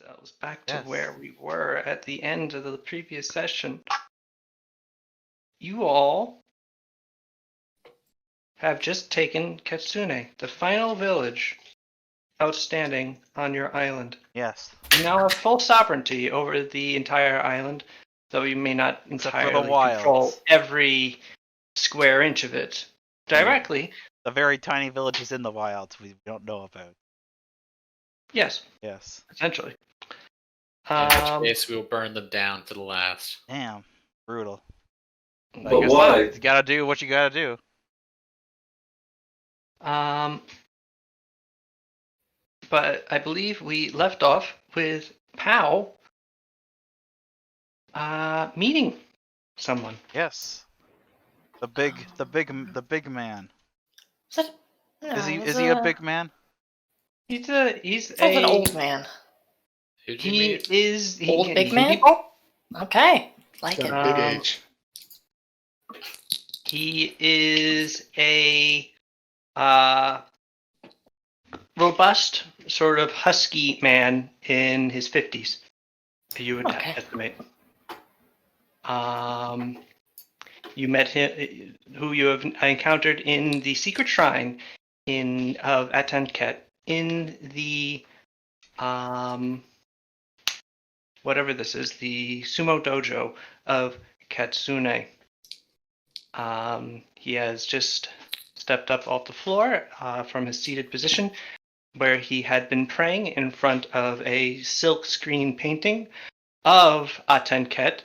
ourselves back to where we were at the end of the previous session. You all have just taken Katsune, the final village outstanding on your island. Yes. You now have full sovereignty over the entire island, though you may not entirely control every square inch of it directly. The very tiny villages in the wilds we don't know about. Yes. Yes. Essentially. In which case, we will burn them down to the last. Damn. Brutal. But why? You gotta do what you gotta do. But I believe we left off with Pow meeting someone. Yes. The big man. Is he a big man? He's an old man. He is old big man. Oh, okay, like it. Big age. He is a robust, sort of husky man in his 50s. You would estimate. You met him, who you have encountered in the secret shrine of Atanket, in the whatever this is, the sumo dojo of Katsune. He has just stepped up off the floor from his seated position, where he had been praying in front of a silk screen painting of Atenket,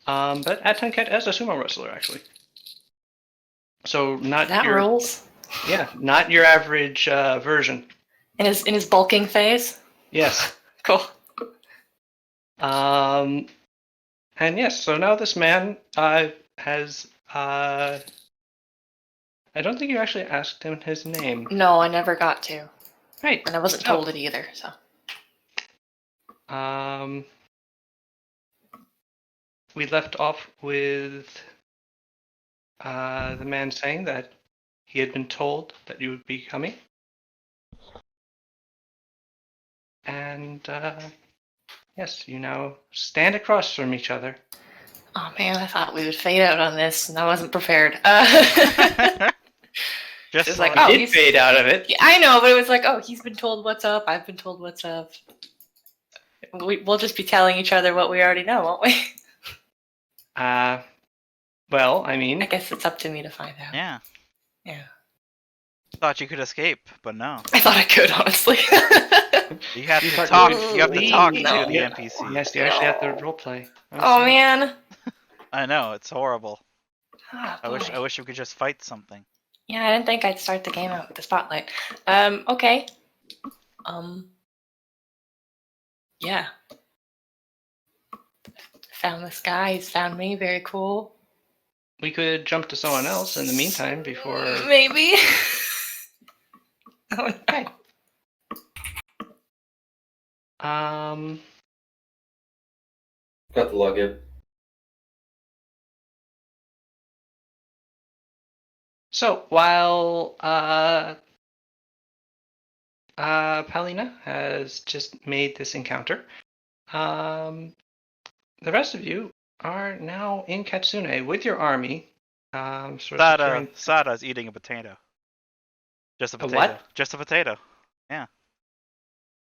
but Atenket as a sumo wrestler, actually. So not that your rules. Yeah, not your average version. In his bulking phase. Yes. Cool. And yes, so now this man has. I don't think you actually asked him his name. No, I never got to. Right. And I wasn't told it either, so. We left off with the man saying that he had been told that you would be coming. And yes, you now stand across from each other. Oh man, I thought we would fade out on this, and I wasn't prepared. Just like, oh, he'd fade out of it. Yeah, I know, but it was like, oh, he's been told what's up. I've been told what's up. We'll just be telling each other what we already know, won't we? Well, I mean, I guess it's up to me to find out. Yeah. Yeah. Thought you could escape, but no. I thought I could, honestly. You have to talk. You have to talk to the NPC. Yes, you actually have to roleplay. Oh man. I know, it's horrible. Oh, I wish we could just fight something. Yeah, I didn't think I'd start the game out with the spotlight. Okay. Yeah. Found this guy, he's found me, very cool. We could jump to someone else in the meantime before... Maybe. Oh, no. Got the login. So, while Palina has just made this encounter, the rest of you are now in Katsune with your army. Sada's eating a potato. Just a potato. What? Just a potato. Yeah.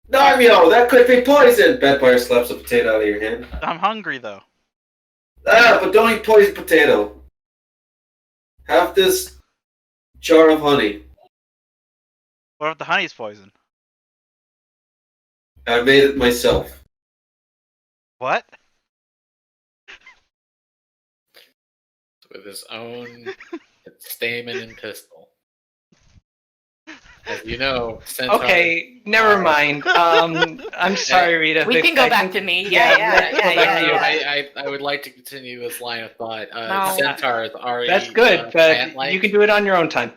Dario, that could be poison! Vampire slaps a potato out of your hand. I'm hungry though. But don't eat poison potato. Have this jar of honey. What if the honey's poison? I made it myself. What? With his own stamen and pistol. As you know, Centaur... Okay, never mind. I'm sorry, Rita. We can go back to me. Yeah. I would like to continue this line of thought. No. Centaurs are... That's good, but you can do it on your own time.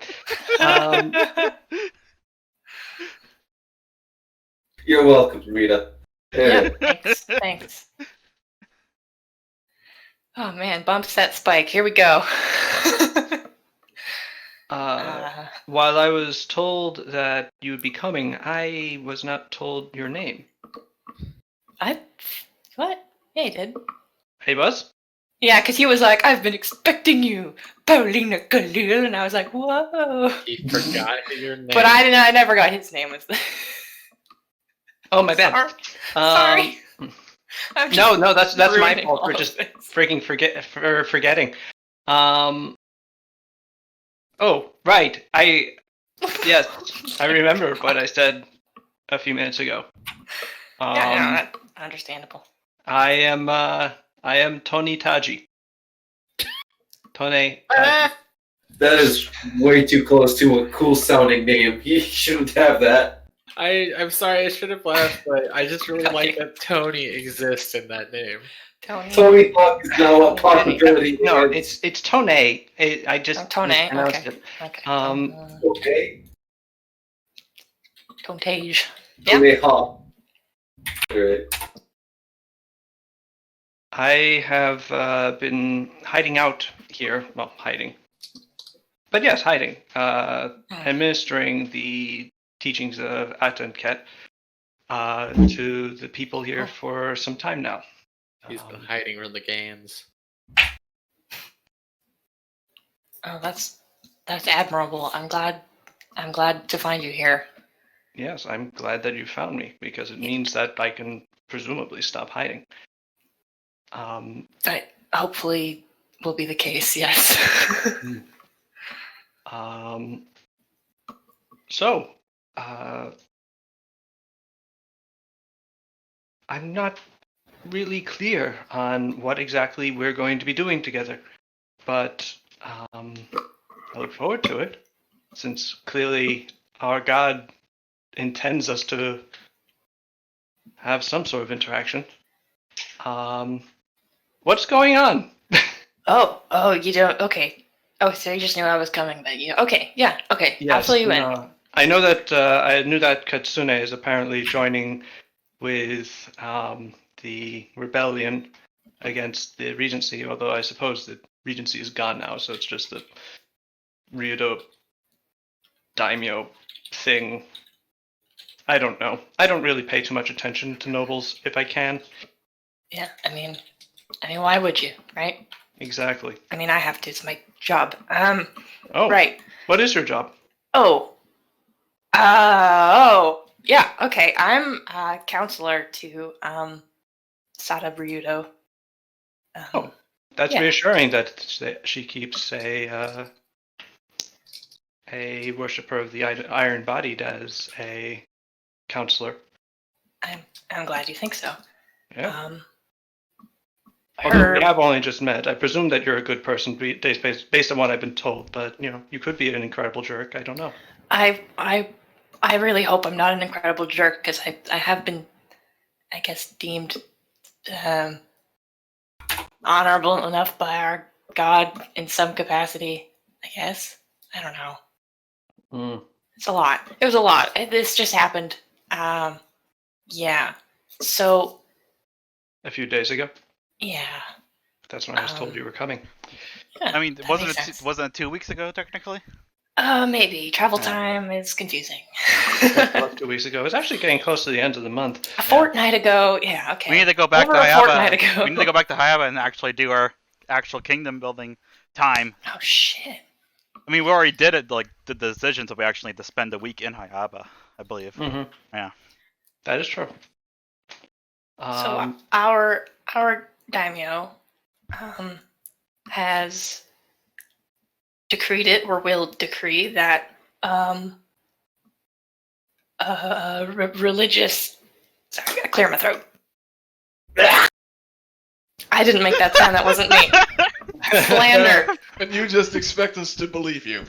You're welcome, Rita. Yeah, thanks. Oh man, bump set spike. Here we go. While I was told that you would be coming, I was not told your name. What? Yeah, he did. He was? Yeah, because he was like, I've been expecting you, Paulina Khalil, and I was like, whoa. He forgot your name. But I never got his name. Oh, my bad. Sorry. I'm No, just that's my ruining fault all for of just this. freaking forgetting. Oh, right. Yes, I remember what I said a few minutes ago. Yeah, no, understandable. I am Tony Taji. Tone Taji. That is way too close to a cool sounding name. You shouldn't have that. I'm sorry, I should have laughed, but I just really like that Tony exists in that name. Tony Hawk is now a possibility. No, it's Tone. I just Tone. mispronounced Okay. it. Okay. Okay. Tontage. Tony Hawk. Alright. I have been hiding out here. Well, hiding. But yes, hiding. Administering the teachings of Atenket to the people here for some time now. He's been hiding from the games. Oh, that's admirable. I'm glad to find you here. Yes, I'm glad that you found me because it means that I can presumably stop hiding. That hopefully will be the case. Yes. So, I'm not really clear on what exactly we're going to be doing together, but I look forward to it, since clearly our God intends us to have some sort of interaction. What's going on? Oh, you don't. Okay. Oh, so you just knew I was coming, but you. Okay, yeah. Okay, I'll fill you in. I know that I knew that Katsune is apparently joining with the rebellion against the Regency, although I suppose the Regency is gone now, so it's just the Ryudo daimyo thing. I don't know. I don't really pay too much attention to nobles if I can. Yeah, I mean, why would you, right? Exactly. I mean, I have to. It's my job. Oh, right. What is your job? Oh, yeah. Okay, I'm a counselor to Sada Ryudo. That's yeah. reassuring that she keeps a worshiper of the Iron Bodied as a counselor. I'm glad you think so. Yeah. Although we have only just met, I presume that you're a good person based on what I've been told. But you could be an incredible jerk. I don't know. I really hope I'm not an incredible jerk, because I have been, I guess, deemed honorable enough by our God in some capacity. I guess. I don't know. It's a lot. It was a lot. This just happened. Yeah. So. A few days ago. Yeah. That's when I was told you were coming. Yeah, I mean, wasn't it 2 weeks ago technically? Maybe travel time is confusing. 2 weeks ago. It's actually getting close to the end of the month. A fortnight ago. Yeah. Okay. We need to go back Over to a Hayaba. fortnight ago. We need to go back to Hayaba and actually do our actual kingdom building time. Oh shit. I mean, we already did it, like the decision, so we actually need to spend a week in Hayaba, I believe. Mm-hmm. Yeah. That is true. So our daimyo has decreed it, or will decree, that religious. Sorry, I gotta clear my throat. I didn't make that sound. That wasn't me. Slander. And you just expect us to believe you.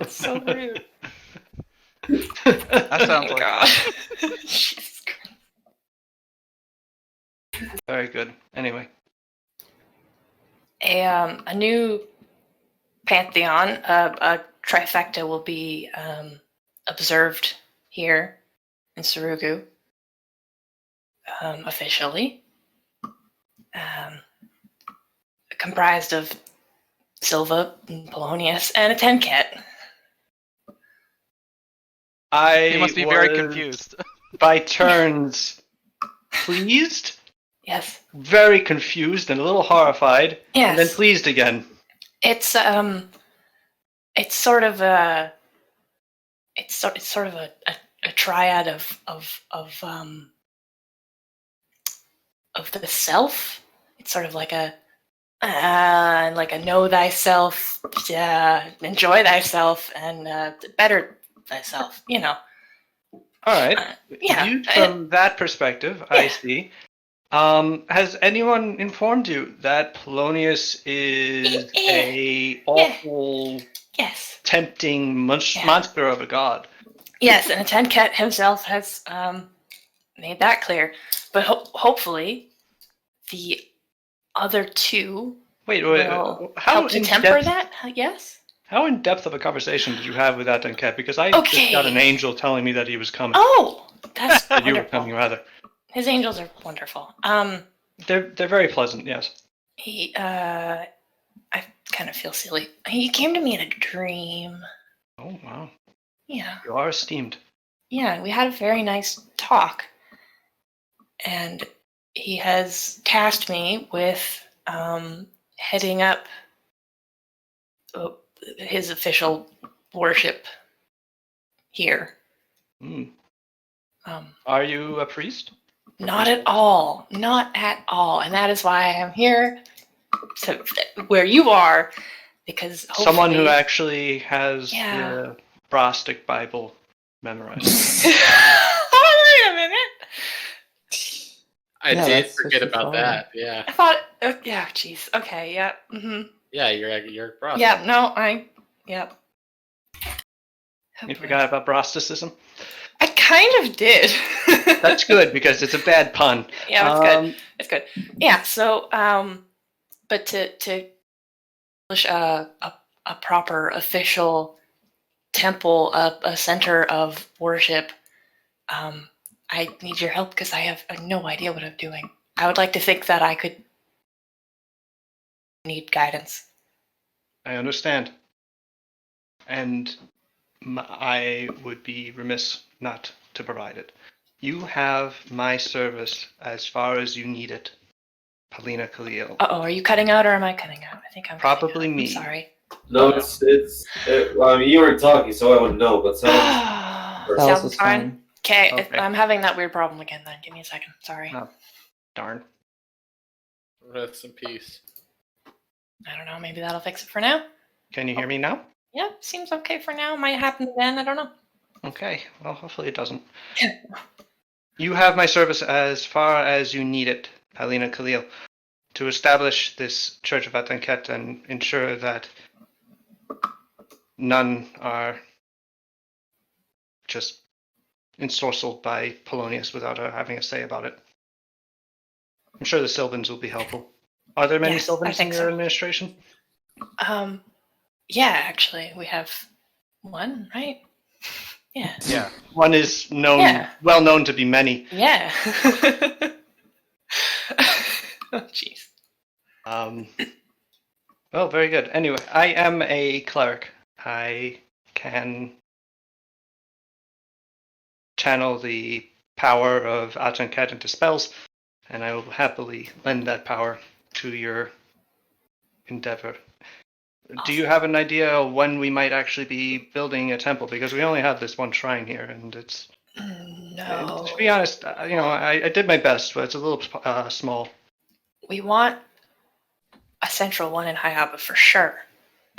So rude. That sounds like. God. Jesus Christ. Very good. Anyway. A new pantheon, a trifecta, will be observed here in Surugu, officially, comprised of Silva, Polonius, and a Tenket. He must be very confused. By turns pleased, Yes. very confused, and a little horrified, and then Yes. pleased again. It's sort of a a triad of the self. It's sort of like a know thyself, enjoy thyself, and better thyself. You know. All right. Yeah. Viewed from that perspective, I Yeah. see. Has anyone informed you that Polonius is a awful, Yes. tempting Yeah. monster of a god? Yes, and Tenket himself has made that clear. But hopefully, the other two Wait, will how help to in temper depth? that. Yes. How in depth of a conversation did you have with that Denket? Because I Okay. just got an angel telling me that he was coming. Oh, that's That you were wonderful. coming, rather. His angels are wonderful. They're very pleasant, yes. I kind of feel silly. He came to me in a dream. Oh wow, Yeah. you are esteemed. Yeah, we had a very nice talk. And he has tasked me with heading up his official worship here. Hmm. Um, Are you a priest? Not at all. Not at all. And that is why I am here to where you are, because Someone who hopefully- actually has Yeah. the Brostic Bible memorized. Wait a minute. I Yeah, did that's what forget you about follow. that. Yeah. I thought, yeah, jeez. Okay, yeah. Mm-hmm. Yeah, you're bro. Yeah, no, yep. Oh, You boy. forgot about Brosticism? I kind of did. That's good because it's a bad pun. Yeah, it's good. It's good. Yeah. So, but to establish a proper official temple, a center of worship, I need your help because I have no idea what I'm doing. I would like to think that I could need guidance. I understand. And I would be remiss not to provide it. You have my service as far as you need it, Paulina Khalil. Uh-oh, are you cutting out or am I cutting out? I think I'm cutting Probably out. me. I'm sorry. No, well, I mean, you weren't talking, so I wouldn't know, but sounds. Sounds was fine. fine. Okay, Okay. I'm having that weird problem again then. Give me a second. Sorry. Oh. Darn. Rest in peace. I don't know. Maybe that'll fix it for now. Can you hear me now? Yeah, seems okay for now. Might happen again. I don't know. Okay, well, hopefully it doesn't. You have my service as far as you need it, Paulina Khalil, to establish this Church of Atenket and ensure that none are just ensorcelled by Polonius without having a say about it. I'm sure the Sylvans will be helpful. Are there many Yes, I Sylvans in think your so. administration? Yeah, actually, we have one, right? Yeah. Yeah. One is known, Yeah. well known to be many. Yeah. Oh, jeez. Well, very good. Anyway, I am a cleric. I can channel the power of Atenket into spells, and I will happily lend that power to your endeavor. Do you have an idea of when we might actually be building a temple? Because we only have this one shrine here, and it's No. to be honest, I did my best, but it's a little small. We want a central one in Hayaba for sure.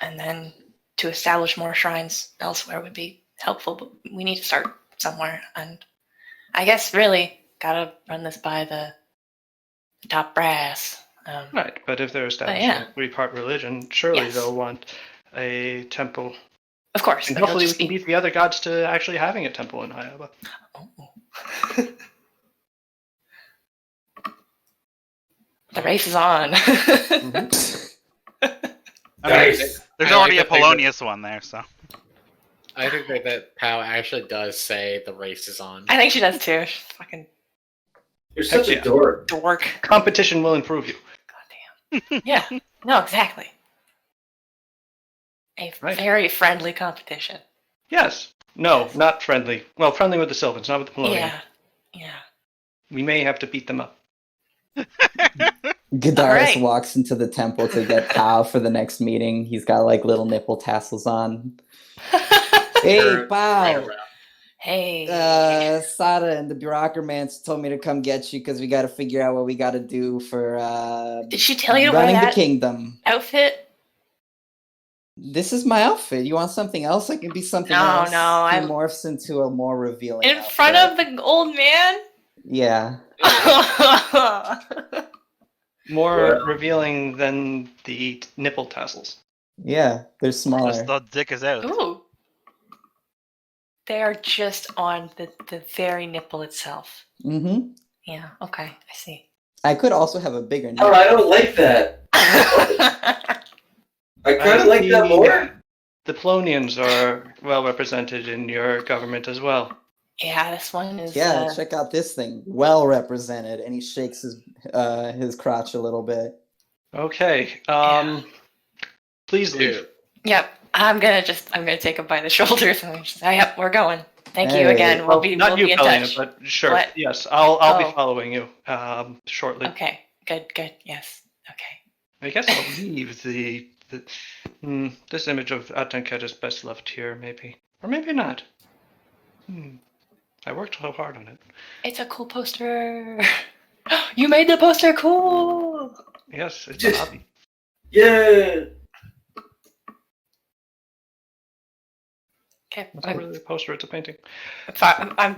And then to establish more shrines elsewhere would be helpful, but we need to start somewhere. And I guess really gotta run this by the top brass. Right, but if they're establishing a three-part religion, surely Yes. they'll want a temple. Of course. And but it'll hopefully we just can beat the other gods to actually having a temple in Hayaba. Oh. The race is on. I mean, Nice. there's I already like a the thing Polonius one there, so. I think that Pow actually does say the race is on. I think she does too. She's fucking You're such Yeah. a dork. dork. Competition will improve you. Goddamn. Yeah. No, exactly. A Right. very friendly competition. Yes. No, not friendly. Well, friendly with the Sylvans, not with the Polonians. Yeah. Yeah. we may have to beat them up. Gadaris Alright. walks into the temple to get Pao for the next meeting. He's got like little nipple tassels on. Hey, Turn Pao! right around. Hey. Sada and the bureaucromance told me to come get you because we got to figure out what we got to do for Did she tell you to wear running the that kingdom. outfit? This is my outfit. You want something else? I can be something No, else. no, He I'm- morphs into a more revealing In front outfit. of the old man? Yeah. More Well- revealing than the nipple tassels. Yeah, they're smaller. Just the dick is out. Ooh. They are just on the very nipple itself. Mm-hmm. Yeah, okay, I see. I could also have a bigger Oh, nipple. I don't like that. I kind of like that more. The Polonians are well represented in your government as well. Yeah, this one is. Yeah, check out this thing. Well represented. And he shakes his crotch a little bit. Okay. Please leave. Dude, Yep, I'm gonna take him by the shoulders and just say, "Yep, we're going. Thank you Hey. again. Well, We'll not be you, in Paulina, touch." but sure. What? Yes, I'll Oh. be following you shortly. Okay, good, yes, okay. I guess I'll leave this image of Atenket is best left here, maybe, or maybe not. I worked so hard on it. It's a cool poster. You made the poster cool. Yes, it's a hobby. Yeah. Okay, It's not really a poster; it's a painting. I'm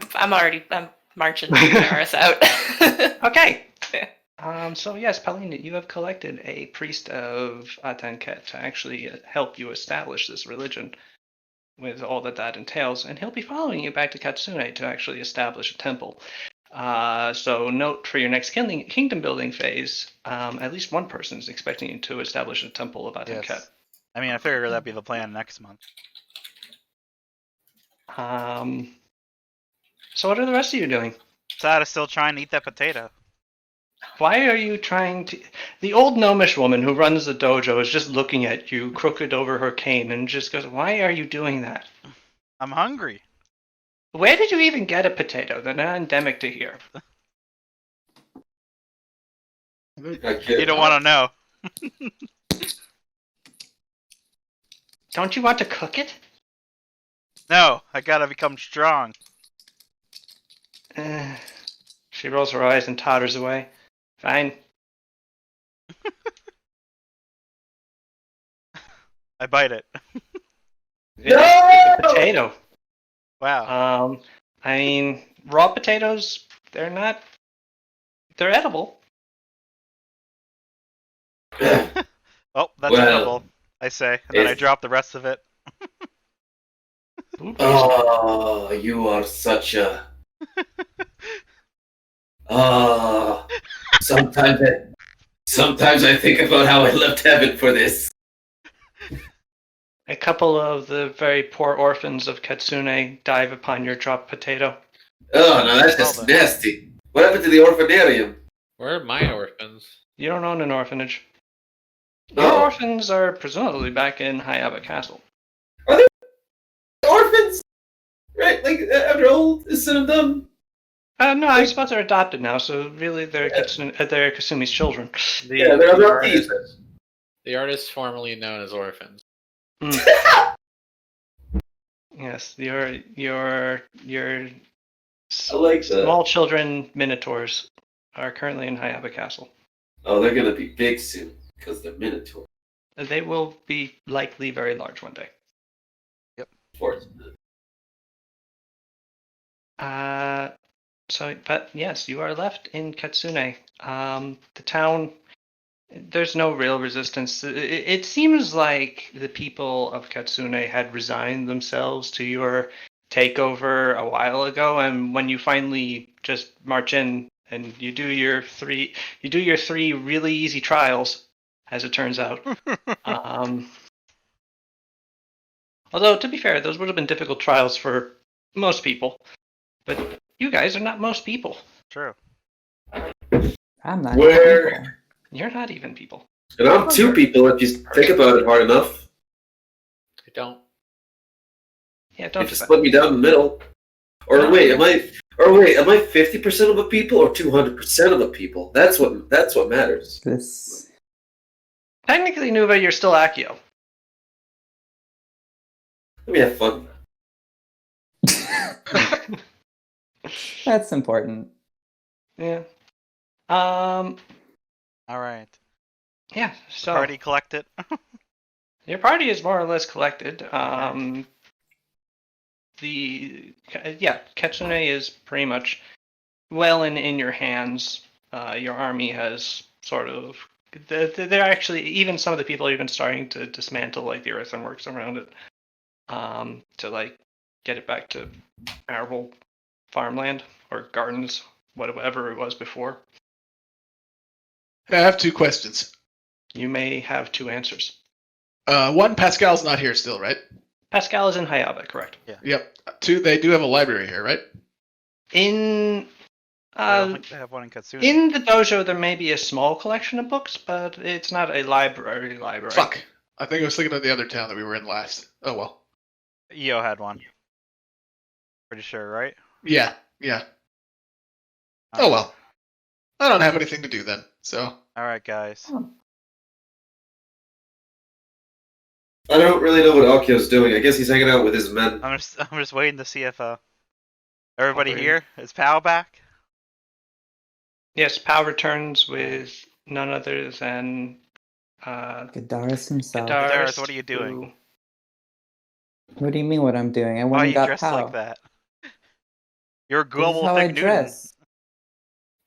marching Paris out. Okay. So yes, Paulina, you have collected a priest of Atenket to actually help you establish this religion with all that entails, and he'll be following you back to Katsune to actually establish a temple. So note for your next kingdom building phase, at least one person is expecting you to establish a temple of Atenket. Yes. I mean, I figured that'd be the plan next month. So what are the rest of you doing? Sada's still trying to eat that potato. Why are you trying to... The old gnomish woman who runs the dojo is just looking at you, crooked over her cane, and just goes, why are you doing that? I'm hungry. Where did you even get a potato? They're not endemic to here. You don't want to know. Don't you want to cook it? No, I gotta become strong. She rolls her eyes and totters away. Fine. I bite it. It's a potato. Wow. I mean, raw potatoes, they're edible. Oh, that's Well, edible, I say. And then I if- drop the rest of it. Ooh, Oh, you are such a. Oh, sometimes I think about how I left heaven for this. A couple of the very poor orphans of Katsune dive upon your dropped potato. Oh, no, that's just nasty. What happened to the orphanarium? where are my orphans? You don't own an orphanage. Your Oh. orphans are presumably back in Hayaba Castle. Orphans? Right, like, after all is said and done. No, I suppose they're adopted now, so really they're they're Kasumi's children. Yeah, they're adoptees. The artist formerly known as orphans. Yes, your I like that. small children minotaurs are currently in Hayaba Castle. Oh, they're gonna be big soon, because they're Minotaur. They will be likely very large one day. Fortunate. But yes, you are left in Katsune. The town, there's no real resistance. It seems like the people of Katsune had resigned themselves to your takeover a while ago, and when you finally just march in and you do your three really easy trials, as it turns out. Although, to be fair, those would have been difficult trials for most people. But you guys are not most people. True. I'm not Where- even people. You're not even people. And I'm two people if you think about it hard enough. I don't. Yeah, If don't you do that. split me down the middle. Or No. wait, am I Or wait, am I 50% of the people or 200% of the people? That's what matters. This. Technically, Nuva, you're still Accio. Let me have fun. That's important. Yeah. All right. Yeah. So Party collected. your party is more or less collected. Kitsune is pretty much well in your hands. Your army has sort of. They're actually, even some of the people are even starting to dismantle like the earthworks around it, to like get it back to arable farmland or gardens, whatever it was before. I have 2 questions. You may have 2 answers. One, Pascal's not here still, right? Pascal is in Hayaba, correct? Yep. 2, they do have a library here, right? In I don't think they have one in Katsune. in the dojo, there may be a small collection of books, but it's not a library. Fuck. I think I was thinking of the other town that we were in last. Oh well. EO had one. Pretty sure, right? Yeah. Oh well. I don't have anything to do then, so. All right, guys. I don't really know what Akio's doing. I guess he's hanging out with his men. I'm just waiting to see if everybody Okay. here is Pal back. Yes, Pal returns with none other than Gadaris himself. Gadaris, what are you doing? What do you mean what I'm doing? I Why went are and you got dressed Pal. like that? You're a This is global how I thick Newton. dress.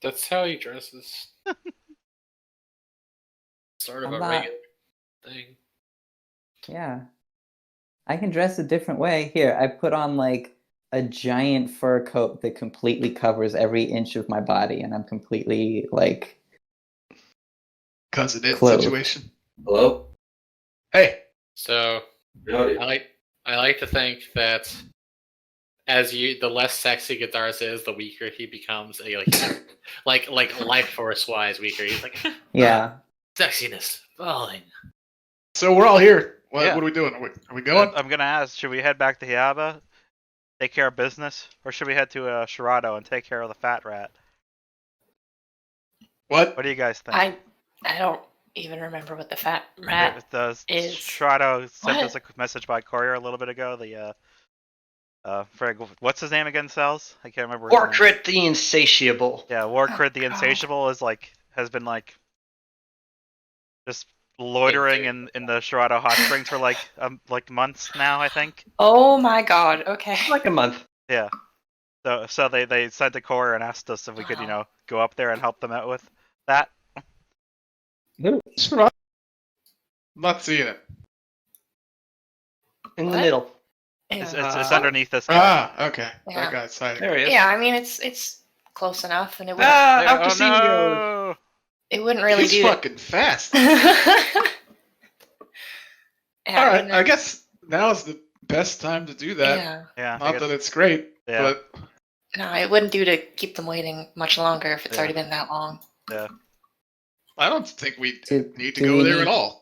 That's how he dresses. Sort of I'm a not- regular thing. Yeah. I can dress a different way. Here, I put on like a giant fur coat that completely covers every inch of my body, and I'm completely like Cousin it Clothed. situation. Hello? Hey. So Howdy. I like to think that the less sexy Gadaris is, the weaker he becomes. Like life force wise weaker. He's like yeah. sexiness falling. So we're all here. What Yeah. are we doing? Are we going? I'm gonna ask: should we head back to Hiaba, take care of business, or should we head to Shirado and take care of the fat rat? What? What do you guys think? I don't even remember what the fat rat. is- Shirado sent What? us a message by courier a little bit ago. What's his name again? Cells? I can't remember. his name. Orkrit the Insatiable. Yeah, Warcrit the Oh, God. Insatiable has been just loitering in the Shirado hot springs for like months now, I think. Oh my god. Okay. Like a month. Yeah. So they sent a courier and asked us if we could, Wow. go up there and help them out with that. I'm not seeing it. In the What? middle. It's Yeah. underneath this guy. Ah, okay. Yeah. That guy's hiding. There he is. Yeah, I mean it's close enough, and it wouldn't Ah, There- out to oh sea he goes. no! it wouldn't really He's do. fucking fast. Yeah, All right, mean, I guess now's the best time to do that. Yeah. Yeah. I Not guess- that it's great, Yeah. but No, it wouldn't do to keep them waiting much longer if it's Yeah. already been that long. I don't think we Do- need to do go we there need- at all.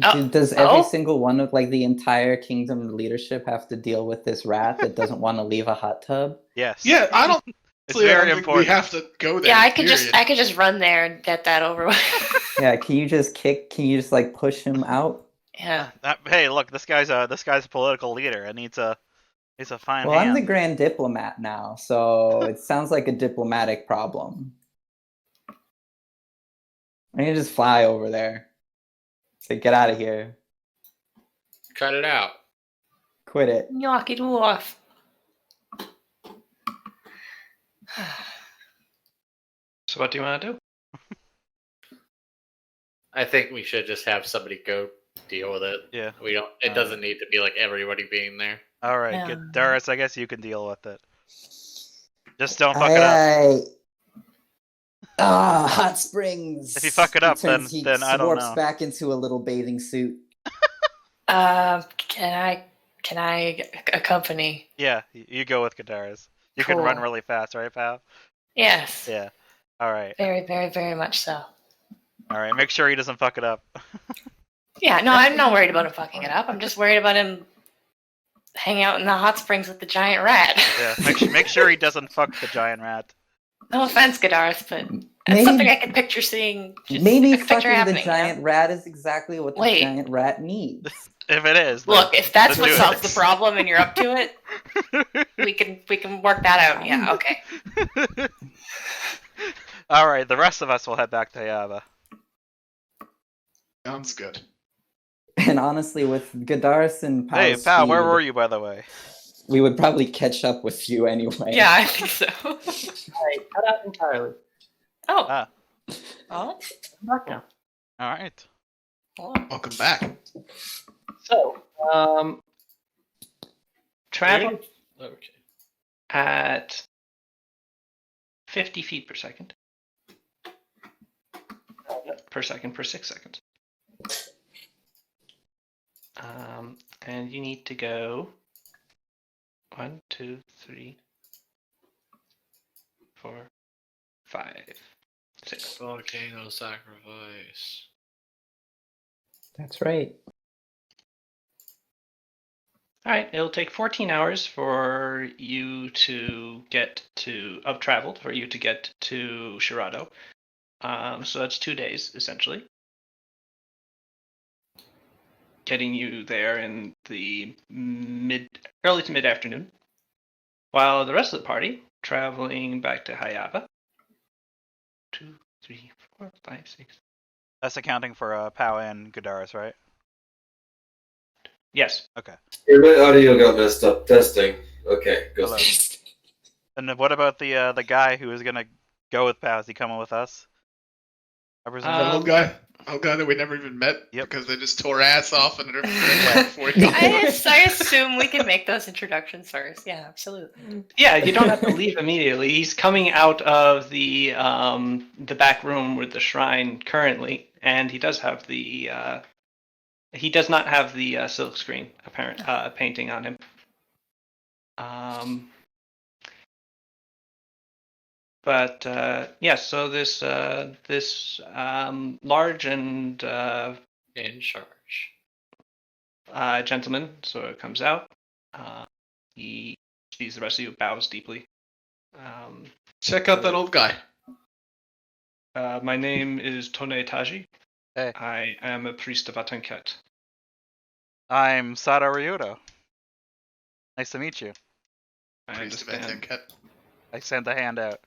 Does every Oh. single one of like the entire kingdom leadership have to deal with this rat that doesn't want to leave a hot tub? Yes. Yeah, I don't. It's honestly, I very don't think important. we have to go there. Yeah, I could period. just run there and get that over with. Yeah, can you just like push him out? Yeah. Hey, look, this guy's a political leader and he's a fine Well, hand. I'm the grand diplomat now, so it sounds like a diplomatic problem. I can just fly over there. Say, get out of here. Cut it out. Quit it. Knock it off. So what do you want to do? I think we should just have somebody go deal with it. Yeah. We don't. It doesn't need to be like everybody being there. All right, Yeah. good. Darius, I guess you can deal with it. Just don't fuck it up. Hot springs. If you fuck it up, then he I don't warps know. back into a little bathing suit. Can I accompany? Yeah, you go with Gadaris. You can run Cool. really fast, right, pal? Yes. Yeah. All right. Very, very, very much so. All right. Make sure he doesn't fuck it up. Yeah, no, I'm not worried about him fucking it up. I'm just worried about him hang out in the hot springs with the giant rat. Yeah, make sure he doesn't fuck the giant rat. No offense, Godarth, but that's Maybe- something I could picture seeing. Just, Maybe I could picture fucking happening, the giant rat is exactly what the Wait. giant rat needs. If it is, then- Look, if that's then what do solves it. the problem and you're up to it, we can work that out. Yeah, okay. All right, the rest of us will head back to Yaba. Sounds good. And honestly, with Godarth and Hey, Pow's pal, where speed, were you, by the way? we would probably catch up with you anyway. Yeah, I think so. Right, cut out entirely. Oh. Ah. Oh. I'm back now. All right. Hold on. Welcome back. So, traveling Okay. at 50 feet per second. Per 6 seconds. And you need to go 1, 2, 3, 4, 5, 6. Volcano sacrifice. That's right. All right, it'll take 14 hours for you to get to for you to get to Shirado. So that's 2 days essentially. Getting you there in the early to mid afternoon, while the rest of the party traveling back to Hayaba. 2, 3, 4, 5, 6. That's accounting for Pow and Godaris, right? Yes. Okay. Yeah, my audio got messed up. Testing. Okay, go. Hello. And then what about the guy who was gonna go with Pow? Is he coming with us? I presume. That old guy that we never even met Yep. because they just tore ass off in a different direction before he got I assume we can make those introductions first. Yeah, absolutely. Yeah, you don't have to leave immediately. He's coming out of the back room with the shrine currently, and he does have the he does not have the silk screen painting on him. But yes, so this large and In charge. gentleman sort of comes out. He sees the rest of you, bows deeply. Check out that old guy. My name is Tone Taji. Hey. I am a priest of Atenket. I'm Sada Ryudo. Nice to meet you. I Priest of understand. Atenket. I sent a hand out.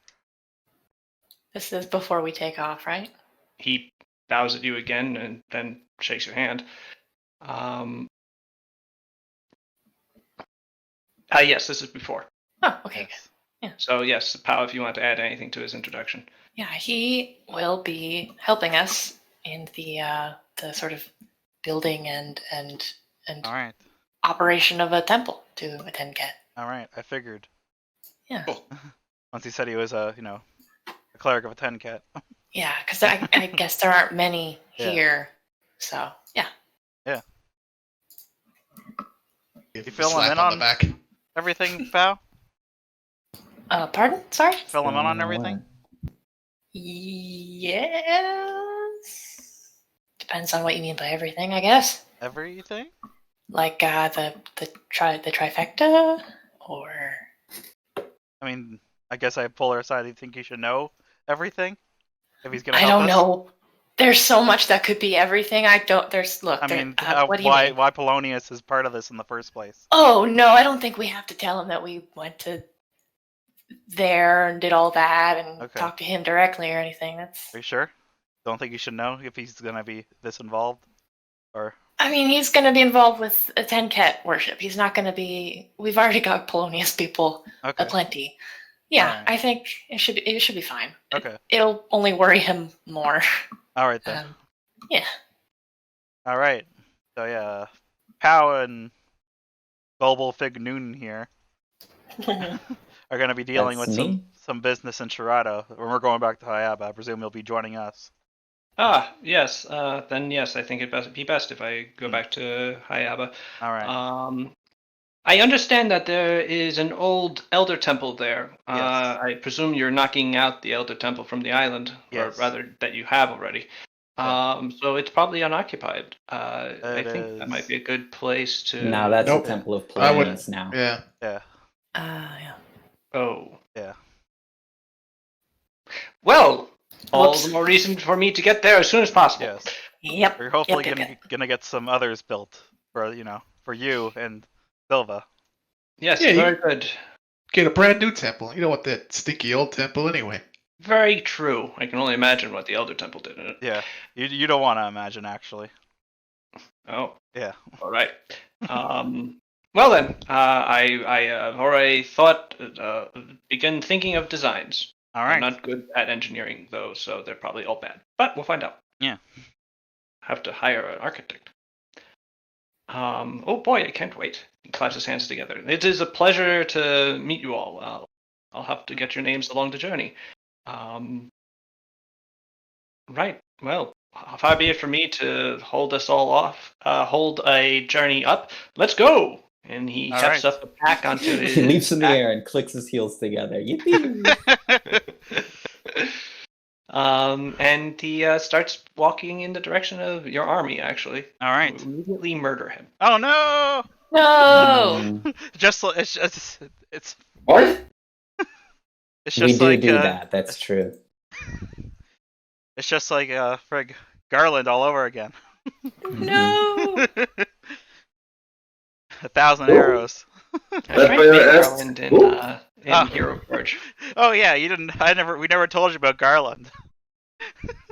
This is before we take off, right? He bows at you again and then shakes your hand. Yes, this is before. Oh, okay, Yes. So yes, Pao, if you want to add anything to his introduction. Yeah, he will be helping us in the sort of building and All right. operation of a temple to attend Ket. All right. I figured. Yeah. Cool. Once he said he was a cleric of a 10 cat. Yeah, because I guess there aren't many Yeah. here. So, yeah. Give him a fill him slap in on on- the back. Everything, Pow? Pardon? Sorry? Fill him in on everything? Yes. Depends on what you mean by everything, I guess. Everything? Like the trifecta, or I mean, I guess I pull her aside. You think he should know everything? If he's gonna I help don't us? know. There's so much that could be everything. I don't. There's look. I there- mean, what do you why mean? why Polonius is part of this in the first place? Oh no, I don't think we have to tell him that we went to there and did all that and Okay. talked to him directly or anything. That's. Are you sure? Don't think you should know if he's gonna be this involved? Or I mean, he's going to be involved with a Tenket worship. He's not going to be. We've already got Polonius people okay. aplenty. Yeah, Alright. I think it should be fine. Okay. It'll only worry him more. Alright then. Yeah. Alright. So yeah. Pow and Global Fig Noon here are gonna be dealing That's with me? some business in Shirado. When we're going back to Hayaba, I presume you'll be joining us. Yes. Then yes, I think it'd be best if I go back to Hayaba. Alright. I understand that there is an old elder temple there. Yes. I presume you're knocking out the elder temple from the island, Yes. or rather that you have already. So it's probably unoccupied. I It think that might is. be a good place to. No, that's Nope. the Temple of I would- Plotinus now. Yeah. Yeah. Yeah. Oh. Yeah. Well, all Whoops. the more reason for me to get there as soon as possible. Yes. Yep. We're hopefully Yep. gonna get some others built for for you and Silva. Yes, Yeah, very good. Get a brand new temple. You don't want that stinky old temple anyway. Very true. I can only imagine what the Elder Temple did in it. Yeah. You don't want to imagine actually. Oh. Yeah. All right. Well then, I already thought, begin thinking of designs. All I'm right. not good at engineering though, so they're probably all bad. But we'll find out. Yeah. Have to hire an architect. Oh boy, I can't wait. He claps his hands together. It is a pleasure to meet you all. I'll have to get your names along the journey. Right. Well, far be it for me to hold us all off, hold a journey up. Let's go! And he All hefts right. up the pack onto his He leaps in the back. air and clicks his heels together. Yippee! And he starts walking in the direction of your army, actually. All right. You immediately murder him. Oh no! No. Just it's What? it's We just do like do that. That's true. it's just like frig Garland all over again. No. 1,000 Ooh. arrows. I That tried to player make asked- Garland Ooh. in Ah. Hero Forge. Oh yeah, you didn't. We never told you about Garland.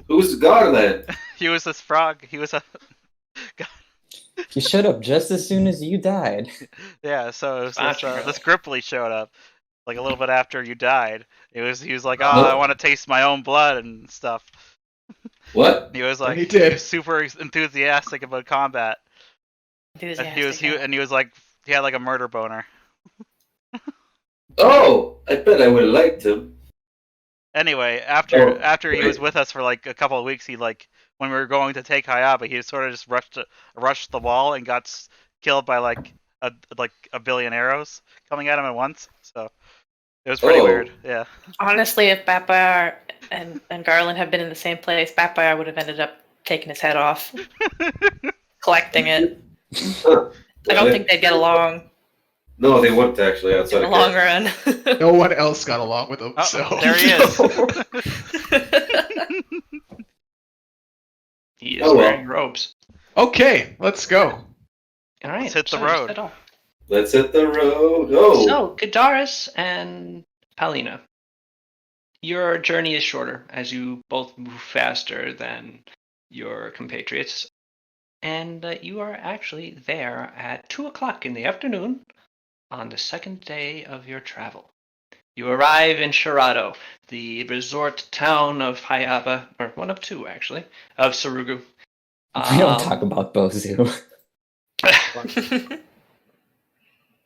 Who's Garland? He was this frog. He was a He showed up just as soon as you died. yeah. So it was Gotcha. this Gripply showed up like a little bit after you died. He was like, oh, Oh. I want to taste my own blood and stuff. What? He was like, he did. was super enthusiastic about combat. And he was like, he had like a murder boner. Oh, I bet I would have liked him. Anyway, after Oh, he was right. with us for like a couple of weeks, he like when we were going to take Hayaba, he sort of just rushed the wall and got killed by like a billion arrows coming at him at once. So it was pretty Oh. weird. Yeah. Honestly, if Batfire and Garland had been in the same place, Batfire would have ended up taking his head off, collecting it. Huh. I don't think they'd get along No, they wouldn't actually. in Outside the of long run. No one else got along with him. Oh, So there he is. He is Oh, well. wearing robes. okay, let's go. All right, Let's hit the so road. set off. Let's hit the road. Oh, So, Gadaris and Palina, your journey is shorter as you both move faster than your compatriots. And you are actually there at 2 o'clock in the afternoon on the second day of your travel. You arrive in Shirado, the resort town of Hayaba, or one of two actually, of Sarugu. We don't talk about Bozu.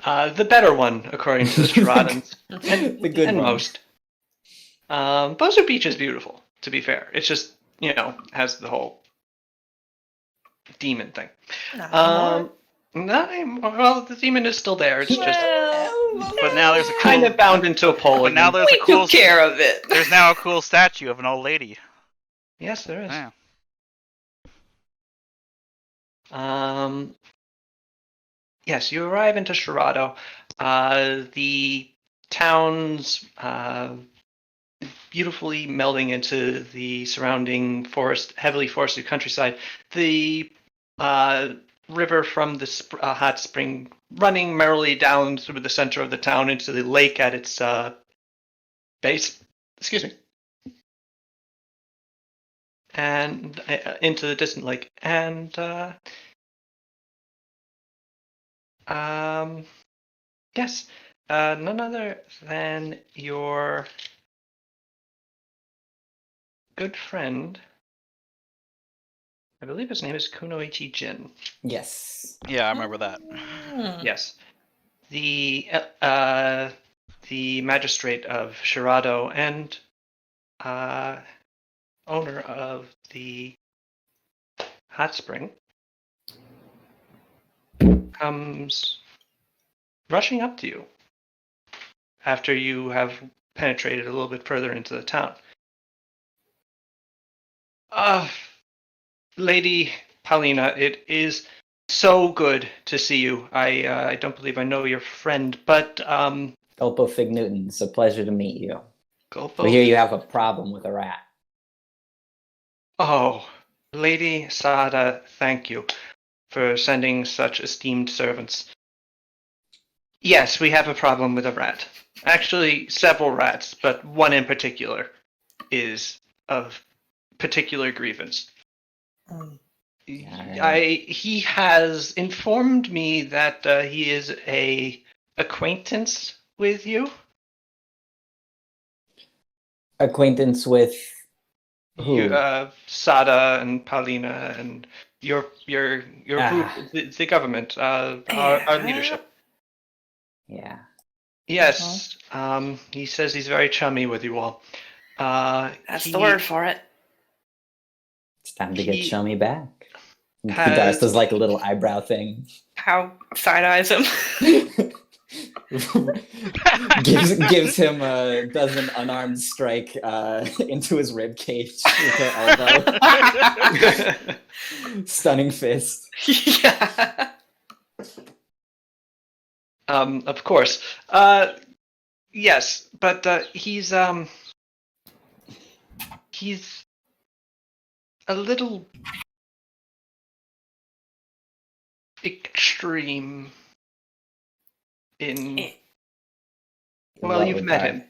The better one, according to the Shiradans. The good and one. most. Bozu Beach is beautiful, to be fair. It's just, has the whole demon thing. Not anymore. Well, the demon is still there. It's just But now there's a cool, kind of bound into a pole. But now again. there's a cool. took care of it. There's now a cool statue of an old lady. Yes, there is. Yeah. Yes, you arrive into Shirado. The town's beautifully melding into the surrounding heavily forested countryside. The river from the hot spring running merrily down through the center of the town into the lake at its base. Excuse me. And into the distant lake. And yes, none other than your good friend. I believe his name is Kunoichi Jin. Yes. Yeah, I remember that. Yes, the magistrate of Shirado and owner of the hot spring comes rushing up to you after you have penetrated a little bit further into the town. Lady Paulina, it is so good to see you. I don't believe I know your friend, but Gulpo Fig Newton, it's a pleasure to meet you. Gulpo. We hear you have a problem with a rat. Oh, Lady Sada, thank you for sending such esteemed servants. Yes, we have a problem with a rat. Actually, several rats, but one in particular is of particular grievance. He has informed me that he is a acquaintance with you. Acquaintance with who? You, Sada and Paulina and your group, the government, our leadership. Yeah. Yes, he says he's very chummy with you all. That's the word for it. It's time to get chummy back. has- Darth does like a little eyebrow thing. How side eyes him. gives him does an unarmed strike into his rib cage with her elbow. Stunning fist. Yeah. Of course. Yes, but he's a little extreme in. Well, you've met him.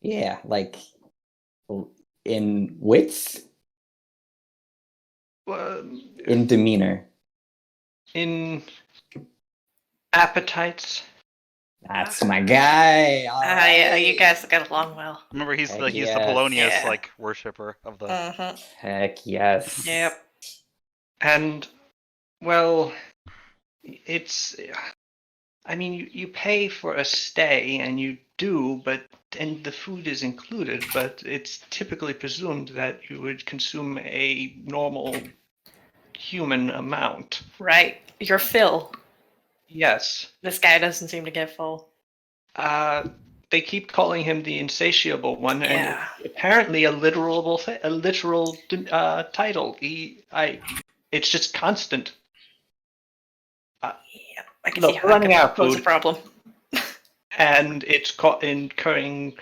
Yeah, like in wits, in demeanor, in appetites. That's my guy. Yeah, you guys get along well. Remember, he's Heck the yes. Polonius Yeah. like worshipper of the. Heck yes. Yep. And, well, it's. I mean, you pay for a stay, and you do, and the food is included, but it's typically presumed that you would consume a normal human amount. Right. You're Phil. Yes. This guy doesn't seem to get full. They keep calling him the insatiable one, and Yeah. apparently a literal title. It's just constant. Yeah, I can Look, see how we're that running could out of pose a food. problem. And it's incurring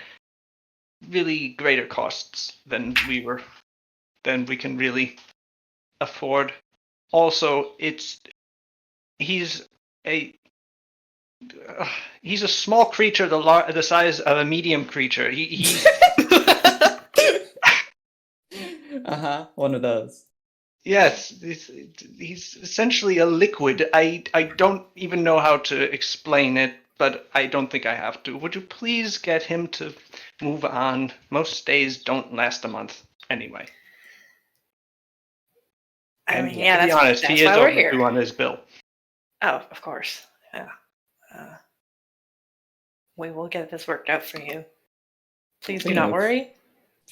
really greater costs than we can really afford. Also, he's a small creature, the size of a medium creature. He's One of those. yes, he's essentially a liquid. I don't even know how to explain it, but I don't think I have to. Would you please get him to move on? Most days don't last a month anyway. I And mean, yeah, to be honest, that's he is why we're overdue here. on his bill. Oh, of course. Yeah. We will get this worked out for you. Please do not worry.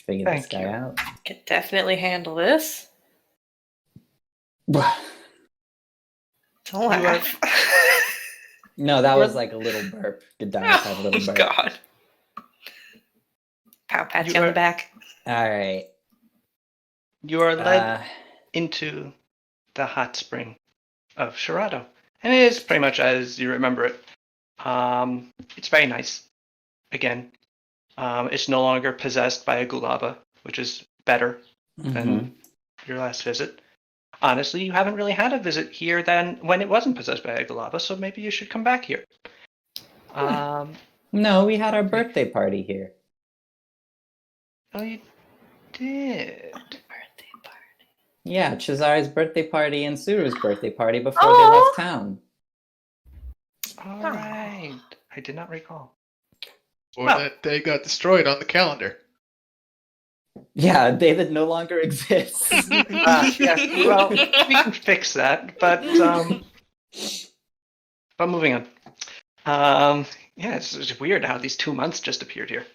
Figure this Thank guy you. out. Can definitely handle this. Don't You are- laugh. No, that was like a little burp. Good Darth had a little Oh, burp. God. Pat you on are- the back. All right. You are led into the hot spring of Shirado. And it is pretty much as you remember it. It's very nice. Again, it's no longer possessed by a Gulaba, which is better than your last visit. Honestly, you haven't really had a visit here than when it wasn't possessed by a Gulaba, so maybe you should come back here. No, we had our birthday party here. Oh, you did. Birthday party. Yeah, Chazar's birthday party and Suru's birthday party before Aw. they left town. All right. I did not recall. Or Well. that day got destroyed on the calendar. Yeah, David no longer exists. Yes, well, we can fix that, but moving on. Yeah, it's weird how these 2 months just appeared here.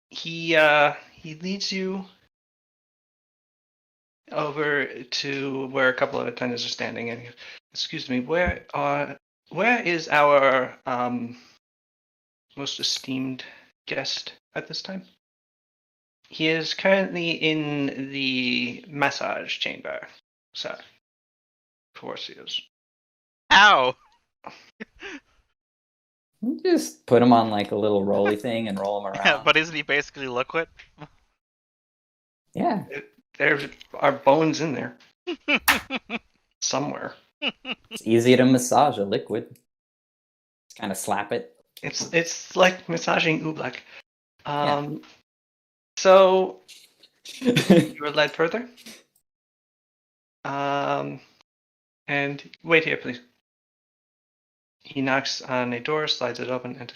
He leads you over to where a couple of attendants are standing, and he goes, "Excuse me, where is our most esteemed guest at this time. He is currently in the massage chamber, sir. Of course he is. Ow! Just put him on like a little rolly thing and roll him around. But isn't he basically liquid? Yeah. There are bones in there. Somewhere. It's easy to massage a liquid. Just kind of slap it. It's like massaging oobleck. Yeah. So you were led further. And wait here, please. He knocks on a door, slides it open, and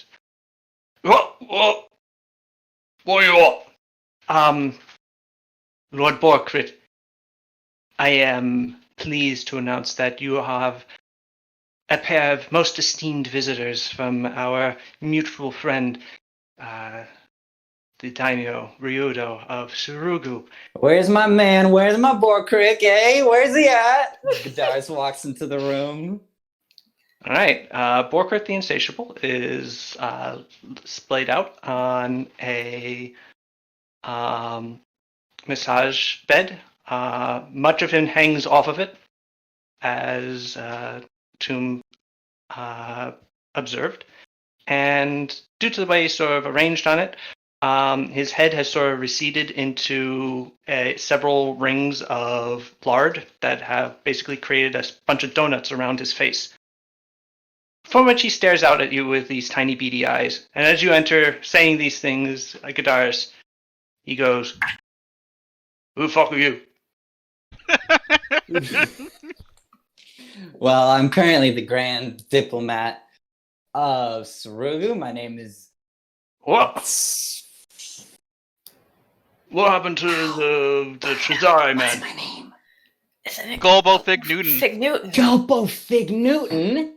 what do you want? Lord Borkrit, I am pleased to announce that you have a pair of most esteemed visitors from our mutual friend, the daimyo Ryudo of Surugu. Where's my man? Where's my Borkrick? Eh? Where's he at? Godars walks into the room. All right, Borkrit the Insatiable is splayed out on a massage bed. Much of him hangs off of it, as Tomb observed. And due to the way he's sort of arranged on it, his head has sort of receded into several rings of lard that have basically created a bunch of donuts around his face. From which he stares out at you with these tiny beady eyes. And as you enter, saying these things, Gadaris, he goes, "Who the fuck are you?" Well, I'm currently the Grand Diplomat of Surugu. My name is... What? What happened to the Chazari What's man? my name? Isn't it Golbo Fig Newton. Fig Newton? Gulpo Fig Newton?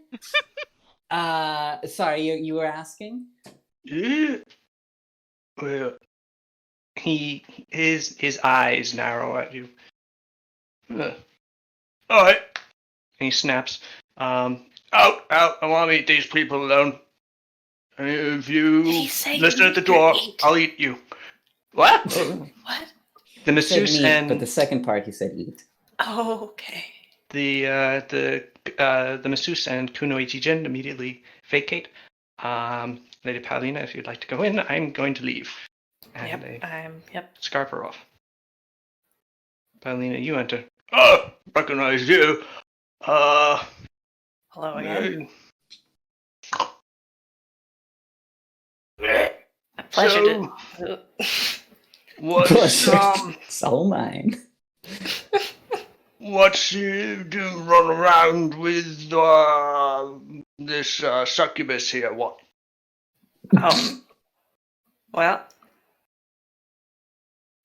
Sorry, you were asking? Yeah. Well, his eyes narrow at you. All right. And he snaps. Out! I want to meet these people alone. And if you Did he say listen at the meat or door, eat? I'll eat you. What? What? The He said masseuse meat, and but the second part he said eat. Oh, okay. the masseuse and Kunoichi Jin immediately vacate. Lady Paulina, if you'd like to go in, I'm going to leave. And they Yep. scarf her off. Paulina, you enter. Oh, recognize you. Hello again. A pleasure to. What's So mine. what's you do run around with this succubus here? What? Oh. Well,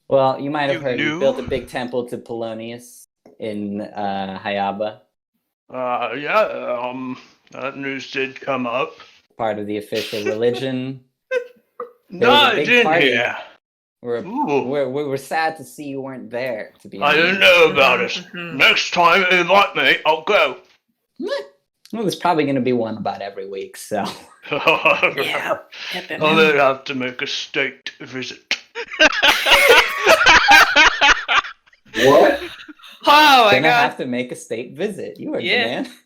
Well, you might have You heard we knew? built a big temple to Polonius in Hayaba, Yeah. That news did come up. part of the official religion. No, was a I big didn't party. hear. We were sad to see you weren't there, to be I honest. didn't know about it. Mhm. Next time you invite me, I'll go. Well, there's probably going to be one about every week, so. yeah. Yep. I may have to make a state visit. What? Oh my Gonna god. have to make a state visit. You heard Yeah. the man.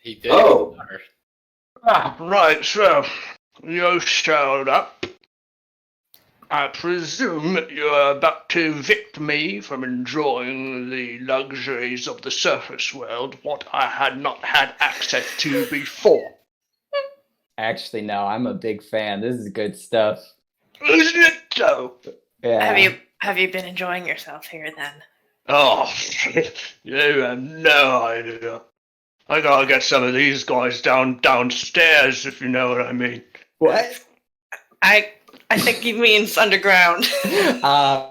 He did. Oh. Right, so you showed up. I presume you're about to evict me from enjoying the luxuries of the surface world, what I had not had access to before. Actually, no, I'm a big fan. This is good stuff. Isn't it so? Yeah. Have you been enjoying yourself here then? Oh, you have no idea. I gotta get some of these guys downstairs, if you know what I mean. What? I think he means underground. Uh,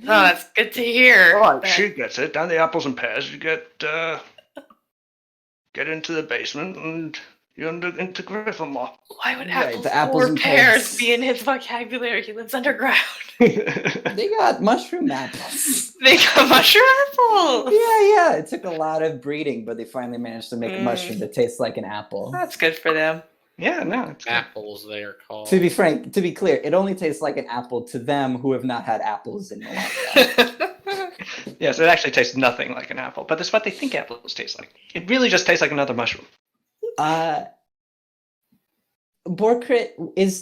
Oh, that's good to hear. Alright, But- she gets it. Down the apples and pears, you get into the basement, and into Gryffindor. Why would Right, apples the apples or and pears pears. be in his vocabulary? He lives underground. They got mushroom apples. They got mushroom apples. Yeah. It took a lot of breeding, but they finally managed to make a Mm. mushroom that tastes like an apple. That's good for them. Yeah, no. It's good. Apples, they are called. To be clear, it only tastes like an apple to them who have not had apples in a while. Yes, it actually tastes nothing like an apple, but that's what they think apples taste like. It really just tastes like another mushroom. Borkrit,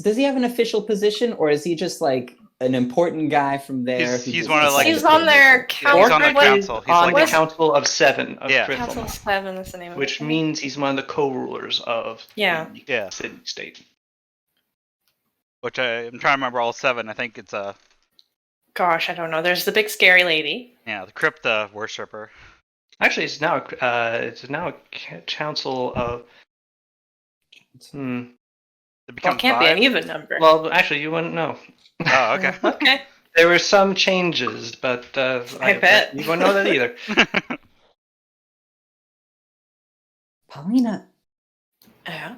does he have an official position, or is he just like an important guy from there? He's- who he's just one of, like- decided He's to on be their there? council. He's on the What- council. He's on like the Council of Seven of Yeah. Council of Gryffindor, Seven is the name of it. which means he's one of the co-rulers of Yeah. the Yeah. city-state. which I'm trying to remember all 7. I think it's Gosh, I don't know. There's the big scary lady. the crypta worshipper. Actually, it's now a council of. It Well, becomes it can't be 5. an even number. Well, actually, you wouldn't know. Oh, okay. Okay. There were some changes, but I bet. you wouldn't know that either. Paulina, Yeah.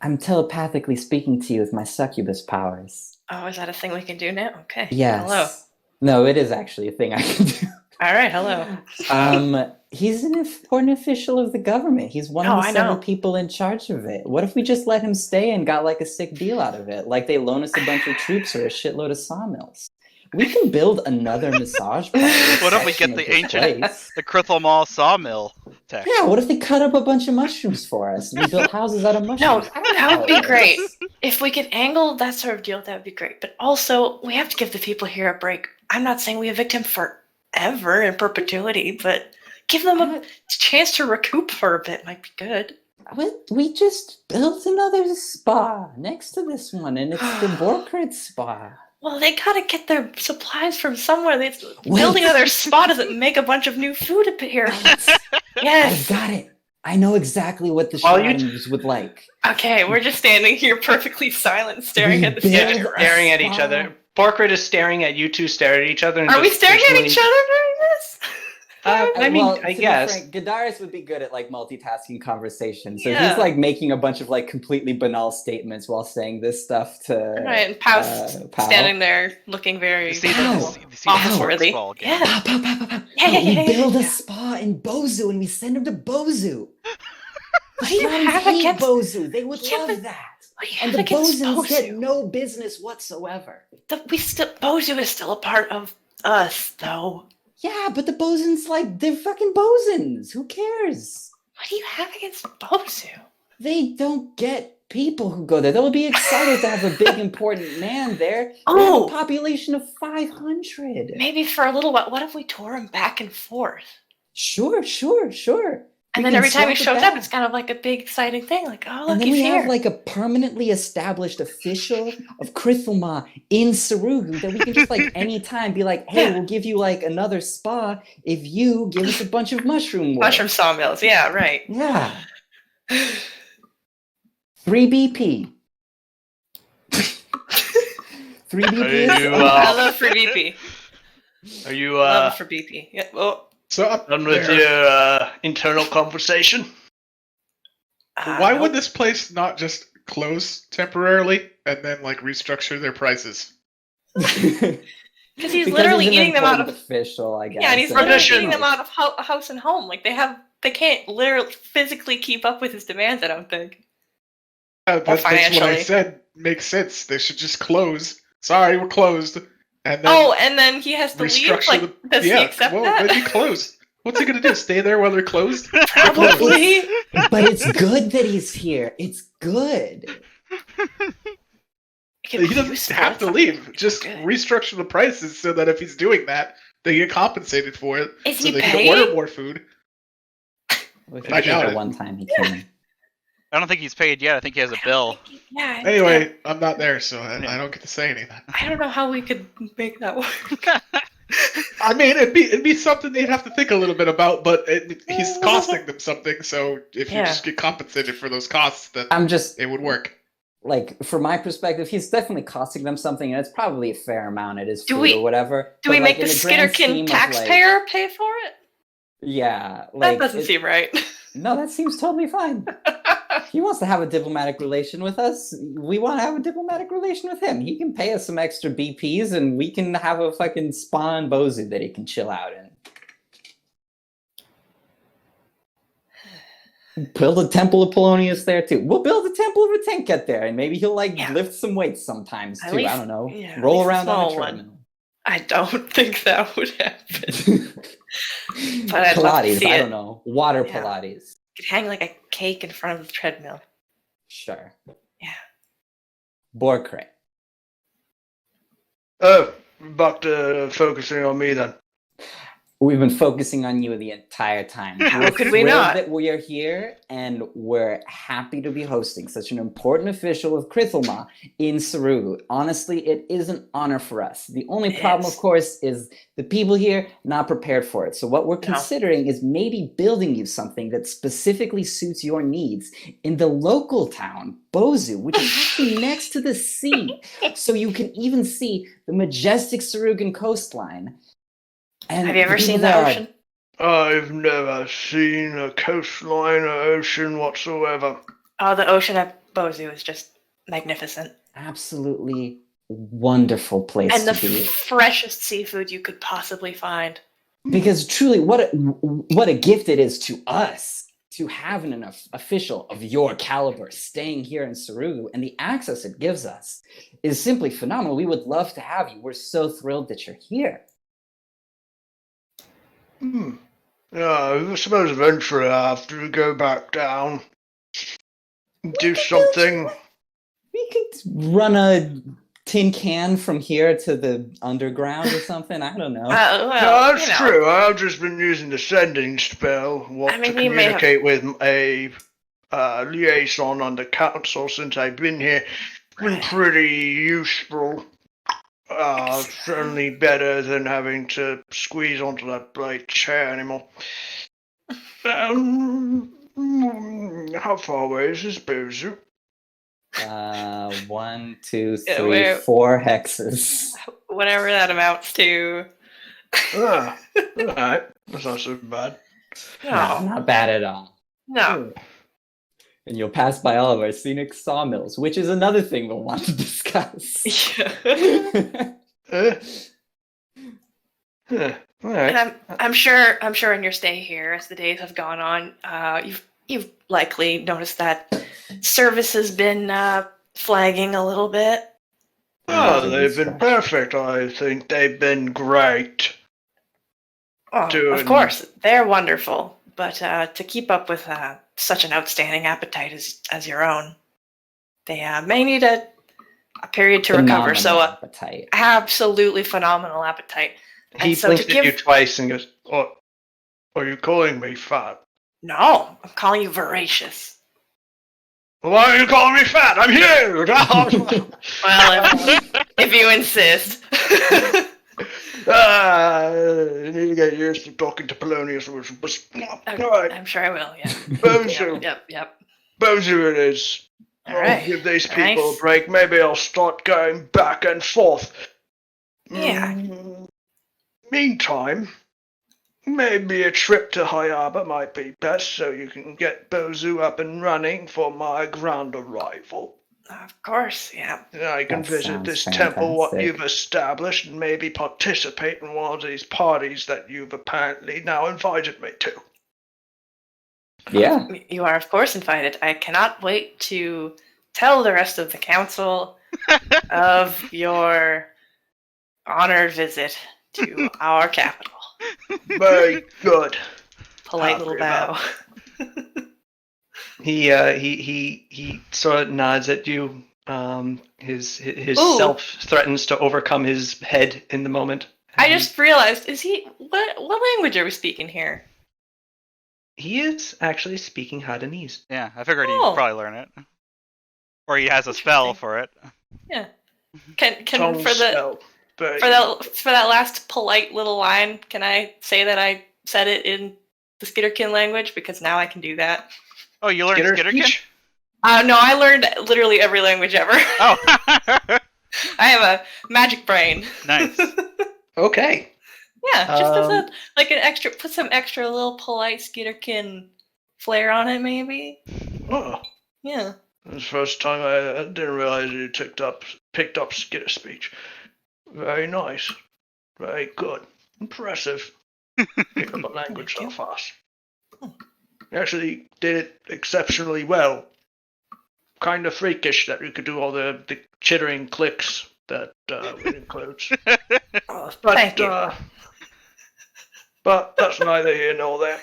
I'm telepathically speaking to you with my succubus powers. Oh, is that a thing we can do now? Okay. Yes. Hello. No, it is actually a thing I can do. All right. Hello. He's an important official of the government. He's one Oh, of the I 7 know. people in charge of it. What if we just let him stay and got like a sick deal out of it? Like they loan us a bunch of troops or a shitload of sawmills. We can build another massage parlor. What if we section get of the this ancient- place. The Crithlemall sawmill tech. Yeah, what if they cut up a bunch of mushrooms for us? We built houses out of No, mushrooms. that would be great. If we could angle that sort of deal, that would be great. But also, we have to give the people here a break. I'm not saying we evict him forever in perpetuity, but give them a chance to recoup for a bit might be good. We just built another spa next to this one, and it's the Borkrit spa. Well, they gotta get their supplies from somewhere. Wait. Building another spa doesn't make a bunch of new food appear. I've Yes. got it. I know exactly what the While you- Shadows would like. Okay, we're just standing here perfectly silent, staring We at the build stage. a Staring at each spa. other. Borkrit is staring at you two, stare at each other. And Are we just staring at visually- each other during this? I mean, Well, I to be guess. frank, Gadaris would be good at like multitasking conversations, so Yeah. he's like making a bunch of like completely banal statements while saying this stuff to. Right, and Pau's Pal. standing there looking very You see Ow. the office worthy. ball again. Yeah. Pow, pow, pow, pow, pow. Yeah, No, yeah, we yeah, build yeah. a spa in Bozu and we send him to Bozu. What do you Shadows have hate against? Bozu. They would Yeah, love but- that. What do you And have the against Bozens get Bozu? no business whatsoever. Bozu is still a part of us, though. Yeah, but the Bozens, like, they're fucking Bozens. Who cares? What do you have against Bozu? They don't get people who go there. They'll be excited to have a big, important man there. They have Oh. a population of 500. Maybe for a little while. What if we tour him back and forth? Sure. And We then can every time he swap it shows up, back. it's kind of like a big, exciting thing. Like, oh, look, And then he's we here. have like a permanently established official of Krithilma in Sarugu that we can just like anytime be like, hey, Yeah. we'll give you like another spa if you give us a bunch of mushroom work. Mushroom sawmills. Yeah, right. Yeah. 3 BP. 3 BP is Are you, I love for BP. Are you Love for BP. Yeah. Well, So up done with there, your internal conversation? why nope. would this place not just close temporarily and then like restructure their prices? Because he's Because literally he's an eating them out of important official, I guess. yeah, and he's and literally Tradition. eating them out of house and home. Like they can't literally physically keep up with his demands. I don't think. That's what I financially. said. Makes sense. They should just close. Sorry, we're closed. And then Oh, and then he has to leave. restructure Like, does he accept well, that? then you close. What's he gonna do? Stay there while they're closed? Probably. But it's good that he's here. It's good. He doesn't have to leave. Just restructure the prices so that if he's doing that, they get compensated for it. Is so he they paid? can order more food. If I he doubt did it. the one time he came. I don't think he's paid yet. I think he has a bill. Yeah. Anyway, I'm not there, so I don't get to say anything. I don't know how we could make that work. I mean, it'd be something they'd have to think a little bit about, but he's costing them something. So if you Yeah. just get compensated for those costs, then I'm just it would work. like, from my perspective, he's definitely costing them something, and it's probably a fair amount. It is Do food we- or whatever. Do we But, make like, the in grand scheme Skitterkin of, taxpayer pay for it? yeah, That like doesn't seem right. no, that seems totally fine. He wants to have a diplomatic relation with us. We want to have a diplomatic relation with him. He can pay us some extra BPs, and we can have a fucking spa in Bozu that he can chill out in. Build a Temple of Polonius there too. We'll build a Temple of Atenket there, and maybe he'll lift some weights sometimes At too. least- I don't know. yeah, at Roll least a around on a small one. treadmill. I don't think that would happen. But I'd love to Pilates, see I it. don't know. Water Yeah. Pilates. Could hang like a cake in front of the treadmill. Sure. Yeah. Borkray. Oh, back to focusing on me then. We've been focusing on you the entire time. How We're could we thrilled not? that we are here, and we're happy to be hosting such an important official of Krithelma in Sarugu. Honestly, it is an honor for us. The only It problem, is. of course, is the people here not prepared for it. So what we're No. considering is maybe building you something that specifically suits your needs in the local town, Bozu, which is actually next to the sea. So you can even see the majestic Sarugan coastline. And Have you ever people seen there the are- ocean? I've never seen a coastline or ocean whatsoever. Oh, the ocean at Bozu is just magnificent. Absolutely wonderful place And the to be. freshest seafood you could possibly find. Because truly, what a gift it is to us to have an official of your caliber staying here in Sarugu, and the access it gives us is simply phenomenal. We would love to have you. We're so thrilled that you're here. Yeah, I suppose eventually I have to go back down. Do could something. We could run a tin can from here to the underground or something. I don't know. Well, No, that's you know, true. I've just been using the sending spell I mean, to we may have- communicate with a liaison on the council since I've been here. It's been pretty useful. Certainly better than having to squeeze onto that bloody chair anymore. How far away is this Bozu? 1, 2, Yeah, 3, we're- 4 hexes. whatever that amounts to. Alright. That's not so bad. No, No, not bad at all. no. And you'll pass by all of our scenic sawmills, which is another thing we'll want to discuss. Huh, alright. And I'm sure in your stay here, as the days have gone on, you've likely noticed that service has been flagging a little bit. Oh, they've been perfect. I think they've been great. Oh, Doing- of course, they're wonderful, but to keep up with such an outstanding appetite as your own, they may need a period to recover. So, Phenomenal appetite. absolutely phenomenal appetite. He And so blinks to at you give- twice and goes, "Oh, are you calling me fat? No, I'm calling you voracious. Why are you calling me fat? I'm huge!" Well, if you insist. You need to get used to talking to Polonius. Alright, I'm sure I will. Yeah. Bozu. Yep. Bozu it is. All I'll right. give these people Nice. a break. Maybe I'll start going back and forth. Yeah. Meantime, maybe a trip to Hayaba might be best so you can get Bozu up and running for my grand arrival. Of course. Yeah. I can That visit sounds this temple what fantastic. you've established and maybe participate in one of these parties that you've apparently now invited me to. Yeah. You are, of course, invited. I cannot wait to tell the rest of the council of your honored visit to our capital. Very good. Polite little bow. He sort of nods at you. His Ooh. self threatens to overcome his head in the moment. I just realized, what language are we speaking here? He is actually speaking Hadanese. Yeah, I figured Oh. he'd probably learn it. Or he has a spell for it. Yeah. Can Tongue for the spell. Very for that last polite little line, can I say that I said it in the Skitterkin language? Because now I can do that. Oh, you learned Skitter Skitterkin? speech? No, I learned literally every language ever. Oh, I have a magic brain. nice. Okay. Yeah, just as Um, an extra, put some extra little polite Skitterkin flair on it, maybe. Oh, Yeah. It was the first time I didn't realize you picked up skitter speech. Very nice. Very good. Impressive. Pick up a language so fast. You actually did it exceptionally well. Kind of freakish that you could do all the chittering clicks that it includes. Oh, But, thank you. but that's neither here nor there.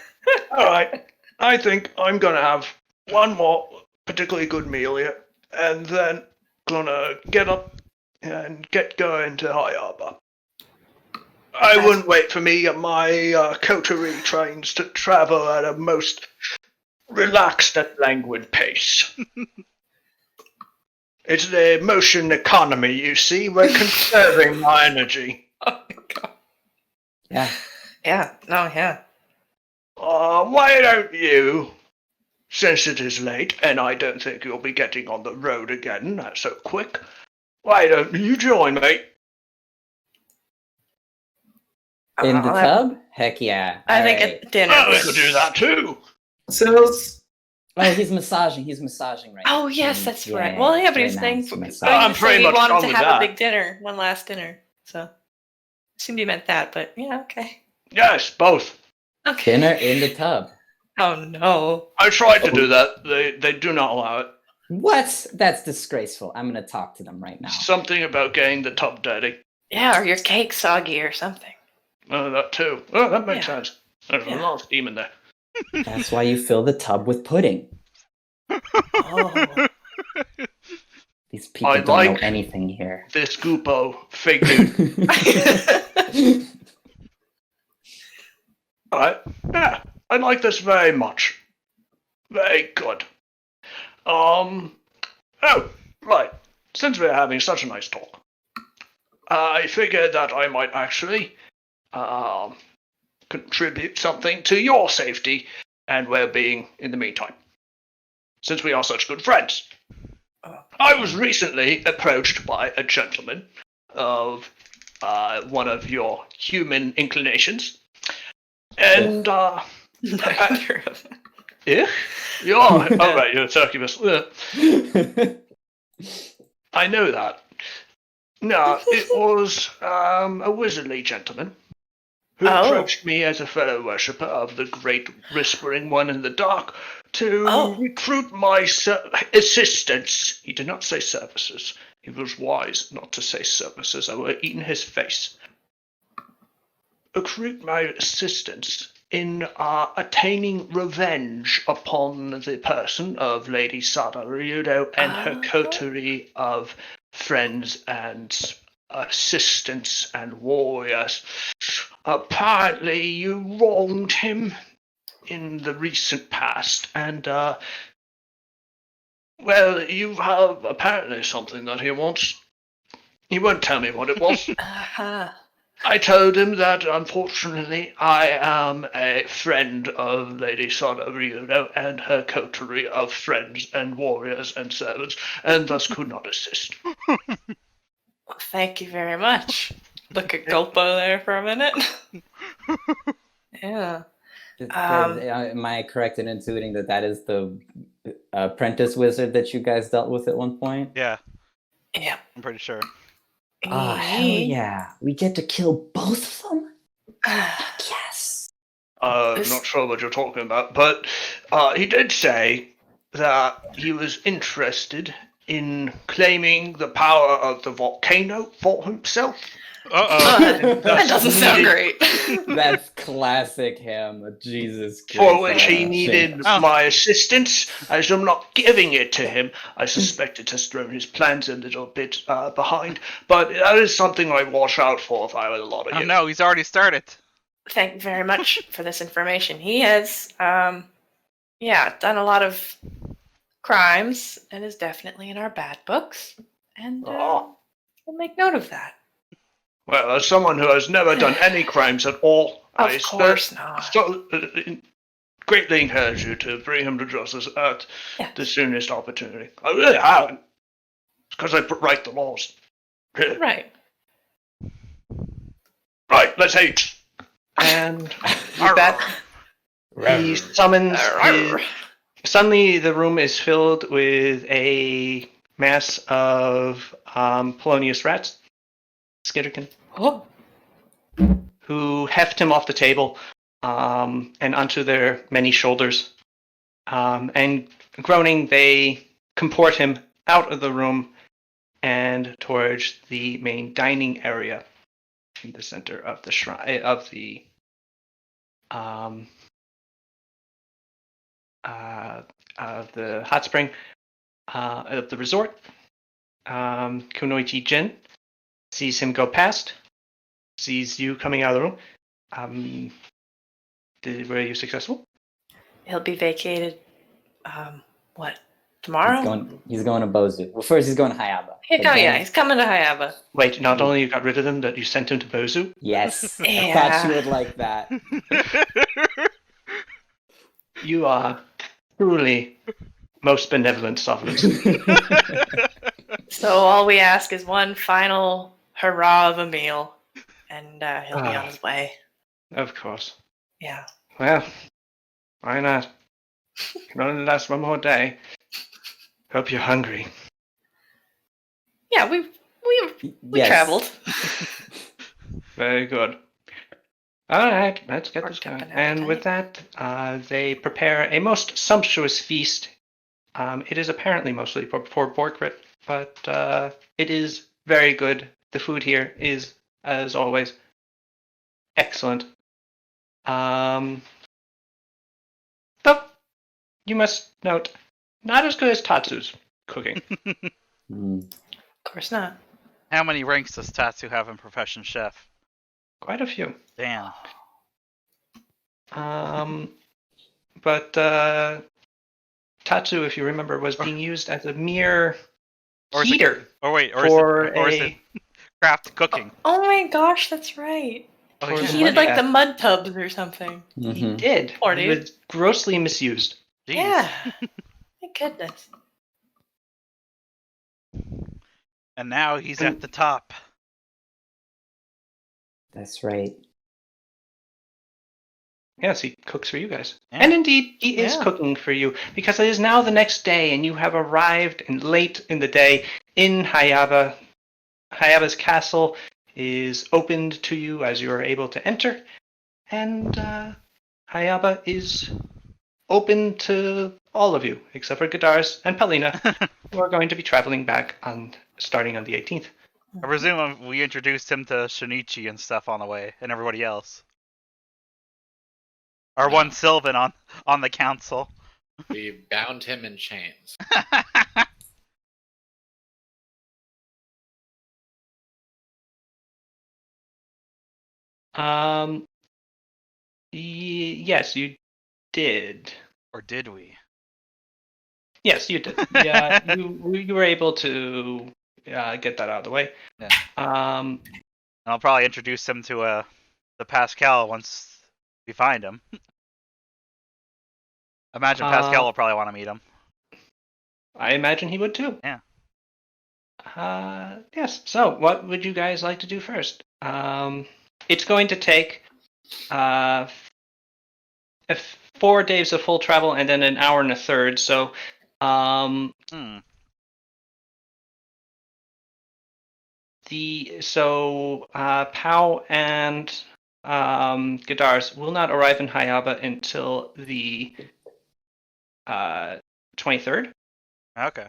Alright, I think I'm gonna have one more particularly good meal here, and then gonna get up and get going to High Harbour. I wouldn't wait for my coterie trains to travel at a most relaxed and languid pace. It's the motion economy, you see. We're conserving my energy. Oh my god. Yeah. Yeah. No. Yeah. Why don't you, since it is late, and I don't think you'll be getting on the road again so quick, why don't you join me? In the Oh, tub? Heck yeah. I think Alright. at dinner. Oh, we could do that too. Sills, Oh, he's massaging. He's massaging right now. Oh yes, that's Yeah, right. Well, yeah, but right he's now saying he's he massaging. I'm pretty much wanted done to with have that. a big dinner, one last dinner. So, I assumed you meant that, but yeah, okay. Yes, both. Okay. Dinner in the tub. Oh no. I tried to do that. They do not allow it. What? That's disgraceful. I'm gonna talk to them right now. Something about getting the tub dirty. Yeah, or your cake soggy or something. Oh, that too. Oh, that makes Yeah. sense. There's Yeah. a lot of steam in there. That's why you fill the tub with pudding. Oh. These people I don't know like- anything here. This Goopo figured. Alright. Yeah, I like this very much. Very good. Oh, right. Since we're having such a nice talk, I figured that I might actually contribute something to your safety and well-being in the meantime, since we are such good friends. I was recently approached by a gentleman of one of your human inclinations, and Neither of them. yeah, you're right. You're a succubus. I know that. No, it was a wizardly gentleman who approached me as a fellow worshipper of the great whispering one in the dark to recruit my assistance. He did not say services. He was wise not to say services. I would have eaten his face. Recruit my assistance in attaining revenge upon the person of Lady Sada Ryudo and her coterie of friends and assistants and warriors. Apparently you wronged him in the recent past, and well, you have apparently something that he wants. He won't tell me what it was. I told him that, unfortunately, I am a friend of Lady Sada Ryudo and her coterie of friends and warriors and servants, and thus could not assist. Well, thank you very much. Look at Gulpo there for a minute. Yeah. Am I correct in intuiting that that is the apprentice wizard that you guys dealt with at one point? Yeah, Yeah. I'm pretty sure. Oh, hell yeah. We get to kill both of them? Yes. I'm not sure what you're talking about, but he did say that he was interested in claiming the power of the volcano for himself. That doesn't sound great. That's classic him. Jesus Christ. For which he needed my assistance, as I'm not giving it to him. I suspect it has thrown his plans a little bit behind, but that is something I watch out for if I were a lot of you. Oh no, he's already started. Thank you very much for this information. He has, done a lot of crimes and is definitely in our bad books. And we'll make note of that. Well, as someone who has never done any crimes at all, Of course not. Greatly encourage you to bring him to justice at Yeah. the soonest opportunity. I really haven't. It's because I write the laws. Right. Right, let's eat. And You bet. he summons his Suddenly, the room is filled with a mass of Polonius rats, Skitterkin, Oh, who heft him off the table and onto their many shoulders. And groaning, they comport him out of the room and towards the main dining area in the center of the shrine of the hot spring of the resort. Kunoichi Jin sees him go past, sees you coming out of the room. Were you successful? he'll be vacated. What? Tomorrow? He's going to Bozu. Well, first he's going to Hayaba. He's coming to Hayaba. Wait, not only you got rid of him, that you sent him to Bozu? Yes. I Yeah. thought you would like that. You are truly most benevolent sovereigns. So all we ask is one final hurrah of a meal, and he'll be on his way. Of course. Yeah. Well, why not? Can only last one more day. Hope you're hungry. Yeah, we Yes. traveled. Very good. All right, let's get this Worked up going. an And with that, they prepare a most sumptuous feast. It is apparently mostly for Borgrit, but it is very good. The food here is, as always, excellent. Though, you must note, not as good as Tatsu's cooking. Mm. Of course not. How many ranks does Tatsu have in Profession Chef? Quite a few. Damn. But Tatsu, if you remember, was being used as a mere Or is it- heater Or wait, or is it craft cooking? Oh my gosh, that's right. Oh, for He the yeah. heated mud like the bath. mud tubs or something. He Mhm. did. Poor He dude. was grossly misused. Jeez. Yeah. My goodness. And now he's at the top. That's right. Yes, he cooks for you guys. Yeah. And indeed, he is Yeah. cooking for you, because it is now the next day, and you have arrived and late in the day in Hayaba. Hayaba's castle is opened to you as you are able to enter, and Hayaba is open to all of you, except for Gadars and Palina, who are going to be traveling back starting on the 18th. I presume we introduced him to Shinichi and stuff on the way, and everybody else. Our one Sylvan on the council. We bound him in chains. Yes, you did. Or did we? Yes, you did. Yeah, you were able to get that out of the way. Yeah. Um, And I'll probably introduce him to the Pascal once we find him. Imagine Pascal will probably want to meet him. I imagine he would too. Yeah. Yes. So, what would you guys like to do first? It's going to take 4 days of full travel and then an hour and a third. So, Pau and Gadars will not arrive in Hayaba until the 23rd. Okay.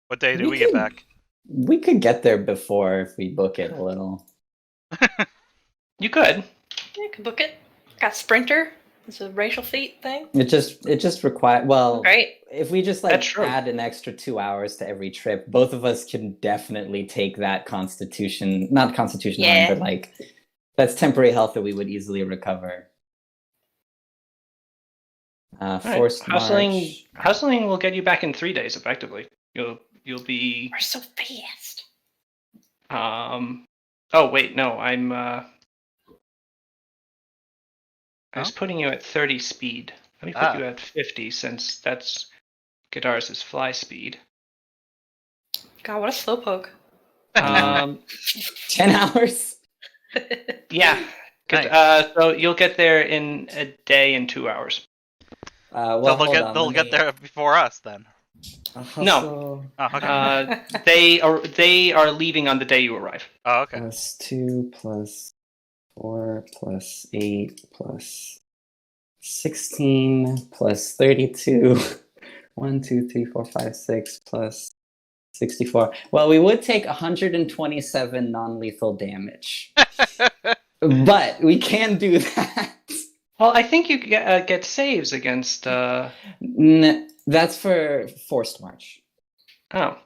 What day do we get back? We could get there before if we book it a little. You could. Yeah, you can book it. Got Sprinter. It's a racial feat thing. It just requires, well, Right. if we just That's true. add an extra 2 hours to every trip, both of us can definitely take that not constitution Yeah. on, but that's temporary health that we would easily recover. All right. Forced march. Hustling will get you back in 3 days, effectively. You'll be. We're so fast. Oh wait, no, I was putting you at 30 speed. Let me put you at 50, since that's Gadars' fly speed. God, what a slowpoke. 10 hours? Yeah. Nice. So you'll get there in a day and 2 hours. Well, So hold on. they'll let get me- there before us then. hustle Oh, okay. They are leaving on the day you arrive. Oh, okay. plus 2 plus 4 plus 8 plus 16 plus 32. 1, 2, 3, 4, 5, 6 plus 64. Well, we would take 127 non-lethal damage. But we can do that. Well, I think you get saves against. That's for forced march. Oh,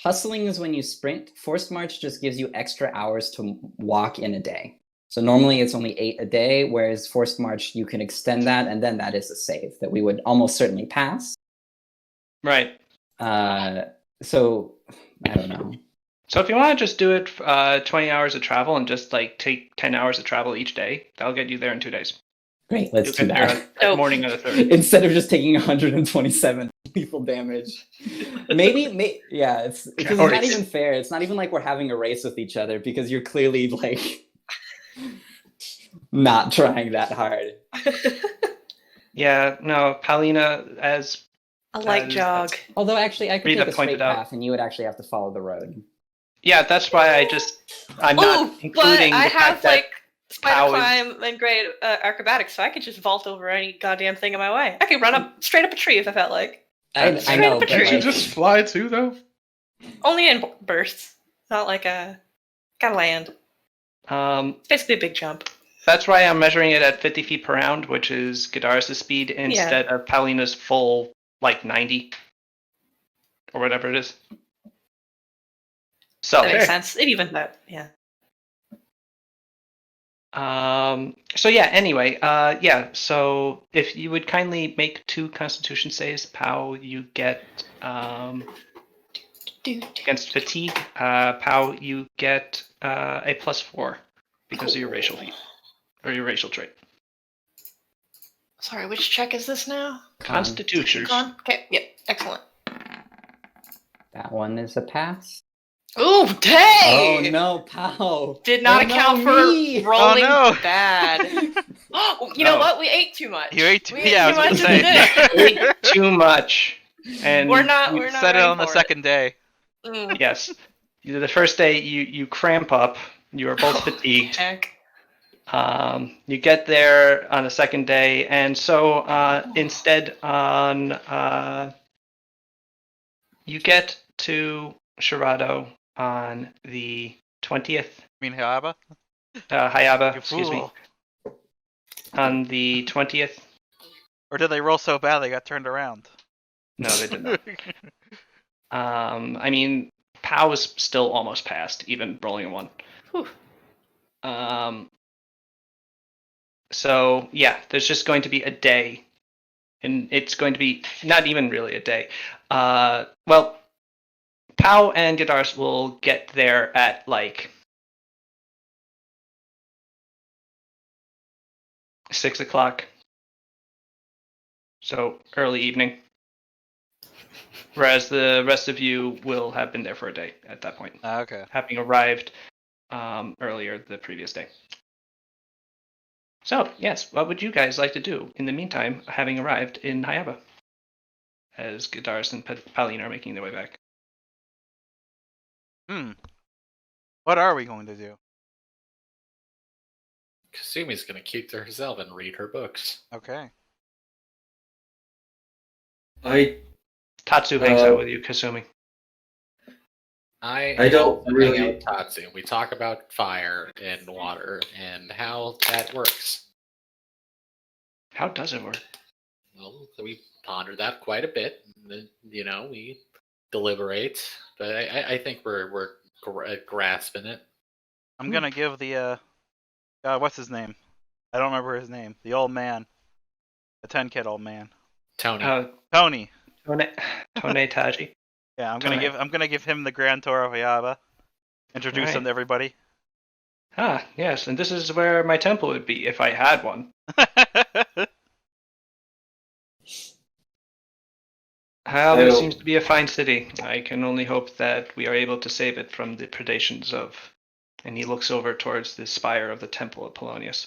Hustling is when you sprint. Forced march just gives you extra hours to walk in a day. So normally it's only 8 a day, whereas forced march you can extend that, and then that is a save that we would almost certainly pass. right. So I don't know. So if you want to just do it 20 hours of travel and just like take 10 hours of travel each day, that'll get you there in 2 days. Great, let's do You'll get there that. on the morning of the third. Instead of just taking 127 lethal damage. Maybe yeah, it's because it's not even fair. It's not even like we're having a race with each other because you're clearly like not trying that hard. Yeah, no, Paulina, as A light That is- jog. Although actually I could Rita take a straight pointed out. path and you would actually have to follow the road. yeah, that's why I'm Ooh, not but including I the have fact that like spider Pow is- climb and great acrobatics, so I could just vault over any goddamn thing in my way. I could run up straight up a tree if I felt like. I Straight know, up a but tree. Can't you like, just fly too, though? Only in bursts, not like a gotta land. It's basically a big jump. that's why I'm measuring it at 50 feet per round, which is Gadara's speed instead of Paulina's full like 90 or whatever it is. So That makes sense. It evens out. Yeah. So yeah, anyway, yeah, so if you would kindly make 2 constitution saves, Pow, you get against fatigue, Pow, you get a +4 because of your racial feat or your racial trait. Sorry, which check is this now? Constitution. Con? Okay, yep, excellent. that one is a pass. Ooh, dang! Oh no, Pow! Did not Oh, no, account me! for rolling Oh, no. bad. You know what? We ate too much. You ate too. We ate Yeah, I too was much gonna at the say. dinner. Too much. And We're not Set it ready on the for second day. Mm. yes, the first day you cramp up. You are both fatigued. Heck. You get there on the second day, and so instead you get to Shirado on the 20th. I mean, Hayaba? Hayaba, You excuse me, fool. on the 20th. Or did they roll so bad they got turned around? No, they did not. I mean, Pow was still almost past, even rolling a 1. Whew. So yeah, there's just going to be a day, and it's going to be not even really a day. Well, Pow and Gadars will get there at like 6 o'clock, so early evening. Whereas the rest of you will have been there for a day at that point, Okay. having arrived earlier the previous day. So, yes, what would you guys like to do in the meantime, having arrived in Hayaba, as Gadars and Paulina are making their way back? What are we going to do? Kasumi's gonna keep to herself and read her books. Okay. Tatsu hangs out with you, Kasumi. I don't help really- hang out with Tatsu. We talk about fire and water and how that works. How does it work? Well, we ponder that quite a bit. You know, we deliberate, but I think we're grasping it. I'm gonna give the what's his name? I don't remember his name. The old man. The 10-kid old man. Tony. Tony. Tone Taji. Yeah, I'm Tony. gonna give him the grand tour of Hayaba. Introduce him Right. to everybody. Ah, yes, and this is where my temple would be if I had one. Hayaba seems to be a fine city. I can only hope that we are able to save it from the predations of... And he looks over towards the spire of the temple of Polonius.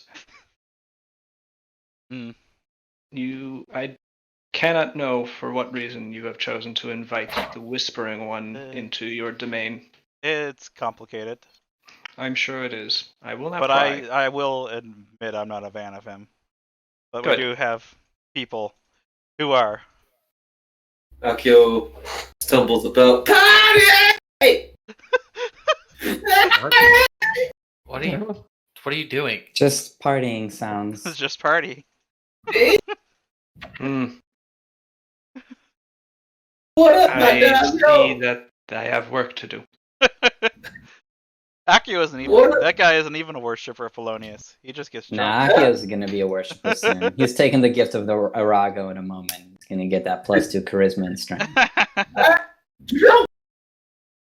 Hmm. I cannot know for what reason you have chosen to invite the Whispering One into your domain. It's complicated, I'm sure it is. I will not but pry. I will admit I'm not a fan of him. But Good. we do have people who are. Akio stumbles about. Party! What are you doing? Just partying sounds. It's just party. Hmm. What up, my I dad? see that I have work to do. Akio isn't even. What? That guy isn't even a worshiper of Polonius. He just gets drunk. Nah, Akio's gonna be a worshiper soon. He's taking the gift of the Arago in a moment. He's gonna get that +2 charisma and strength.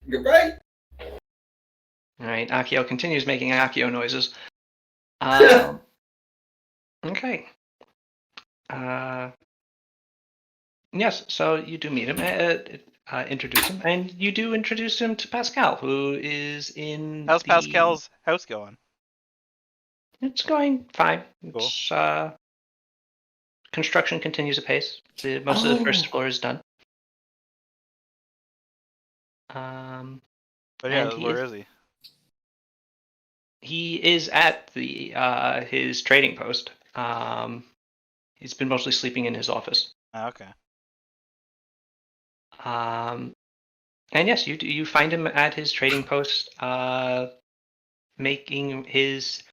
You're right. All right, Akio continues making Akio noises. Okay. Yes, so you do meet him, introduce him, and you do introduce him to Pascal, who is in. How's Pascal's house going? It's going fine. Cool. It's, construction continues apace. Most of the first floor is done. But yeah, where is he? He is at the his trading post. He's been mostly sleeping in his office. Okay. And yes, you find him at his trading post, making his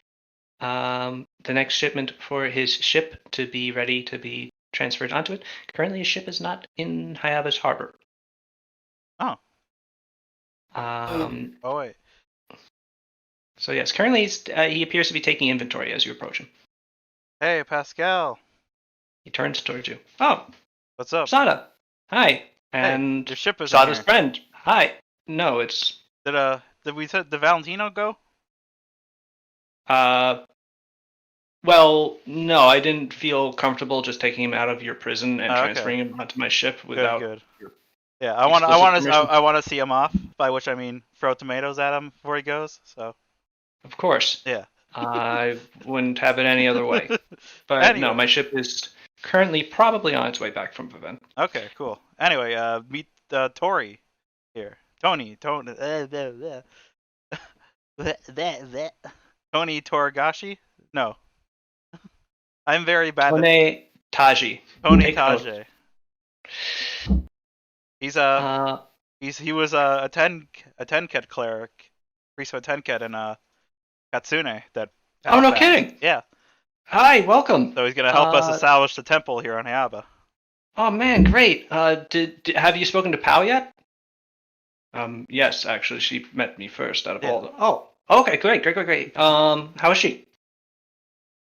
the next shipment for his ship to be ready to be transferred onto it. Currently, his ship is not in Hayaba's harbor. Oh. Oh wait. So yes, currently he appears to be taking inventory as you approach him. Hey, Pascal. He turns towards you. Oh, what's up? Sada. Hi. And your ship is Sada's in here. friend. Hi. No, it's Did Valentino go? Well, no, I didn't feel comfortable just taking him out of your prison and transferring him onto my ship without. Good. Yeah, I want to see him off. By which I mean throw tomatoes at him before he goes. So. Of course. Yeah. I wouldn't have it any other way. But Anyway. no, my ship is currently probably on its way back from Vivint. Okay, cool. Anyway, meet Tori here. Tony. Tony Toragashi? No. I'm very bad Tone Taji. Tony Take note. Tajay. He was a Tenket cleric, priest of a Tenket in Katsune that. Oh, no kidding! Yeah. Hi, welcome. So he's gonna help us establish the temple here on Hayaba. Oh man, great. Have you spoken to Pao yet? Yes, actually, she met me first out of all the. Oh, okay, great. How is she?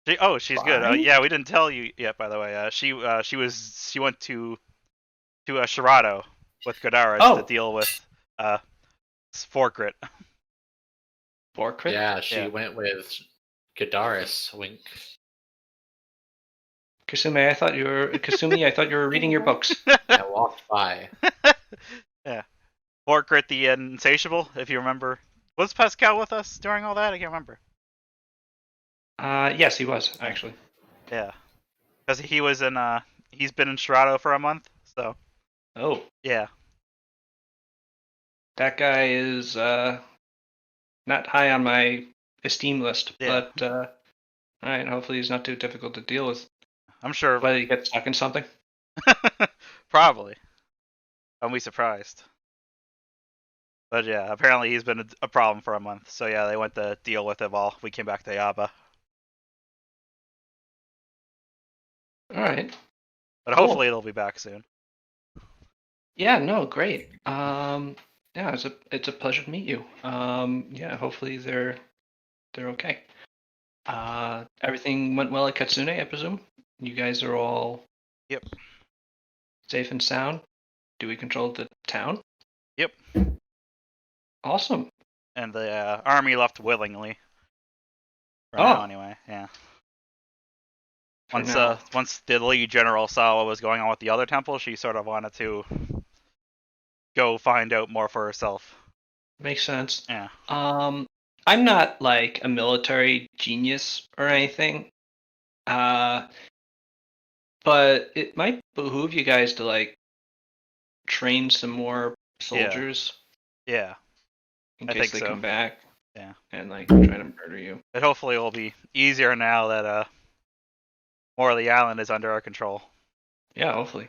She's good. Fine. Yeah, we didn't tell you yet, by the way. She went to Shirado with Godaris to deal with Forkrit. Forkrit? Yeah, she went with Godaris. Wink. Kasumi, I thought you were reading your books. I walked by. Yeah. Forkrit the Insatiable, if you remember. Was Pascal with us during all that? I can't remember. Yes, he was, actually. Yeah. Because he's been in Shirado for a month, so. Oh. Yeah. That guy is not high on my esteem list, but alright, hopefully he's not too difficult to deal with. I'm sure. Whether you get stuck in something? Probably. I'll be surprised. But yeah, apparently he's been a problem for a month. So yeah, they went to deal with it while we came back to Yaba. Alright. But hopefully it'll be back soon. Yeah, no, great. Yeah, it's a pleasure to meet you. Yeah, hopefully they're okay. Everything went well at Katsune, I presume? You guys are all safe and sound? Do we control the town? Yep. Awesome. And the army left willingly. For now, anyway, yeah. Once the lead general saw what was going on with the other temple, she sort of wanted to go find out more for herself. Makes sense. Yeah. I'm not like a military genius or anything. but it might behoove you guys to like train some more soldiers Yeah. in I case think they so. come back. Yeah. And like try to murder you. It hopefully will be easier now that more of the island is under our control. Yeah, hopefully.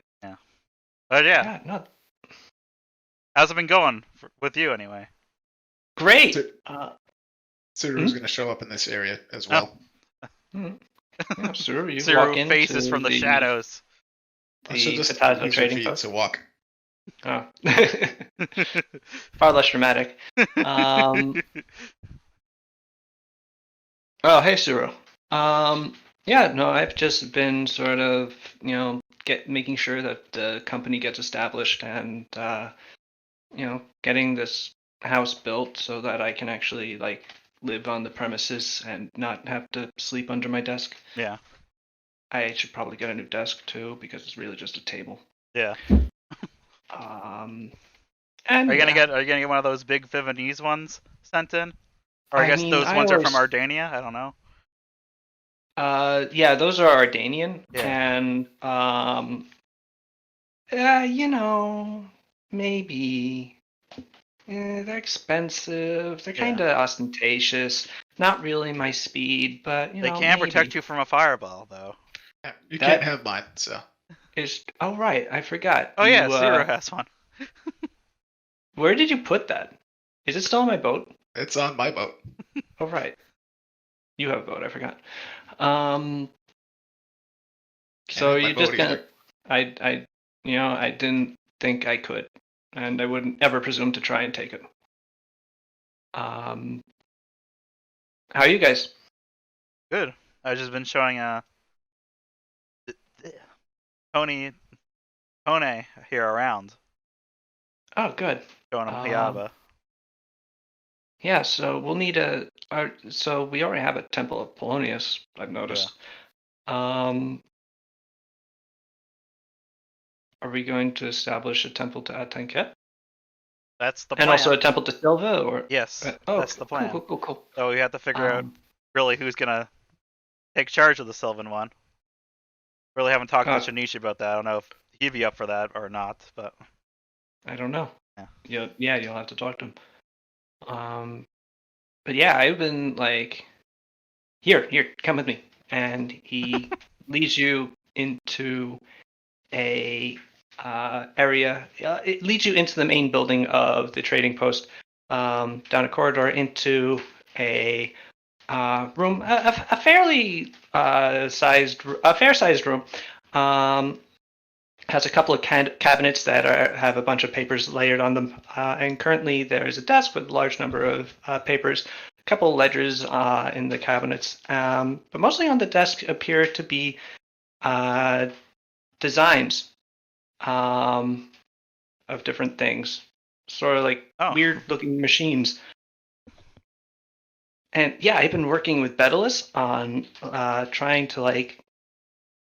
But yeah, Yeah, no, how's it been going with you anyway? great. So- Suru's going to show up in this area as well. Yeah, Suru, you Suru walk into faces from the shadows. I should the just potato use your trading feet post. to walk. Oh. Far less dramatic. Oh, hey, Suru. Yeah, no, I've just been sort of, making sure that the company gets established and, getting this house built so that I can actually, like, live on the premises and not have to sleep under my desk. Yeah. I should probably get a new desk, too, because it's really just a table. Yeah. And Are you gonna get one of those big Vivanese ones sent in? Or I I guess mean, those I ones are from always- Ardania? I don't know. Yeah, those are Ardanian, Yeah. and maybe they're expensive. They're Yeah. kind of ostentatious. Not really my speed, but They can protect you from a fireball, though. Yeah, you That- can't have mine, so. Oh right, I forgot. Oh yeah, You, Zero has one. where did you put that? Is it still on my boat? It's on my boat. Oh right, you have a boat. I forgot. So have my you just boat gonna? I didn't think I could, and I wouldn't ever presume to try and take it. How are you guys? Good. I've just been showing Pony here around, Oh, good. showing him Um, Piaba. Yeah, so we'll need so we already have a Temple of Polonius, I've noticed. Are we going to establish a temple to Atenket? That's the plan. And also a temple to Silva, or? Yes, that's the cool, plan. Cool. So we have to figure out Um, really who's gonna take charge of the Sylvan one. Really haven't talked Uh, to Shinichi about that. I don't know if he'd be up for that or not, but I don't know. Yeah. Yeah, you'll have to talk to him. But yeah, I've been like, here, come with me, and he leads you into a area. It leads you into the main building of the trading post, down a corridor into a room, a fairly fair-sized room. Has a couple of cabinets that have a bunch of papers layered on them, and currently there is a desk with a large number of papers, a couple of ledgers in the cabinets, but mostly on the desk appear to be designs of different things, sort of like weird-looking machines. And yeah, I've been working with Bedalus on trying to like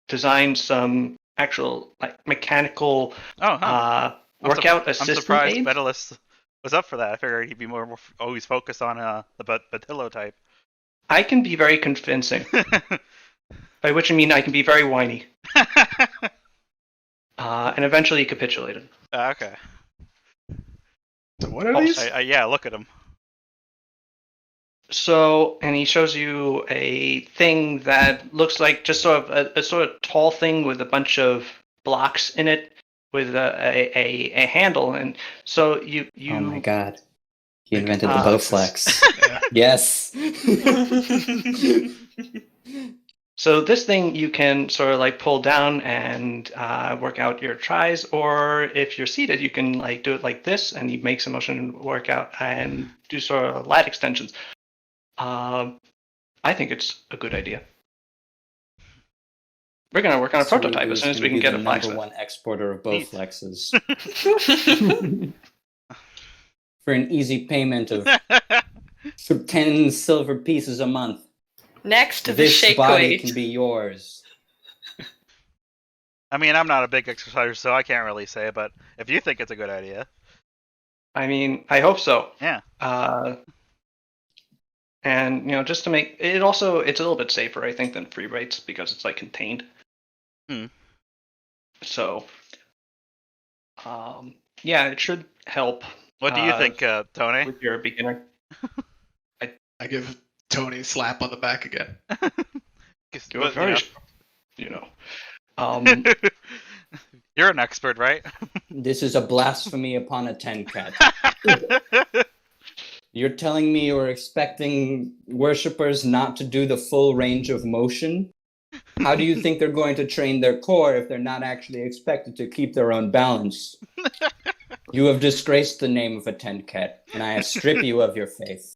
design some actual like mechanical workout I'm assistant surprised aids. Bedalus was up for that. I figured he'd be more always focused on the Batillo type. I can be very convincing, by which I mean I can be very whiny. And eventually he capitulated. Okay. So what are these? Yeah, look at him. So, and he shows you a thing that looks like just sort of a sort of tall thing with a bunch of blocks in it, with a handle, and so you. Oh my god. He invented the Ah, Bowflex. Yes. So this thing you can sort of like pull down and work out your tries, or if you're seated, you can like do it like this, and you make some motion and work out and do sort of lat extensions. I think it's a good idea. We're gonna work on a prototype as soon as we can get a number blacksmith. one exporter of Neat. Bowflexes. For an easy payment of 10 silver pieces a month. Next to the This shake body weight. can be yours. I mean, I'm not a big exerciser, so I can't really say, but if you think it's a good idea. I mean, I hope so. Yeah. And just to make it also, it's a little bit safer, I think, than free rates because it's like contained. So, yeah, it should help. What do you think, Tony? With your beginner? I give Tony a slap on the back again. You're very, you know. You're an expert, right? This is a blasphemy upon a 10 cat. You're telling me you're expecting worshippers not to do the full range of motion? How do you think they're going to train their core if they're not actually expected to keep their own balance? You have disgraced the name of a 10 cat, and I strip you of your faith.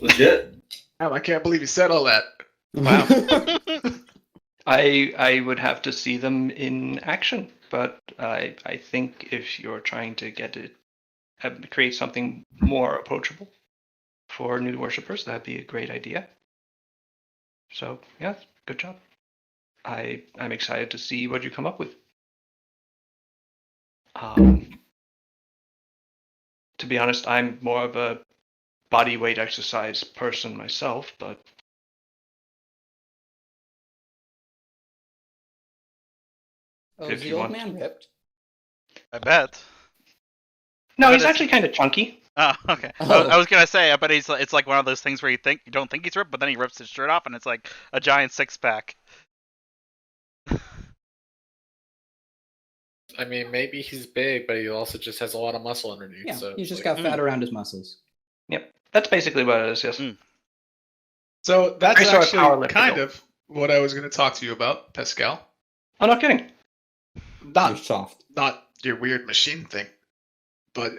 Legit. Damn, I can't believe you said all that. Wow. I would have to see them in action, but I think if you're trying to create something more approachable for new worshippers, that'd be a great idea. So yeah, good job. I'm excited to see what you come up with. To be honest, I'm more of a body weight exercise person myself, but Oh, if is the you old want- man ripped? I bet. no, But he's it's- actually kind of chunky. Oh, okay. Oh. I was gonna say, I bet it's like one of those things where you don't think he's ripped, but then he rips his shirt off, and it's like a giant 6-pack. I mean, maybe he's big, but he also just has a lot of muscle underneath. Yeah, so he's just like, got fat around his muscles. Yep, that's basically what it is. Yes. Mm. So that's Very sort of actually powerlifter kind build. of what I was going to talk to you about, Pascal. I'm not kidding. You're Not soft. not your weird machine thing, but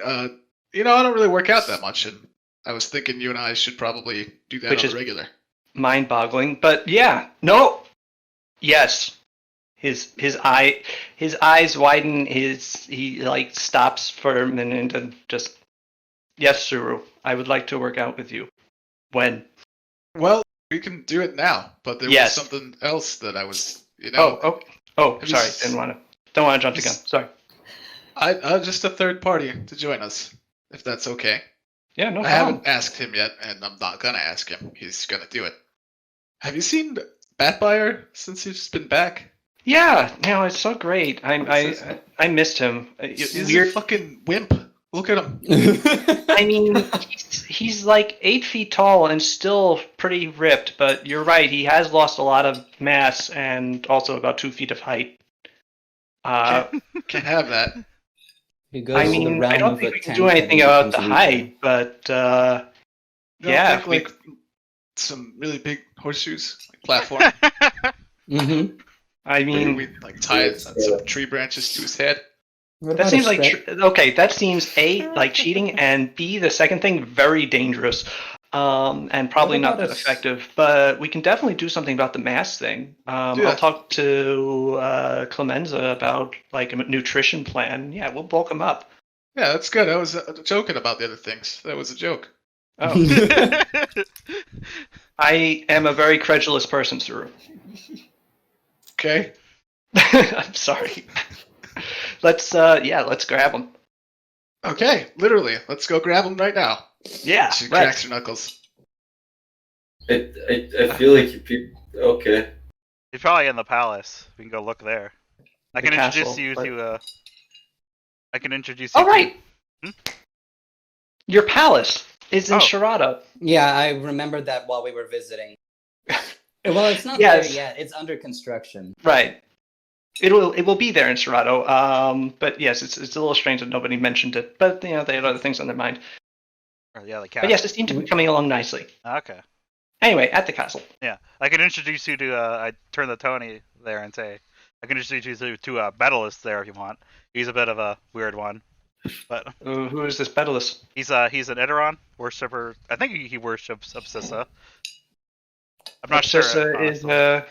you know, I don't really work out that much, and I was thinking you and I should probably do that Which on is- the regular. Mind-boggling, but yeah, no, yes. His eyes widen. He like stops for a minute and just, yes, Suru, I would like to work out with you. When? Well, we can do it now, but there Yes. was something else that I was, you know. Oh, Have you sorry, s- don't want to jump the gun. Sorry. I'm just a third party to join us, if that's okay. Yeah, no I problem. haven't asked him yet, and I'm not gonna ask him. He's gonna do it. Have you seen Batbuyer since he's been back? Yeah, no, it's so great. What's I missed him. He's Weird. a fucking wimp. Look at him. I mean, he's like 8 feet tall and still pretty ripped. But you're right, he has lost a lot of mass and also about 2 feet of height. Can't have that. He goes I to the mean, realm I don't of think a we can 10 do cat anything and about becomes the weaker. height, but You yeah, don't think, like some really big horseshoes, like platform. Mm-hmm. I Maybe mean, we like tie some tree branches to his head. that seems like okay. That seems A, like cheating, and B, the second thing, very dangerous, and probably What not about that a s- effective. But we can definitely do something about the mass thing. Yeah. I'll talk to Clemenza about like a nutrition plan. Yeah, we'll bulk him up. Yeah, that's good. I was joking about the other things. That was a joke. Oh, I am a very credulous person, Suru. Okay. I'm sorry. Let's grab him. Okay. Literally, let's go grab him right now. Yeah, She right. cracks her knuckles. I feel like you people. Okay. He's probably in the palace. We can go look there. I The can introduce castle, you but- to. I can introduce you. Oh, right. Hmm? Your palace is in Oh. Sharada. Yeah, I remembered that while we were visiting. Well, it's not Yes. there yet. It's under construction. Right. It will be there in Serato. But yes, it's a little strange that nobody mentioned it. But you know, they had other things on their mind. Or, yeah, the But castle. yes, it seemed to be coming along nicely. Okay. Anyway, at the castle. Yeah, I can introduce you to. I turn to Tony there and say, I can introduce you to a Betalist there if you want. He's a bit of a weird one, but Who is this Betalist? he's an Iteron worshipper. I think he worships Absissa. I'm not sure. Absissa is honestly. a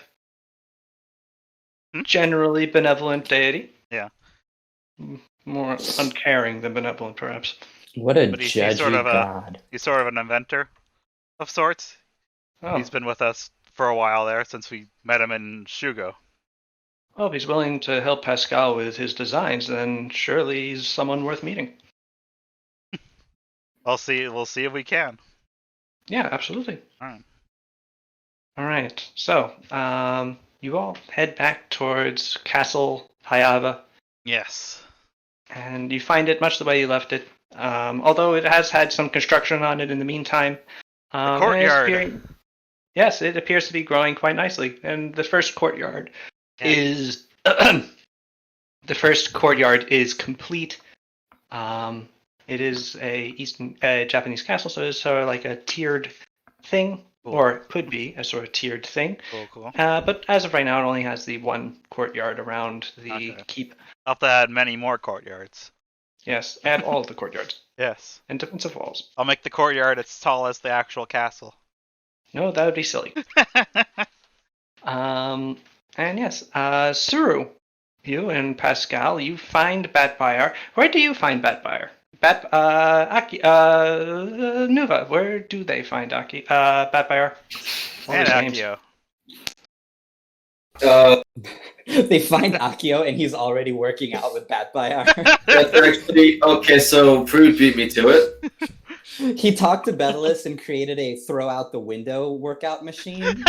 Hmm? generally benevolent deity. Yeah. More uncaring than benevolent, perhaps. What a But he's judgy sort of a- god. He's sort of an inventor of sorts. Oh. He's been with us for a while there since we met him in Shugo. Well, if he's willing to help Pascal with his designs, then surely he's someone worth meeting. We'll see if we can. Yeah, absolutely. Alright. All right. So, you all head back towards Castle Hayava, Yes. and you find it much the way you left it. Although it has had some construction on it in the meantime. The and it's courtyard. yes, it appears to be growing quite nicely. And the first courtyard is the first courtyard is complete. It is a Japanese castle, so it's sort of like a tiered thing, Cool. or it could be a sort of tiered thing. Cool. But as of right now, it only has the one courtyard around the Okay. keep. I'll have to add many more courtyards. Yes, add all of the courtyards Yes. and defensive walls. I'll make the courtyard as tall as the actual castle. No, that would be silly. And yes, Suru, you and Pascal, you find Batfire. Where do you find Batfire? Nuva, where do they find Batfire? All And these names. Akio. They find Akio and he's already working out with Batfire. That's actually okay. So Prude beat me to it. He talked to Betalus and created a throw out the window workout machine.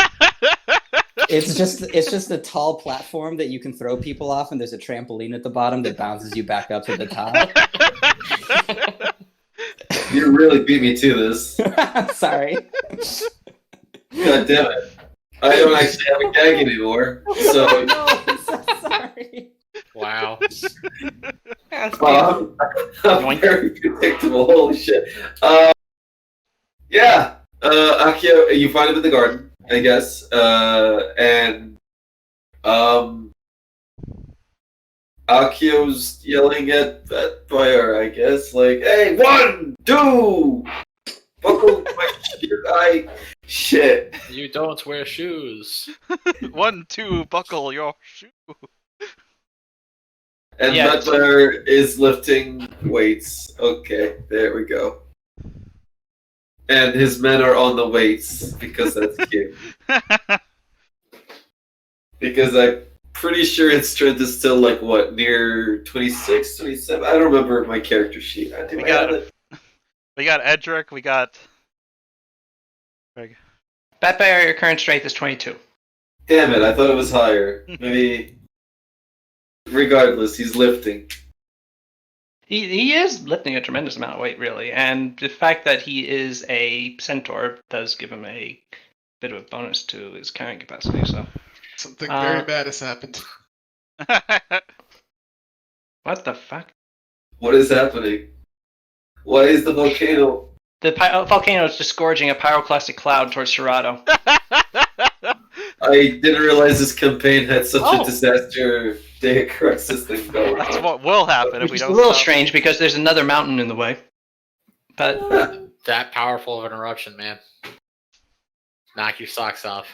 It's just a tall platform that you can throw people off, and there's a trampoline at the bottom that bounces you back up to the top. You really beat me to this. Sorry. God damn it! I don't actually have a gag anymore. So No, I'm so sorry. Wow. I'm very predictable. Holy shit. Yeah. Akio, you find him in the garden, I guess. And Akio's yelling at Batfire, I guess, like, "Hey, 1, 2, buckle my shit." You don't wear shoes. 1, 2, buckle your shoe. And Yeah. Batfire is lifting weights. Okay, there we go. And his men are on the weights because that's cute. Because I'm pretty sure its strength is still like what, near 26, 27? I don't remember my character sheet. I We I got have it. We got Edric, we got... Batfire, your current strength is 22. Damn it, I thought it was higher. Maybe. Regardless, he's lifting. He is lifting a tremendous amount of weight, really, and the fact that he is a centaur does give him a bit of a bonus to his carrying capacity. So, Something very bad has happened. what the fuck? What is happening? Why is the volcano? The volcano is disgorging a pyroclastic cloud towards Serato. I didn't realize this campaign had such Oh. a disaster day crisis thing going That's on. what will happen if Which we is don't a little stop. strange because there's another mountain in the way. But That powerful of an eruption, man. Knock your socks off.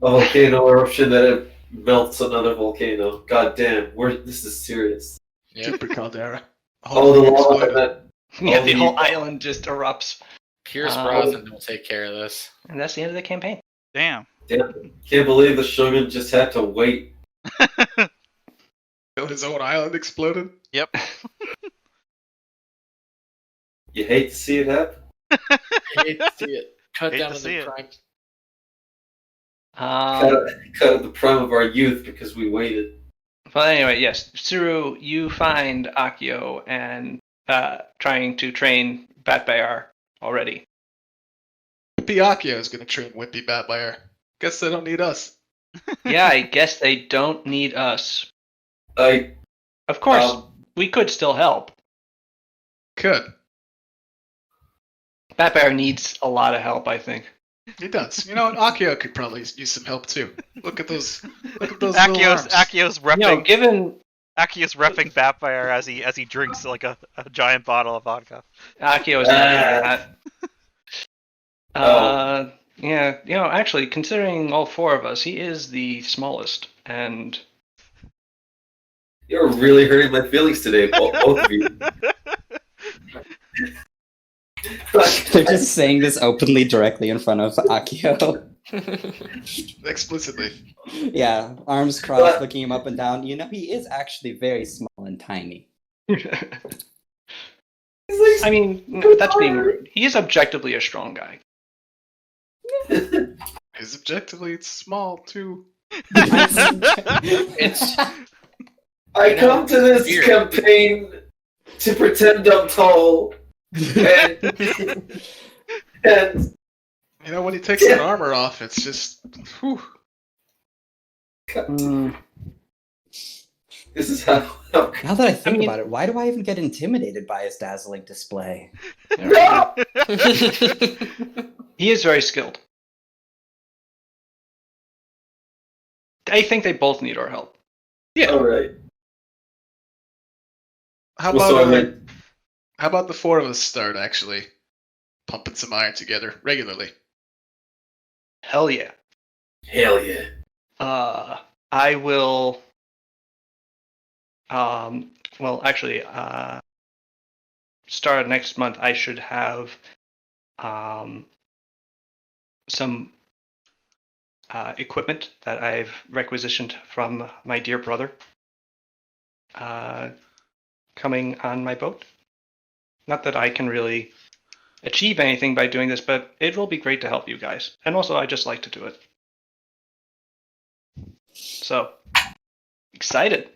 A volcano eruption that it melts another volcano. God damn, this is serious. Yep. Super caldera. Oh, the lava exploded. that. yeah, Oh, the you- whole island just erupts, Pierce Um, Brosnan will take care of this. and that's the end of the campaign. Damn. Damn, can't believe the Shogun just had to wait. His own island exploded. Yep. You hate to see it happen. I hate to see it. Cut Hate down to to see the it. prime. Cut at the prime of our youth because we waited. Well, anyway, yes, Suru, you find Akio and trying to train Batbear already. Piakio is going to train Wimpy Batlayer. Guess they don't need us. Yeah, I guess they don't need us. I Of course, Um, we could still help. Could. Batbear needs a lot of help, I think. He does. You know, Akio could probably use some help too. Look at those. Look at those little arms. Akio's repping. You know, given Akio's repping Batfire as he drinks like a giant bottle of vodka. Akio is not into that. Yeah, you know, actually, considering all four of us, he is the smallest, and You're really hurting my feelings today, both of you. They're just saying this openly directly in front of Akio. Explicitly. Yeah, arms crossed, looking him up and down. You know, he is actually very small and tiny. I mean, that's being rude. He is objectively a strong guy. Because objectively, it's small too. It's I come to this weird. campaign to pretend I'm tall, and and You know, when he takes that armor off, it's just. Whew. This is how. Now that I think mean- about it, why do I even get intimidated by his dazzling display? No! He is very skilled. I think they both need our help. All right. How Well, about so I went. how about the four of us start actually pumping some iron together regularly? Hell yeah. Hell yeah. I will. Well, actually, start of next month, I should have some equipment that I've requisitioned from my dear brother coming on my boat. Not that I can really achieve anything by doing this, but it will be great to help you guys. And also, I just like to do it. So, excited.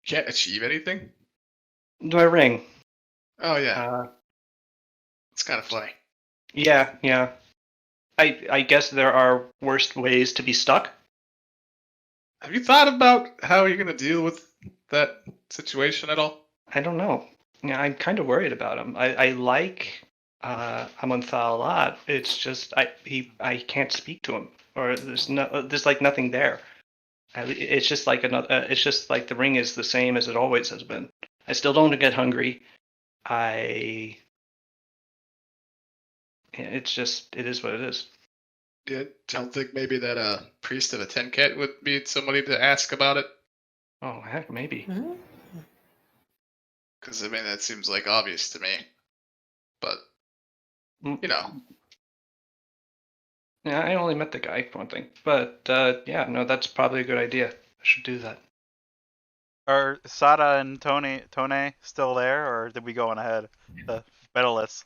Can't achieve anything? My ring. Oh yeah, it's kind of funny. Yeah. I guess there are worse ways to be stuck. Have you thought about how you're gonna deal with that situation at all? I don't know. Yeah, I'm kind of worried about him. I like Amonthal a lot. It's just I can't speak to him, or there's like nothing there. It's just like another. It's just like the ring is the same as it always has been. I still don't get hungry. It's just it is what it is. Yeah, don't think maybe that priest of a Tenket would be somebody to ask about it? Oh heck, maybe. Because I mean that seems like obvious to me. But you know, Yeah, I only met the guy for one thing, but yeah, no, that's probably a good idea. I should do that. Are Sada and Tone still there, or did we go on ahead? The medalists.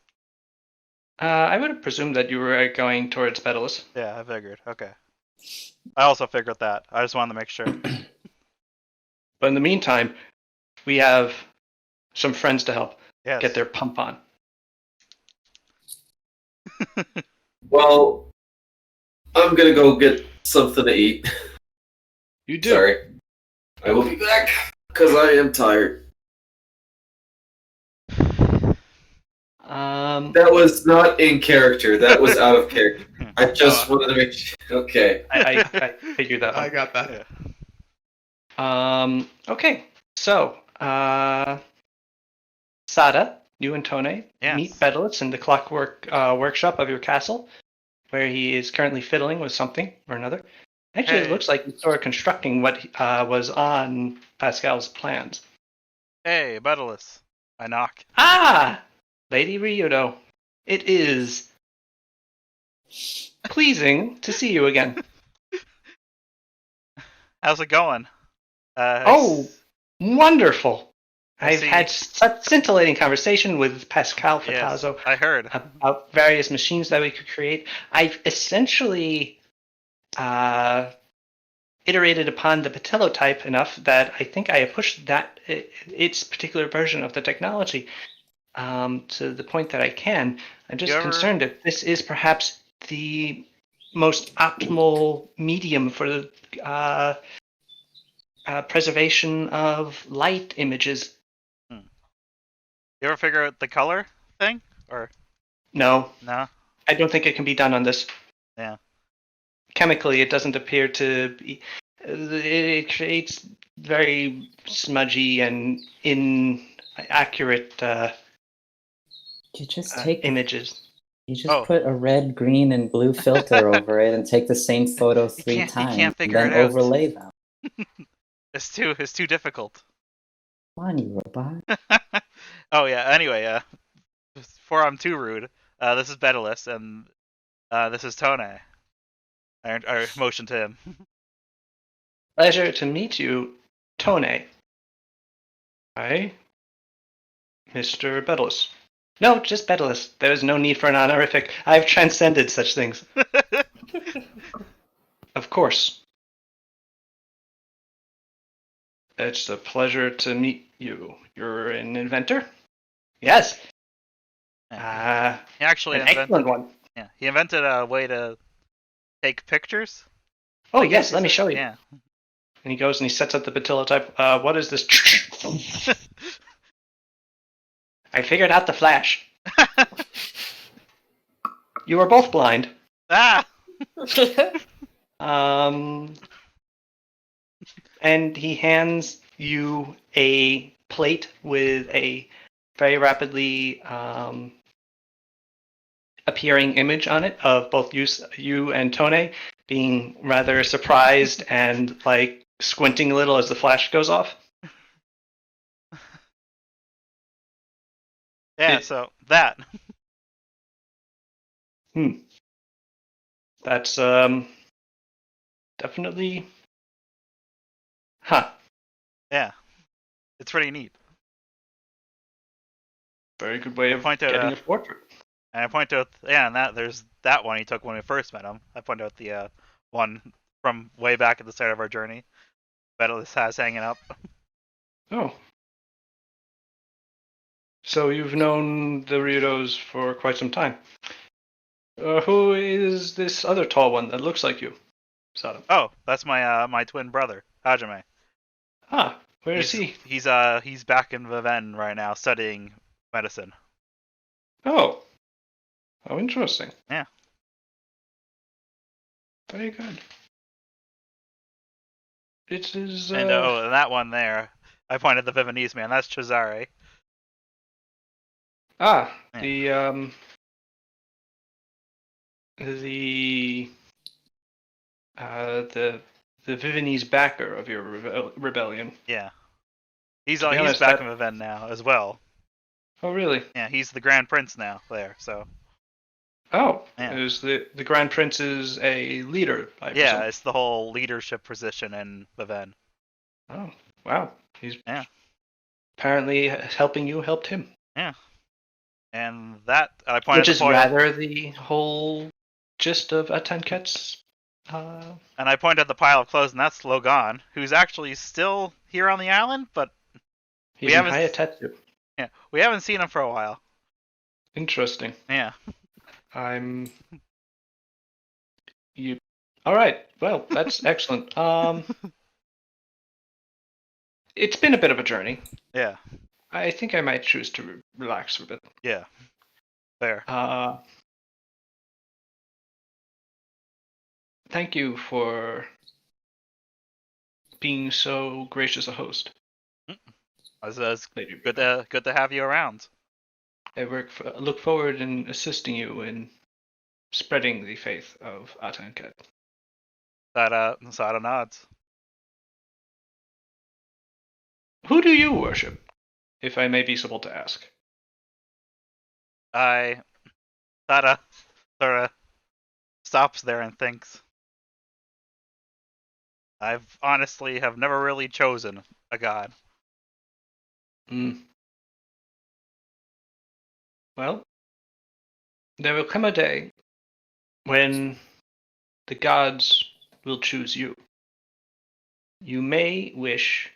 I would have presumed that you were going towards Pedalus. Yeah, I figured. Okay. I also figured that. I just wanted to make sure. But in the meantime, we have some friends to help Yes. get their pump on. Well, I'm gonna go get something to eat. You do. Sorry. I will be back because I am tired. That was not in character. That was out of character. I just wanted to make sure. Okay. I figured that I one. got that. Yeah. Okay, so Sada, you and Tone Yes. meet Bedlitz in the clockwork workshop of your castle, where he is currently fiddling with something or another. Actually, Hey. it looks like he's sort of constructing what was on Pascal's plans. Hey, Bedalus. I knock. Ah! Lady Ryudo, it is pleasing to see you again. How's it going? Oh, wonderful! I I've see. had such scintillating conversation with Pascal Yes, Fatazo I heard. about various machines that we could create. I've essentially iterated upon the Patello type enough that I think I have pushed that its particular version of the technology to the point that I can. I'm just You ever- concerned if this is perhaps the most optimal medium for the preservation of light images. You ever figure out the color thing? Or No, no? I don't think it can be done on this. Yeah. Chemically, it doesn't appear to be. It creates very smudgy and inaccurate You just take images. You just Oh. put a red, green, and blue filter over it and take the same photo three can't- you times can't and figure then it out. overlay them. It's too difficult. Come on, you robot. Oh yeah. Anyway, before I'm too rude, this is Bedalus and this is Tone. I motion to him. Pleasure to meet you, Tone. Hi, Mr. Bedalus. No, just Bedalus. There is no need for an honorific. I've transcended such things. Of course. It's a pleasure to meet you. You're an inventor? Yes. He actually An invented. excellent one. Yeah, he invented a way to take pictures. Oh, I guess yes, he let me said- show you. Yeah. And he goes and he sets up the Batilla-type. What is this? I figured out the flash. You were both blind. Ah. And he hands you a plate with a very rapidly appearing image on it of both you and Tone being rather surprised and like squinting a little as the flash goes off. Yeah. So that. That's definitely, huh? Yeah. It's pretty neat. Very good way of Point out, getting a portrait. And I point out, and there's that one he took when we first met him. I point out the one from way back at the start of our journey. Bedalus has hanging up. Oh. So you've known the Ryudos for quite some time. Who is this other tall one that looks like you? Sodom. Oh, that's my my twin brother, Hajime. Ah, where is he? He's back in Viven right now studying medicine. Oh. Oh, interesting. Yeah. Very good. It is. And and that one there, I pointed at the Vivenese man. That's Cesare. Ah, Yeah. the Vivenese backer of your rebellion. Yeah. He's To be honest, back in Viven now as well. Oh, really? Yeah, he's the Grand Prince now there. So. Oh, Yeah. is the Grand Prince is a leader? I Yeah, presume. it's the whole leadership position in Viven. Oh, wow. He's Yeah. apparently helping you helped him. Yeah. And that I pointed Which to is foil, rather the whole gist of Atanket's. and I pointed at the pile of clothes, and that's Logan, who's actually still here on the island, but He's We in haven't- Hayatetsu. yeah, we haven't seen him for a while. Interesting. Yeah. You. All right. Well, that's excellent. It's been a bit of a journey. Yeah. I think I might choose to relax for a bit. Yeah. Fair. Thank you for being so gracious a host. It's Lady. good to have you around. I look forward in assisting you in spreading the faith of Atanket. Sada nods. Who do you worship, if I may be so bold to ask? Sada sort of stops there and thinks. I've honestly have never really chosen a god. Well, there will come a day when the gods will choose you. You may wish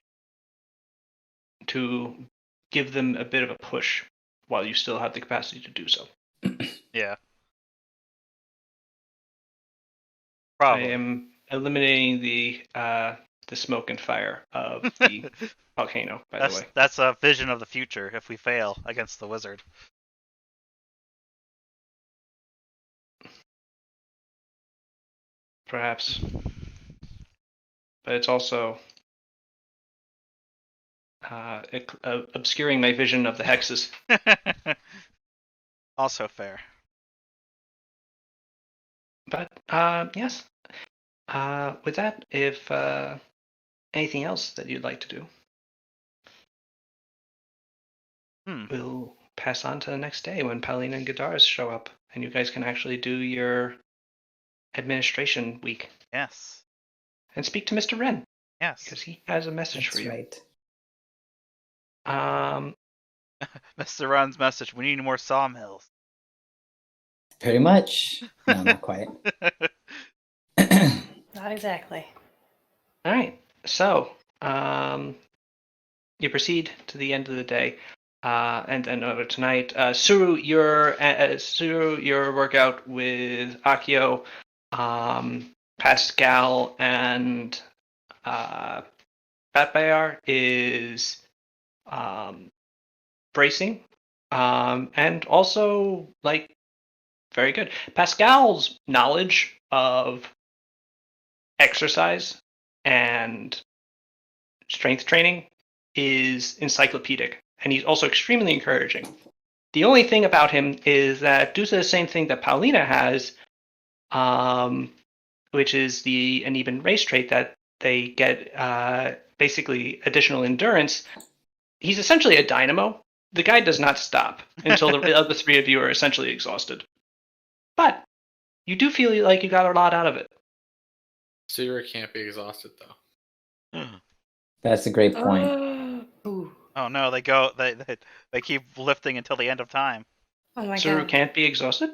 to give them a bit of a push while you still have the capacity to do so. Yeah. I Probably. am eliminating the smoke and fire of the volcano, by the way. That's a vision of the future if we fail against the wizard. Perhaps. But it's also obscuring my vision of the hexes. Also fair. But, yes. With that, if anything else that you'd like to do, we'll pass on to the next day when Paulina and Gadaris show up, and you guys can actually do your administration week. Yes. And speak to Mr. Wren. Yes. Because he has a message That's for you. right. Mr. Run's message: we need more sawmills. Pretty much. No, not quite. Not exactly. All right. So, you proceed to the end of the day, and then over tonight. Suru, your workout with Akio, Pascal, and Batbayar is bracing, and also like very good. Pascal's knowledge of exercise and strength training is encyclopedic, and he's also extremely encouraging. The only thing about him is that due to the same thing that Paulina has, which is an even race trait that they get basically additional endurance, he's essentially a dynamo. The guy does not stop until the other three of you are essentially exhausted. But you do feel like you got a lot out of it. Sura can't be exhausted though. That's a great point. Ooh. Oh no, they keep lifting until the end of time. Oh my Suru god. can't be exhausted?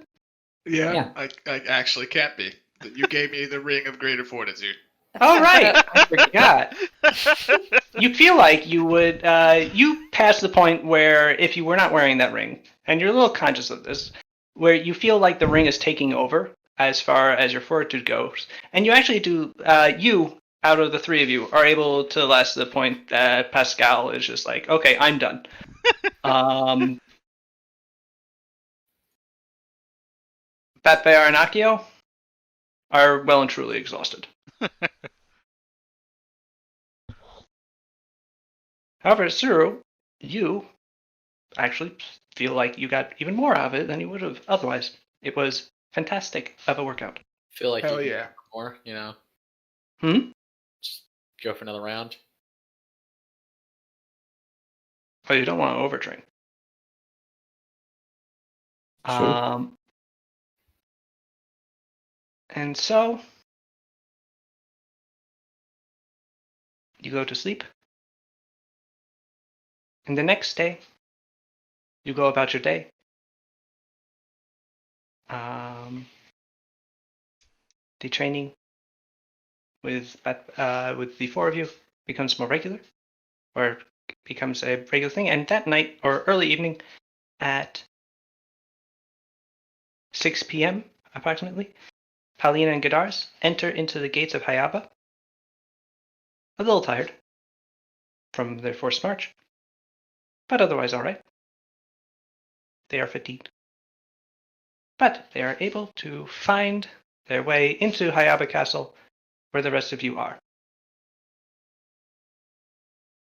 Yeah, Yeah. I actually can't be. You gave me the ring of greater fortitude. Oh, right. I forgot. You feel like you would, you pass the point where if you were not wearing that ring, and you're a little conscious of this, where you feel like the ring is taking over as far as your fortitude goes, and you actually do, you, out of the three of you, are able to last to the point that Pascal is just like, okay, I'm done. Batbear and Akio are well and truly exhausted. However, Suru, you actually feel like you got even more out of it than you would have otherwise. It was fantastic of a workout. Feel like Hell you yeah. can do more, you know. Hmm? Just go for another round. Oh, you don't want to overtrain. Sure. And so you go to sleep. And the next day, you go about your day. The training with the four of you becomes more regular, or becomes a regular thing. And that night, or early evening, at 6 p.m. approximately, Paulina and Gadars enter into the gates of Hayaba, a little tired from their forced march, but otherwise all right. They are fatigued, but they are able to find their way into Hayaba Castle, where the rest of you are.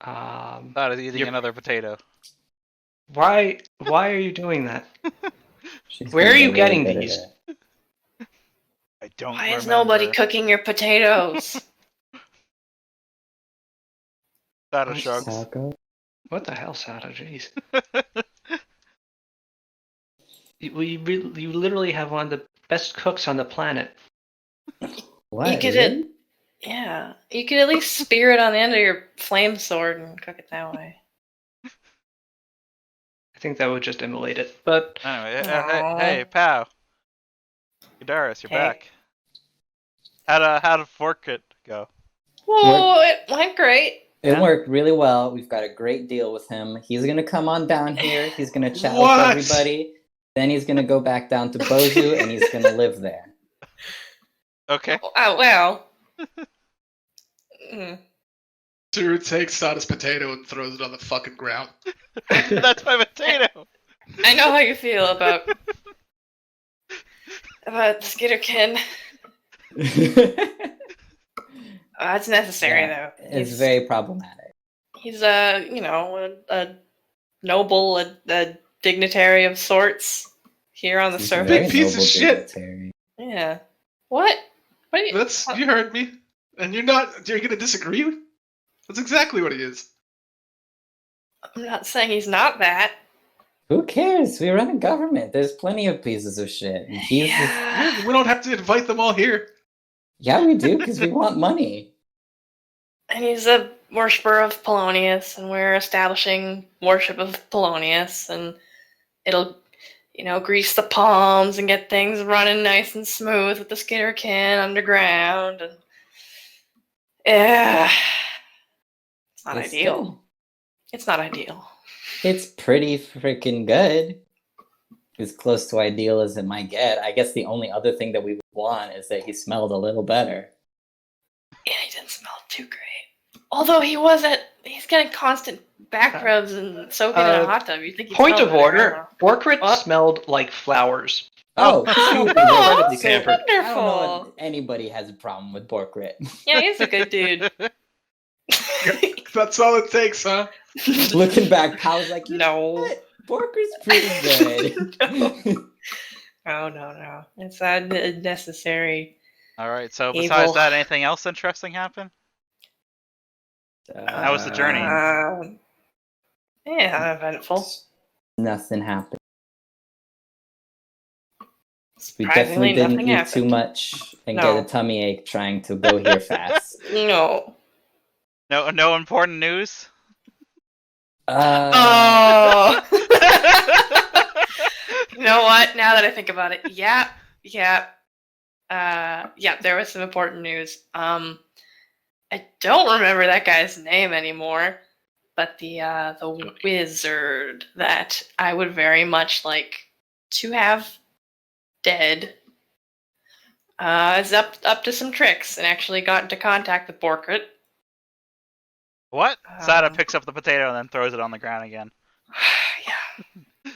Thought of eating Yep. another potato. Why are you doing that? She's Where gonna are you get really getting good at these? it. I don't Why remember. is nobody cooking your potatoes? Sada That's shrugs. Taco? What the hell, Sada? Jeez. You literally have one of the best cooks on the planet. What? You could really? Yeah. You could at least spear it on the end of your flame sword and cook it that way. I think that would just immolate it. But Anyway, Aw. hey, Pow. Gadaris, you're Hey. back. How'd fork it go? Whoa, it went great. It Yeah. worked really well. We've got a great deal with him. He's gonna come on down here. He's gonna chat What? with everybody. Then he's gonna go back down to Bozu and he's gonna live there. Okay. Oh, well. Mm. Suru takes Sada's potato and throws it on the fucking ground. That's my potato. I know how you feel about Skitterkin. It's necessary, Yeah, though. it's very problematic. He's a noble, a dignitary of sorts here on the He's a surface. Big very piece of noble shit. dignitary. Yeah. What? What are you? That's you heard me, and you're gonna disagree. That's exactly what he is. I'm not saying he's not that. Who cares? We run a government. There's plenty of pieces of shit. And he's just, Yeah, we don't have to invite them all here. yeah, we do because we want money. And he's a worshiper of Polonius, and we're establishing worship of Polonius, and it'll, grease the palms and get things running nice and smooth with the Skinner can underground, and yeah, it's not ideal. good. It's not ideal. It's pretty freaking good. As close to ideal as it might get. I guess the only other thing that we would want is that he smelled a little better. Yeah, he didn't smell too great. Although he's getting constant back rubs and soaking in a hot tub. You think he'd Point smell of better, order: Borkrit What? smelled like flowers. Oh, Oh, incredibly so pampered. I don't know wonderful. if anybody has a problem with Borkrit. Yeah, he's a good dude. That's all it takes, huh? Looking back, Pal's like, you know No. what? Borkrit's pretty good. No. It's unnecessary. All right. So Evil. besides that, anything else interesting happen? How was the journey? Yeah, uneventful. Nothing happened. We Surprisingly, definitely didn't nothing eat happened. too much and No. get a tummy ache trying to go here fast. No. No important news. Oh. You know what? Now that I think about it, yeah. There was some important news. I don't remember that guy's name anymore, but the wizard that I would very much like to have dead is up to some tricks and actually got into contact with Borkrit. What? Sada Um, picks up the potato and then throws it on the ground again.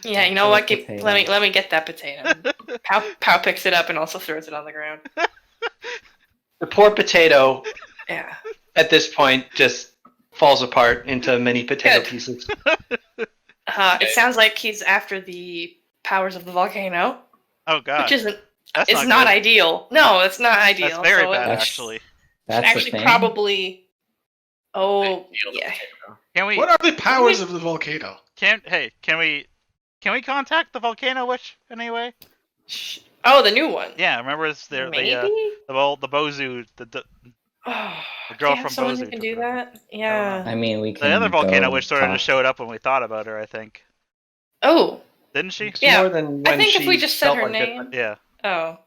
Yeah, you know what? Potato. Let me get that potato. Pow picks it up and also throws it on the ground. The poor potato, Yeah. at this point, just falls apart into many potato Good. pieces. It sounds like he's after the powers of the volcano, Oh god. which isn't. That's It's not not good. ideal. No, it's not ideal. That's very so bad, That's- actually. That's actually the thing. probably. Oh Feel the yeah. potato. Can we? What are the powers of the volcano? Can we contact the volcano witch anyway? Oh, the new one. Yeah, remember it's Maybe. the Bozu, the Oh, girl do you have from someone Bozu who can took do it over. that? Yeah. I mean, we can the other volcano go witch sort of talk. just showed up when we thought about her. I think, Oh, didn't she? It's Yeah, more than I when think if she we just said felt her like it. name. Yeah. Oh.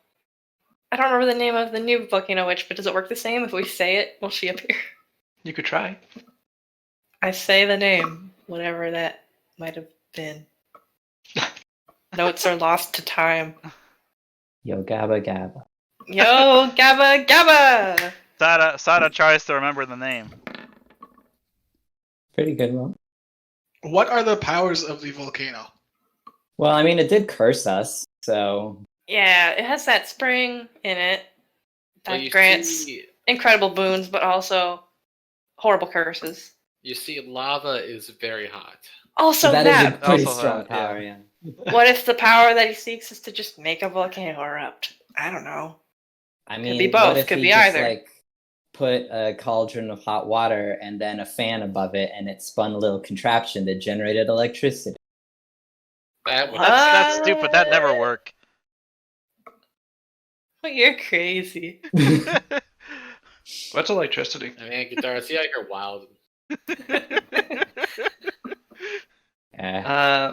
I don't remember the name of the new volcano witch, but does it work the same if we say it? Will she appear? You could try. I say the name, whatever that might have been. Notes are lost to time. Yo, Gabba Gabba. Yo, Gabba Gabba! Sada tries to remember the name. Pretty good one. What are the powers of the volcano? Well, I mean, it did curse us, so Yeah, it has that spring in it that Well, you grants see, incredible boons, but also horrible curses. lava is very hot. Also, that that. is a pretty Also strong that, power. yeah. Yeah. What if the power that he seeks is to just make a volcano erupt? I don't know. I Could mean, be both, what if could he be just either. like put a cauldron of hot water and then a fan above it, and it spun a little contraption that generated electricity? That would That's stupid. That never worked. You're crazy. What's electricity? I mean, guitar, see, you're wild. Eh,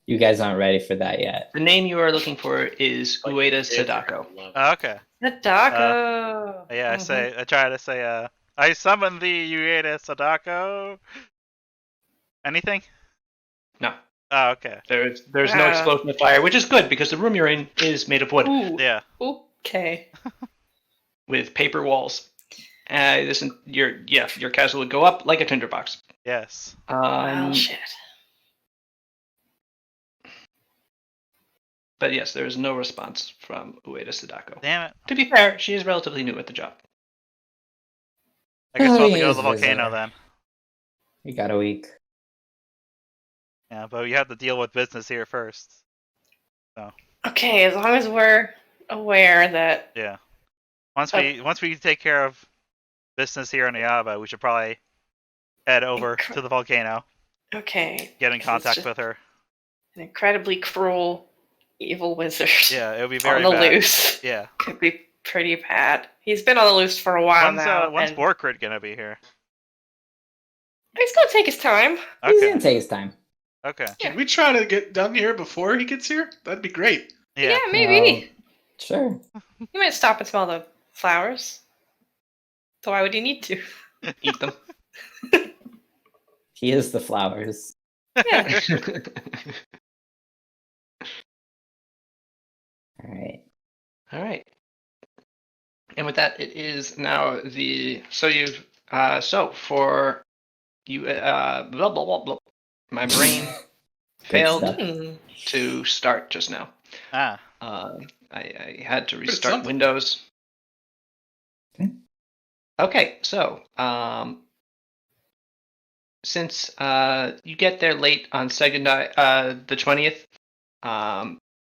you guys aren't ready for that yet. The name you are looking for is Like, Ueda kids are Sadako. gonna love it. Oh, okay. Sadako. Yeah, I try to say, I summon thee, Ueda Sadako. Anything? No. Oh, okay. There's no explosion of fire, which is good because the room you're in is made of wood Ooh, Yeah. okay. with paper walls. Your castle would go up like a tinderbox. Yes. Well, shit. But yes, there is no response from Ueda Sadako. Damn it. To be fair, she is relatively new at the job. I guess Oh, we'll have to he go to is the volcano visitor. then. We got a week. Yeah, but you have to deal with business here first. Okay, as long as we're aware that Yeah. Once we take care of business here in Yaba, we should probably head over to the volcano, okay, get in 'cause it's contact just with her. an incredibly cruel, evil wizard Yeah, it would be very on the bad. loose. Yeah. Could be pretty bad. He's been on the loose for a while now. When's and Borkrit gonna be here? He's gonna take his time. He's Okay. gonna take his time. Okay. Can we try to get done here before he gets here? That'd be great. Yeah. Maybe. Sure. You might stop and smell the flowers. So why would you need to? Eat them. He is the flowers. Yeah. All right. All right. And with that, it is now the so for you blah blah blah blah. My brain failed stuff. to start just now. Ah. I had to it's restart something. Windows. Okay. Okay, so since you get there late on the 20th,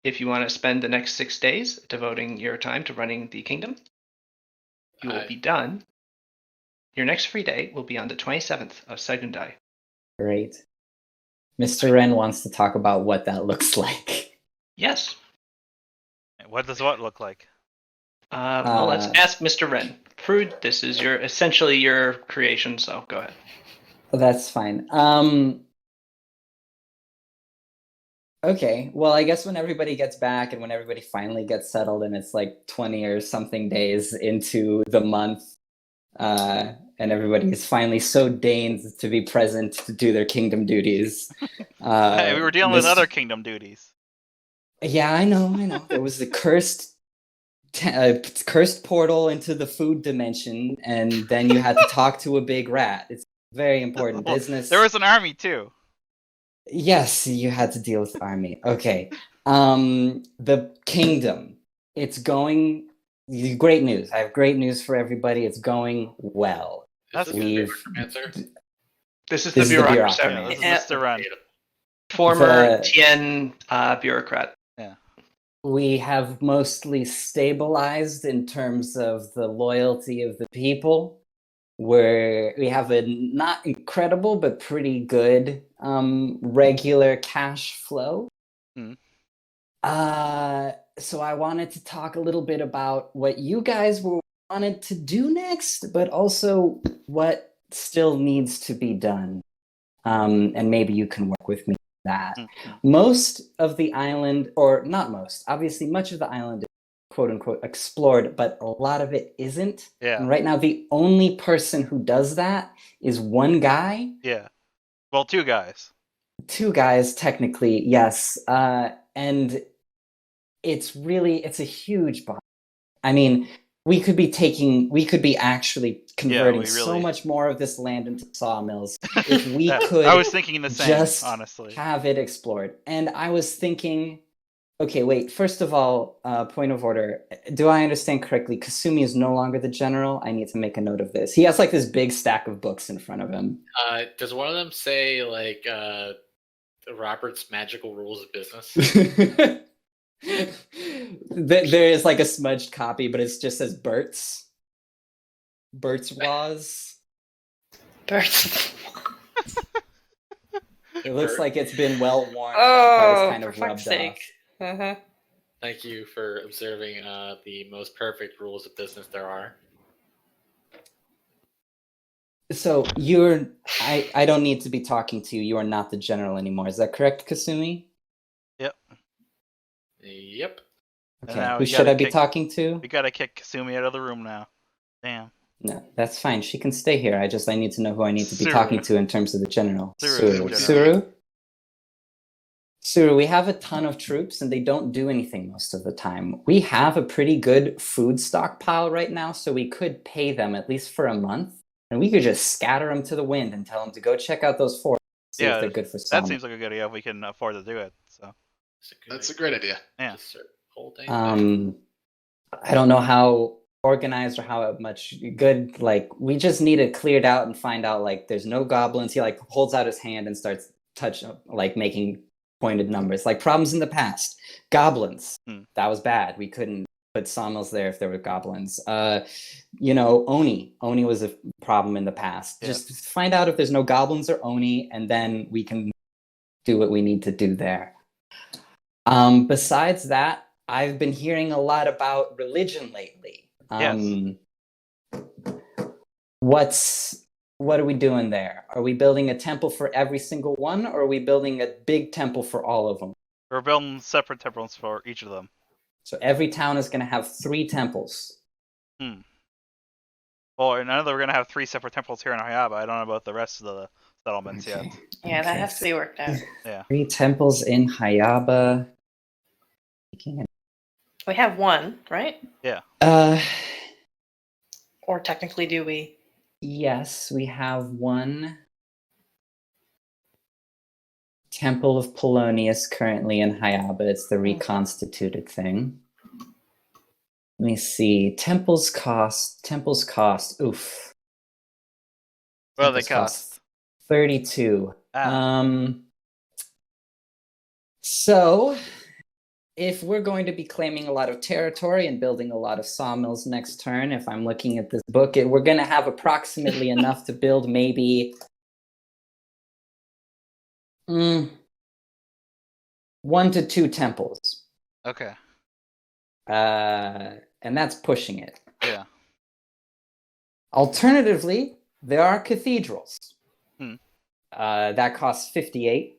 if you want to spend the next 6 days devoting your time to running the kingdom, you will be done. Your next free day will be on the 27th of Segundai. Great. Mr. Wren wants to talk about what that looks like. Yes. What does what look like? Well, let's ask Mr. Wren. Prude, this is essentially your creation, so go ahead. That's fine. Okay, well, I guess when everybody gets back and when everybody finally gets settled and it's like 20 or something days into the month, and everybody is finally so deigned to be present to do their kingdom duties. Hey, we were dealing with other kingdom duties. Yeah, I know. There was the cursed portal into the food dimension, and then you had to talk to a big rat. It's very important Well, business. There was an army too. Yes, you had to deal with army. Okay. The kingdom. It's going great news. I have great news for everybody. It's going well. That's We've This is This is the the bureaucracy. Yeah, this is Mr. Run. Former The- Tien bureaucrat. we have mostly stabilized in terms of the loyalty of the people. Where we have a not incredible but pretty good regular cash flow. So I wanted to talk a little bit about what you guys wanted to do next, but also what still needs to be done. And maybe you can work with me on that. Most of the island, or not most, obviously much of the island is quote unquote explored, but a lot of it isn't. Yeah. And right now the only person who does that is one guy. Yeah. Well, two guys. Two guys, technically, yes. And it's a huge bond. I mean, we could be actually converting so much more of this land into sawmills if we could. I was thinking the same, just honestly. have it explored. And I was thinking, okay, wait, first of all, point of order. Do I understand correctly? Kasumi is no longer the general. I need to make a note of this. He has like this big stack of books in front of him. Does one of them say like Robert's magical rules of business? There is like a smudged copy, but it just says Bert's Laws. Birds. It looks like it's been well worn. Oh, kind for of fuck's rubbed sake. off. Uh-huh. Thank you for observing the most perfect rules of business there are. So I don't need to be talking to you. You are not the general anymore. Is that correct, Kasumi? Yep. Yep. Okay. Who should I be talking to? We gotta kick Kasumi out of the room now. Damn. No, that's fine. She can stay here. I need to know who I need to be Suru. talking to in terms of the general. Suru. Suru, we have a ton of troops and they don't do anything most of the time. We have a pretty good food stockpile right now, so we could pay them at least for a month, and we could just scatter them to the wind and tell them to go check out those forests. See if they're good for that sawmill. seems like a good idea if we can afford to do it. So That's a great idea. Yeah. I don't know how organized or how much good, like, we just need it cleared out and find out, like, there's no goblins. He, like, holds out his hand and starts making pointed numbers. Like, problems in the past. Goblins. That was bad. We couldn't put sawmills there if there were goblins. Oni. Oni was a problem in the past. Yeah. Just find out if there's no goblins or Oni, and then we can do what we need to do there. Besides that, I've been hearing a lot about religion lately. Yes. what are we doing there? Are we building a temple for every single one, or are we building a big temple for all of them? We're building separate temples for each of them. So every town is going to have 3 temples. Well, and I know that we're gonna have 3 separate temples here in Hayaba. I don't know about the rest of the settlements yet. Yeah, that has to be worked out. Yeah. 3 temples in Hayaba. We have one, right? Or technically, do we? Yes, we have one Temple of Polonius currently in Hayaba. It's the reconstituted thing. Let me see. Temples cost. Oof. What do they Temples cost? 32. Ah. So, if we're going to be claiming a lot of territory and building a lot of sawmills next turn, if I'm looking at this book, we're going to have approximately enough to build maybe 1 to 2 temples. Okay. And that's pushing it. Yeah. Alternatively, there are cathedrals. Hmm. That costs 58.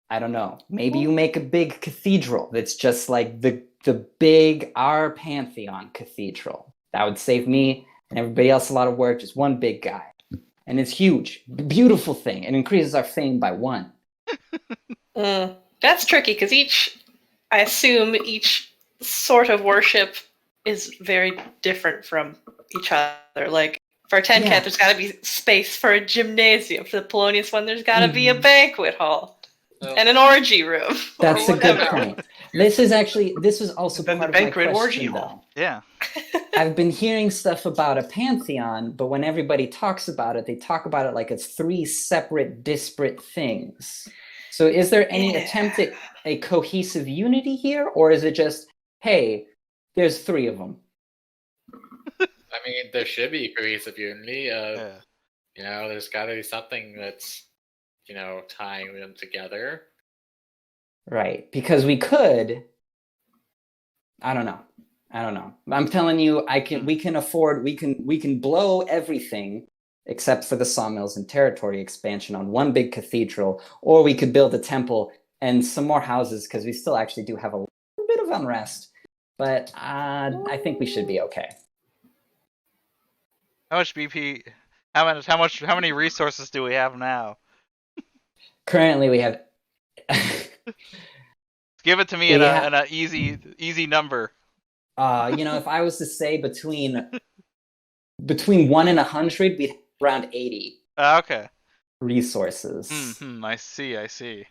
I don't know. Maybe you make a big cathedral that's just like the big our Pantheon cathedral. That would save me and everybody else a lot of work. Just one big guy, and it's huge, beautiful thing. It increases our fame by 1. That's tricky because I assume each sort of worship is very different from each other. Like for a Tenket, Yeah. there's got to be space for a gymnasium. For the Polonius one, there's got to be a banquet hall and an orgy room. That's or a good whatever. point. This was also Then part the of my banquet orgy question, hall. though. Yeah. I've been hearing stuff about a pantheon, but when everybody talks about it, they talk about it like it's 3 separate, disparate things. So is there any attempt at a cohesive unity here, or is it just, hey, there's 3 of them? I mean, there should be cohesive unity. Yeah. There's got to be something that's, tying them together. Right, because we could. I don't know. I'm telling you, we can blow everything except for the sawmills and territory expansion on one big cathedral, or we could build a temple and some more houses because we still actually do have a little bit of unrest. But I think we should be okay. How much BP? How many resources do we have now? Currently, we have. Give it to me in a easy number. If I was to say between 1 and 100, we'd have around 80 Okay. resources. I see.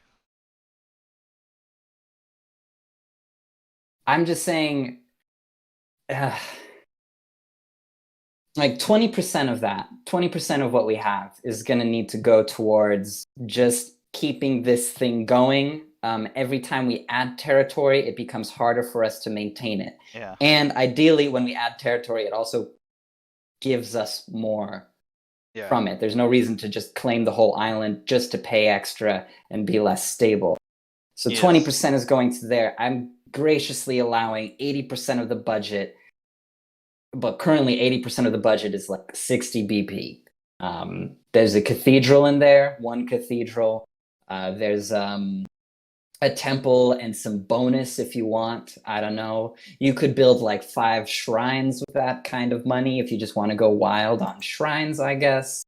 I'm just saying, like 20% of that, 20% of what we have is going to need to go towards just keeping this thing going. Every time we add territory, it becomes harder for us to maintain it. Yeah. And ideally, when we add territory, it also gives us more from it. There's no reason to just claim the whole island just to pay extra and be less stable. So 20% is going to there. I'm graciously allowing 80% of the budget, but currently 80% of the budget is like 60 BP. There's a cathedral in there, 1 cathedral. There's a temple and some bonus if you want. I don't know. You could build like 5 shrines with that kind of money if you just want to go wild on shrines, I guess.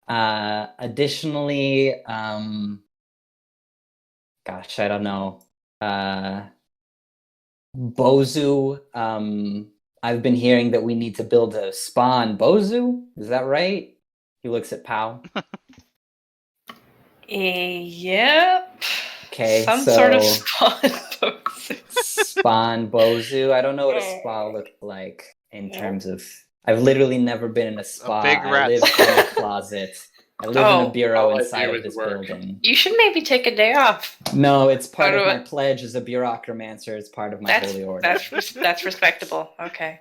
Additionally, gosh, I don't know. Bozu. I've been hearing that we need to build a spa in Bozu. Is that right? He looks at Pau. Yep. Okay, Some sort of spawn Spawn Bozu. I don't know what a spa looked like in terms of. I've literally never been in a spa. A big rat I live in a closet. I live in a bureau all I inside do of is this work. building. You should maybe take a day off. No, it's part of Part of my pledge as a bureaucramancer. It's part of my holy order. That's respectable. Okay.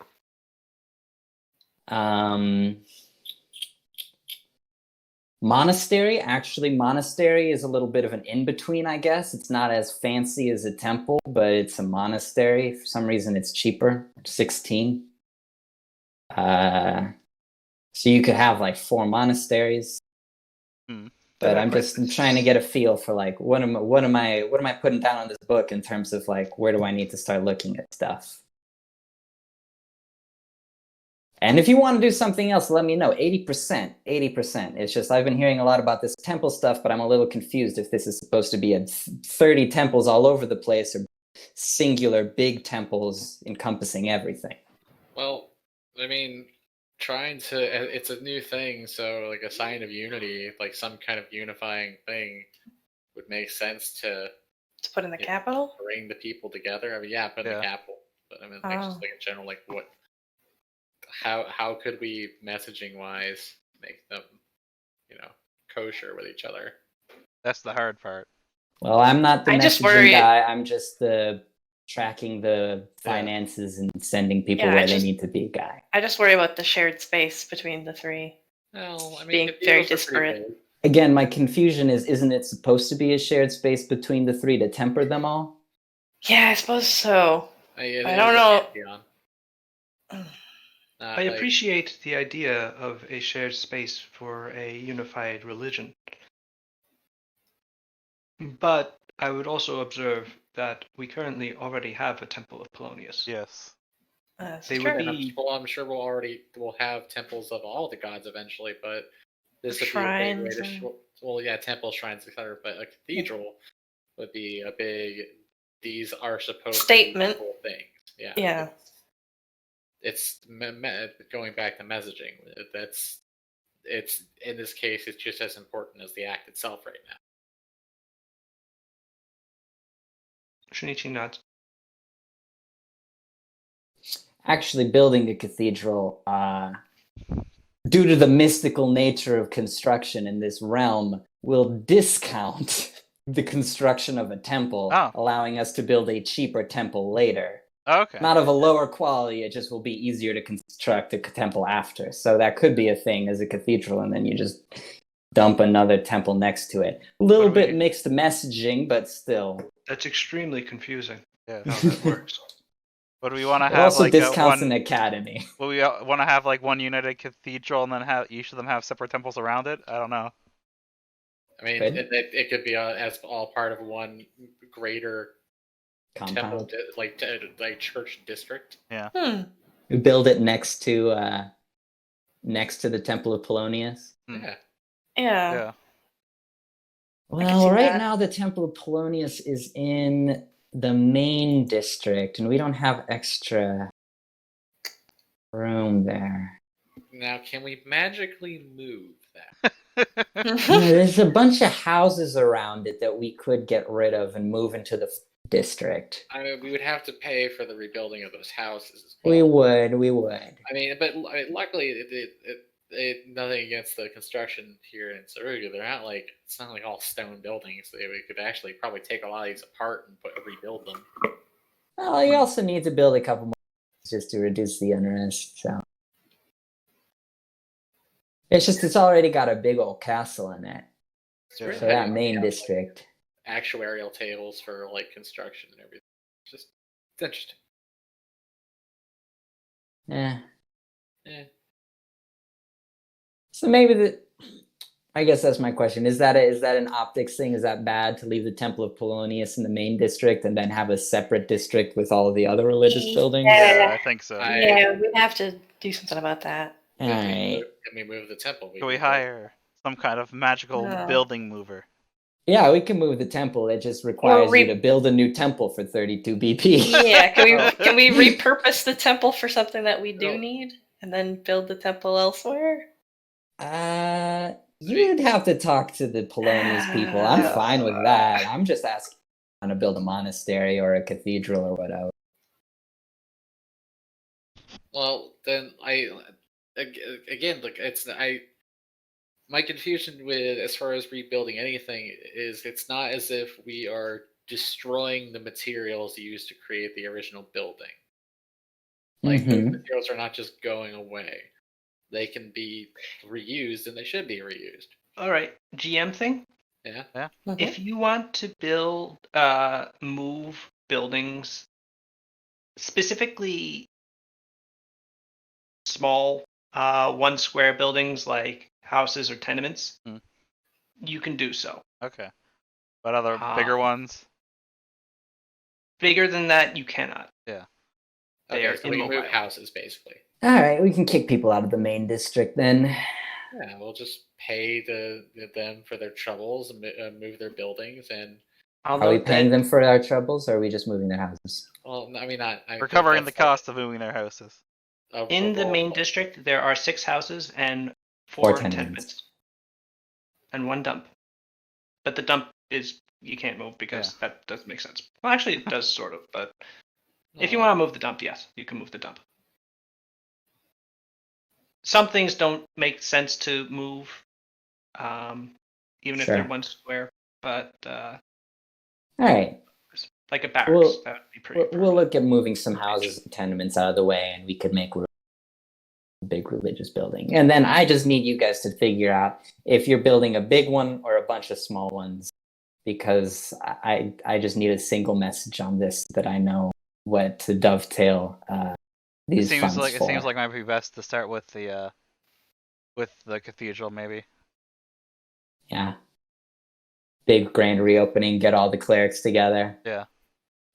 Monastery. Actually, monastery is a little bit of an in-between, I guess. It's not as fancy as a temple, but it's a monastery. For some reason, it's cheaper. 16. So you could have like 4 monasteries. Hmm. But That I'm might- just trying to get a feel for like what am I putting down on this book in terms of like where do I need to start looking at stuff. And if you want to do something else, let me know. 80%. It's just I've been hearing a lot about this temple stuff, but I'm a little confused if this is supposed to be 30 temples all over the place or singular big temples encompassing everything. Well, I mean, it's a new thing, so like a sign of unity, like some kind of unifying thing, would make sense to To put in the Yeah. capital? bring the people together. I mean, yeah, put in Yeah. the capital, but I mean, like just Oh. like in general, like how could we messaging wise make them, kosher with each other? That's the hard part. Well, I'm not the I just messaging worry- guy. I'm just the tracking the finances and sending people Yeah, I where they just- need to be guy. I just worry about the shared space between the three. Well, I mean, Being cathedrals very are pretty disparate. big. Again, my confusion is, isn't it supposed to be a shared space between the 3 to temper them all? Yeah, I suppose so. It I is don't a know. pantheon. I appreciate the idea of a shared space for a unified religion. But I would also observe that we currently already have a Temple of Polonius. Yes. That's They true. would And be I'm sure we'll have temples of all the gods eventually, but this would be a big way Shrines to and- well, yeah, temples, shrines, etc. But a cathedral would be a big. These are supposed Statement. to be cool things. Yeah. Yeah. It's going back to messaging. It's in this case, it's just as important as the act itself right now. Shinichi nods. Actually, building a cathedral, due to the mystical nature of construction in this realm, will discount the construction of a temple, Oh. allowing us to build a cheaper temple later. Okay. Not of a lower quality, it just will be easier to construct a temple after. So that could be a thing as a cathedral, and then you just dump another temple next to it. A little What do bit we- mixed messaging, but still. That's extremely confusing Yeah. how that works. What do we want to It have also like discounts an one? academy. Will we want to have like one united cathedral and then have each of them have separate temples around it? I don't know. I mean, Good. it could be as all part of one greater temple, Compound. like church district. Hmm. We build it next to the Temple of Polonius. Hmm. Yeah. Yeah. Yeah. Well, see right that. now the Temple of Polonius is in the main district, and we don't have extra room there. Now, can we magically move that? Yeah, there's a bunch of houses around it that we could get rid of and move into the district. I mean, we would have to pay for the rebuilding of those houses as We well. would. I mean, but luckily, nothing against the construction here in Saruga. It's not like all stone buildings. We could actually probably take a lot of these apart and rebuild them. Well, you also need to build a couple more just to reduce the unrest. So it's already got a big old castle in it. It's great So how that you main have, district. actuarial tables for construction and everything. It's interesting. Yeah. Yeah. So maybe I guess that's my question. Is that an optics thing? Is that bad to leave the Temple of Polonius in the main district and then have a separate district with all of the other religious buildings? Yeah, I think so. Yeah, we'd have to do something about that. All right. Can we move the temple? Can we hire some kind of magical No. building mover? Yeah, we can move the temple. It just requires you to build a new temple for 32 BP. Yeah, can we repurpose the temple for something that we do No. need, and then build the temple elsewhere? You'd have to talk to the Polonius people. I'm fine with that. I'm just asking to build a monastery or a cathedral or whatever. Well, then my confusion with as far as rebuilding anything is it's not as if we are destroying the materials used to create the original building. Those materials are not just going away. They can be reused, and they should be reused. All right, GM thing. Yeah. If you want to move buildings, specifically small 1 square buildings like houses or tenements, Hmm. you can do so. Okay. But other bigger ones? Bigger than that, you cannot. Yeah. They Okay, are so we move immobile. houses basically. All right, we can kick people out of the main district then. Yeah, we'll just pay them for their troubles and move their buildings. And Are we paying them for our troubles, or are we just moving their houses? well, I mean, I We're think covering the that's like cost of moving their houses. In the main all- district, there are 6 houses and 4 4 tenements. tenements. And 1 dump. But the dump is, you can't move because that doesn't make sense. Well, actually, it does sort of, but if you want to move the dump, yes, you can move the dump. Some things don't make sense to move, even if they're Sure. 1 square, but All right, like a barracks, Well, that would be pretty we'll perfect. look at moving some houses and tenements out of the way, and we could make a big religious building. And then I just need you guys to figure out if you're building a big one or a bunch of small ones, because I just need a single message on this that I know what to dovetail these funds for. It seems like it might be best to start with the cathedral, maybe. Yeah. Big grand reopening, get all the clerics together. Yeah.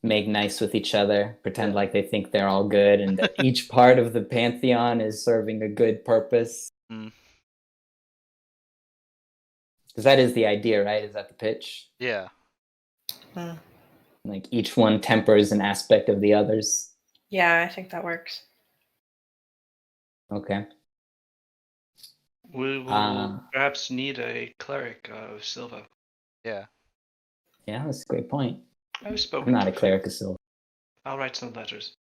Make nice with each other, pretend like they think they're all good, and that each part of the pantheon is serving a good purpose. Mm. Because that is the idea, right? Is that the pitch? Yeah. Like each one tempers an aspect of the others. Yeah, I think that works. Okay. We will perhaps need a cleric of Silva. Yeah. Yeah, that's a great point. I've spoken I'm not to a cleric of Silver. I'll write some letters.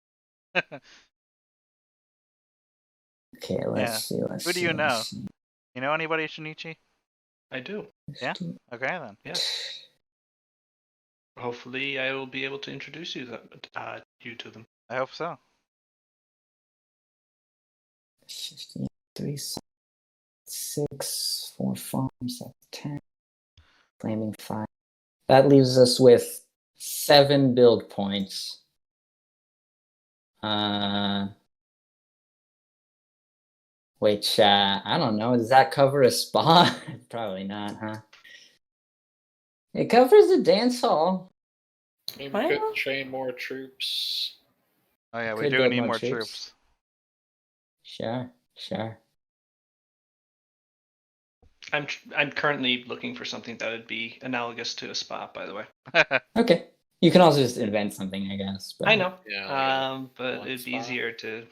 Okay, let's see. Who do you know? You know anybody, Shinichi? I do. Yeah? Okay, then. Yes. Hopefully, I will be able to introduce you to them. I hope so. 3, 6, 4 farms, that's 10. Flaming 5. That leaves us with 7 build points. Which, I don't know, does that cover a spa? Probably not, huh? It covers a dance hall. Maybe we could train more troops. Oh yeah, we Could do build need more more troops. troops. Sure. I'm currently looking for something that would be analogous to a spa, by the way. Okay. You can also just invent something, I guess. But I know. Yeah, but one it'd be spa. easier to.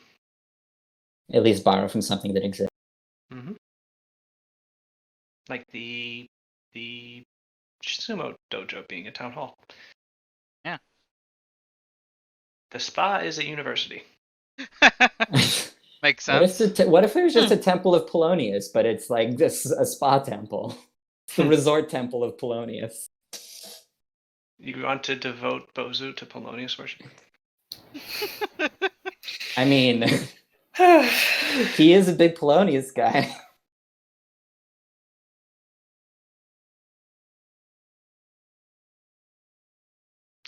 at least borrow from something that exists. Mm-hmm. Like the sumo dojo being a town hall. Yeah. The spa is a university. Makes sense. What if there's just a temple of Polonius, but it's like this a spa temple? It's the resort temple of Polonius. You want to devote Bozu to Polonius worship? I mean, he is a big Polonius guy.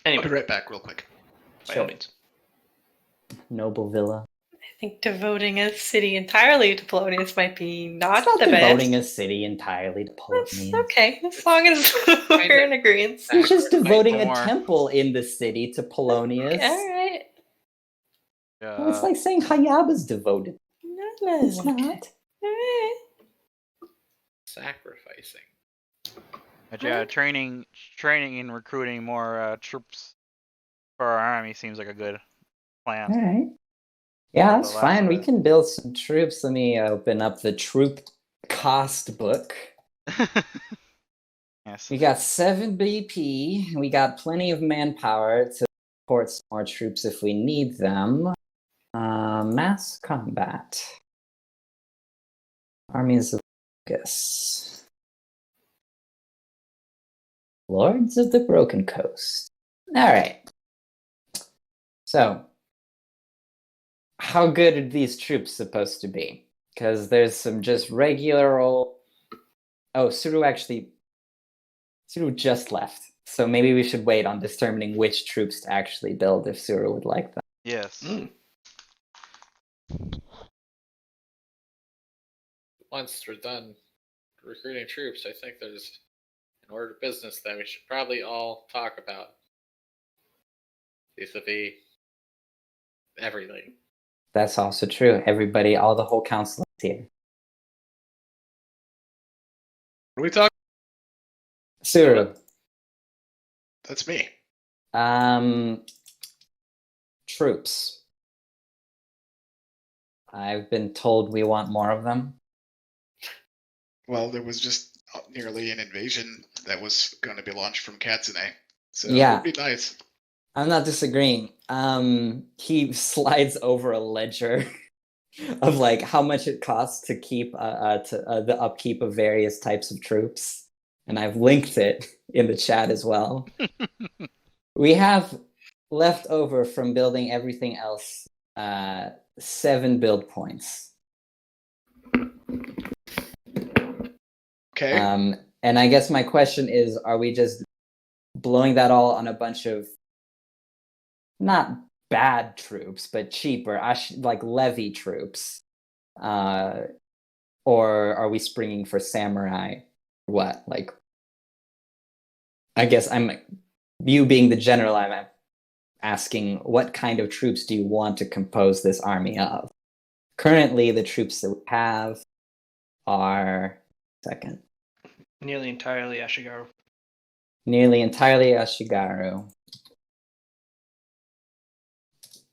I'll Anyway, be right back real quick. by all means. Noble villa. I think devoting a city entirely to Polonius might be not It's not the devoting best. a city entirely to That's Polonius. okay, as long as we're in agreement. It's just devoting a more. temple in the city to Polonius. All right. Well, it's like saying Hayaba's devoted. No, It's not. All right. Sacrificing. But yeah, training and recruiting more troops for our army seems like a good plan. All right. Yeah, The that's last fine. of We it. can build some troops. Let me open up the troop cost book. Yes. We got 7 BP. We got plenty of manpower to support some more troops if we need them. Mass combat. Armies of focus. Lords of the Broken Coast. All right. So, how good are these troops supposed to be? Because there's some just regular old. Oh, Suru just left. So maybe we should wait on determining which troops to actually build if Suru would like them. Yes. once we're done recruiting troops, I think there's an order of business that we should probably all talk about vis-a-vis everything. That's also true. Everybody, all the whole council is here. What are we talking? Suru, That's me. troops. I've been told we want more of them. Well, there was just nearly an invasion that was going to be launched from Katsune. So Yeah. it would be nice. I'm not disagreeing. He slides over a ledger of like how much it costs to keep the upkeep of various types of troops, and I've linked it in the chat as well. We have left over from building everything else 7 build points. Okay. And I guess my question is, are we just blowing that all on a bunch of not bad troops, but cheaper, like levy troops? Or are we springing for samurai? What? Like, I guess you being the general, I'm asking, what kind of troops do you want to compose this army of? Currently, the troops that we have are Nearly entirely Ashigaru. nearly entirely Ashigaru.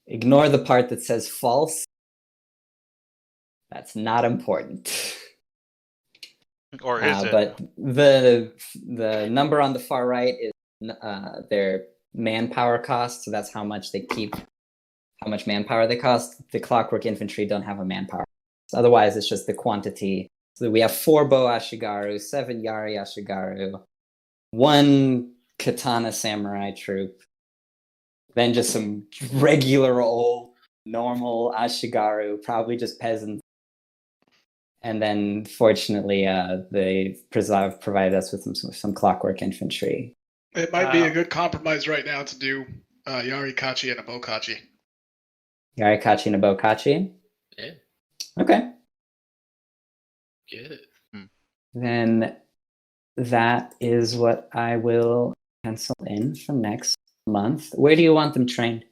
Ignore the part that says false. That's not important. Or is it? But the number on the far right is their manpower cost. So that's how much they keep, how much manpower they cost. The clockwork infantry don't have a manpower. So otherwise, it's just the quantity. So we have 4 bow Ashigaru, 7 Yari Ashigaru, 1 katana samurai troop, then just some regular old normal Ashigaru, probably just peasants. And then, fortunately, they provided us with some clockwork infantry. It might be a good compromise right now to do Yarikachi and a Bokachi. Yarikachi and a Bokachi? Yeah. Okay. Good. Then that is what I will pencil in for next month. Where do you want them trained?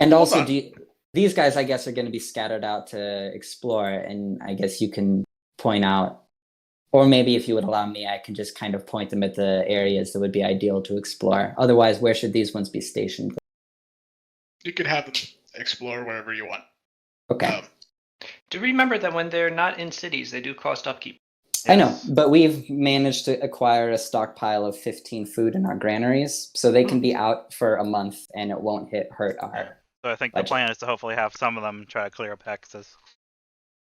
And Hold also, on. these guys, I guess, are going to be scattered out to explore, and I guess you can point out, or maybe if you would allow me, I can just kind of point them at the areas that would be ideal to explore. Otherwise, where should these ones be stationed? You can have them explore wherever you want. Okay. Do remember that when they're not in cities, they do cost upkeep. I know, but we've managed to acquire a stockpile of 15 food in our granaries, so they can be out for a month, and it won't hurt our... So I think the budget. plan is to hopefully have some of them try to clear up hexes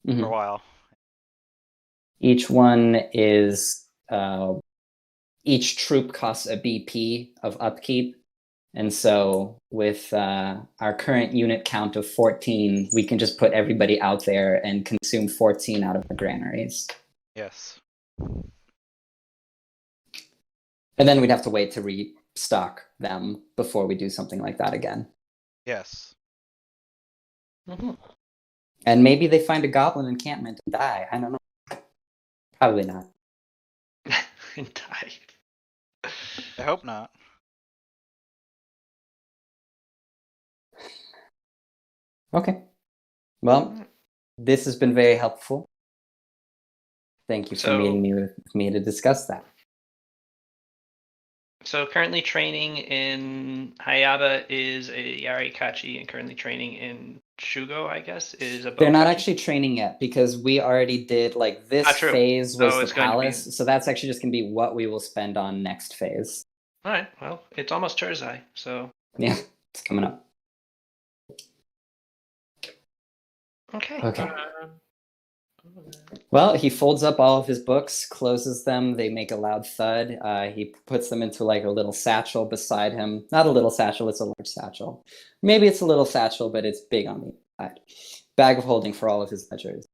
for a while. Each one is... each troop costs a BP of upkeep, and so with our current unit count of 14, we can just put everybody out there and consume 14 out of the granaries. Yes. And then we'd have to wait to restock them before we do something like that again. Yes. And maybe they find a goblin encampment and die. I don't know. Probably not. And die. I hope not. Okay. Well, this has been very helpful. Thank you for meeting me with me to discuss that. So currently training in Hayaba is a Yarikachi, and currently training in Shugo, I guess, is a Bokachi. They're not actually training yet because we already did, like, this phase was the palace, so that's actually just going to be what we will spend on next phase. All right, well, it's almost Turzai, so... Yeah, it's coming up. Okay. Well, he folds up all of his books, closes them, they make a loud thud. He puts them into like a little satchel beside him. Not a little satchel, it's a large satchel. Maybe it's a little satchel, but it's big on the side. Bag of holding for all of his ledgers.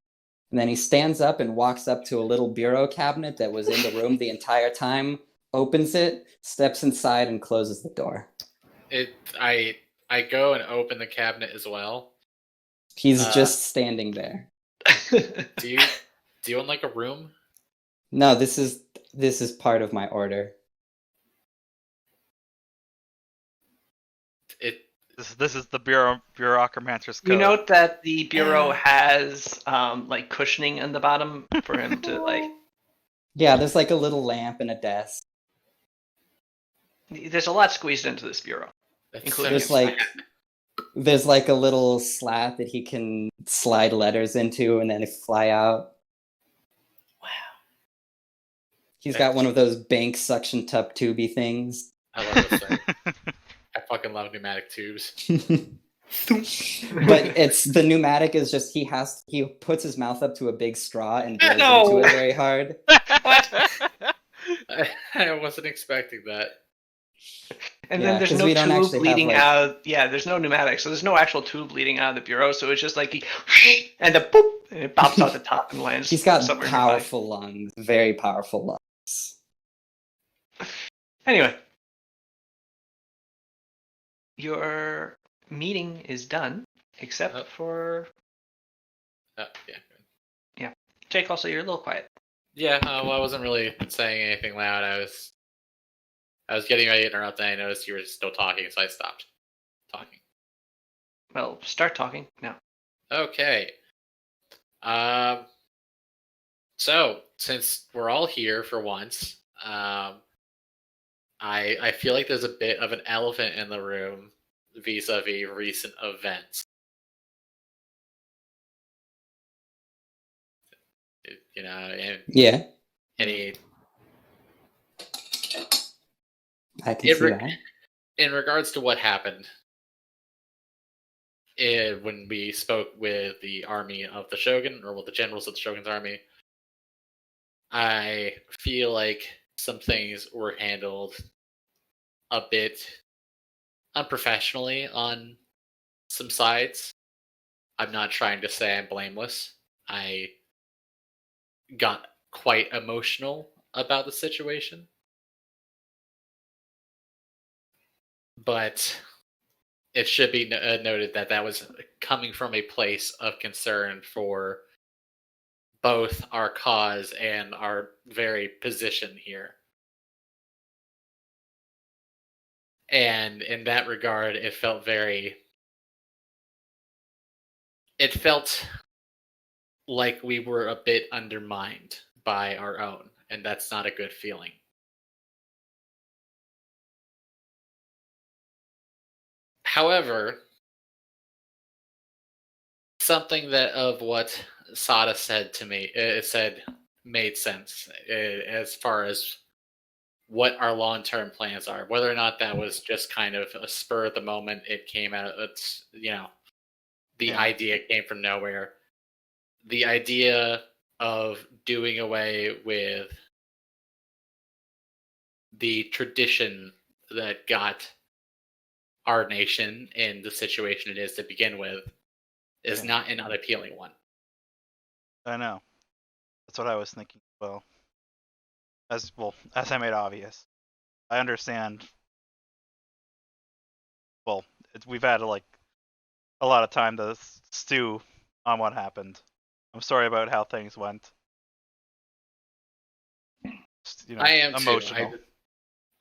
And then he stands up and walks up to a little bureau cabinet that was in the room the entire time, opens it, steps inside, and closes the door. I go and open the cabinet as well. He's just standing there. Do you own like a room? No, this is part of my order. It This is the bureaucramancer's code. You note that the bureau has like cushioning in the bottom for him to like. Yeah, there's like a little lamp and a desk. There's a lot squeezed into this bureau, that's including There's his like there's like a little slat that he can slide letters into and then it fly out. Wow. He's got one of those bank suction tub tubey things. I love this thing. I fucking love pneumatic tubes. But it's the pneumatic is just he puts his mouth up to a big straw and blows No. into it very hard. I wasn't expecting that. And Yeah, then there's 'cause no we don't tube actually have, leading like- out. Yeah, there's no pneumatic, so there's no actual tube leading out of the bureau. So it's just like he and the boop, and it pops out the top and lands. He's got somewhere powerful lungs, very powerful lungs. nearby. Anyway, your meeting is done, except Oh. for Yeah. Jake. Also, you're a little quiet. Yeah. Well, I wasn't really saying anything loud. I was getting ready to interrupt, and I noticed you were still talking, so I stopped talking. Well, start talking now. Okay. So since we're all here for once, I feel like there's a bit of an elephant in the room vis-a-vis recent events. You know, and Yeah, any I can in, see re- that. in regards to what happened when we spoke with the army of the Shogun, or with the generals of the Shogun's army, I feel like some things were handled a bit unprofessionally on some sides. I'm not trying to say I'm blameless. I got quite emotional about the situation. But it should be noted that that was coming from a place of concern for both our cause and our very position here. And in that regard, it felt like we were a bit undermined by our own, and that's not a good feeling. However, something that of what Sada said to me, it said made sense as far as what our long-term plans are. Whether or not that was just kind of a spur of the moment, it came out. It's the idea came from nowhere. The idea of doing away with the tradition that got our nation in the situation it is to begin with is not an unappealing one. I know. That's what I was thinking. Well, as I made obvious, I understand. Well, we've had like a lot of time to stew on what happened. I'm sorry about how things went. Just, I am emotional. too.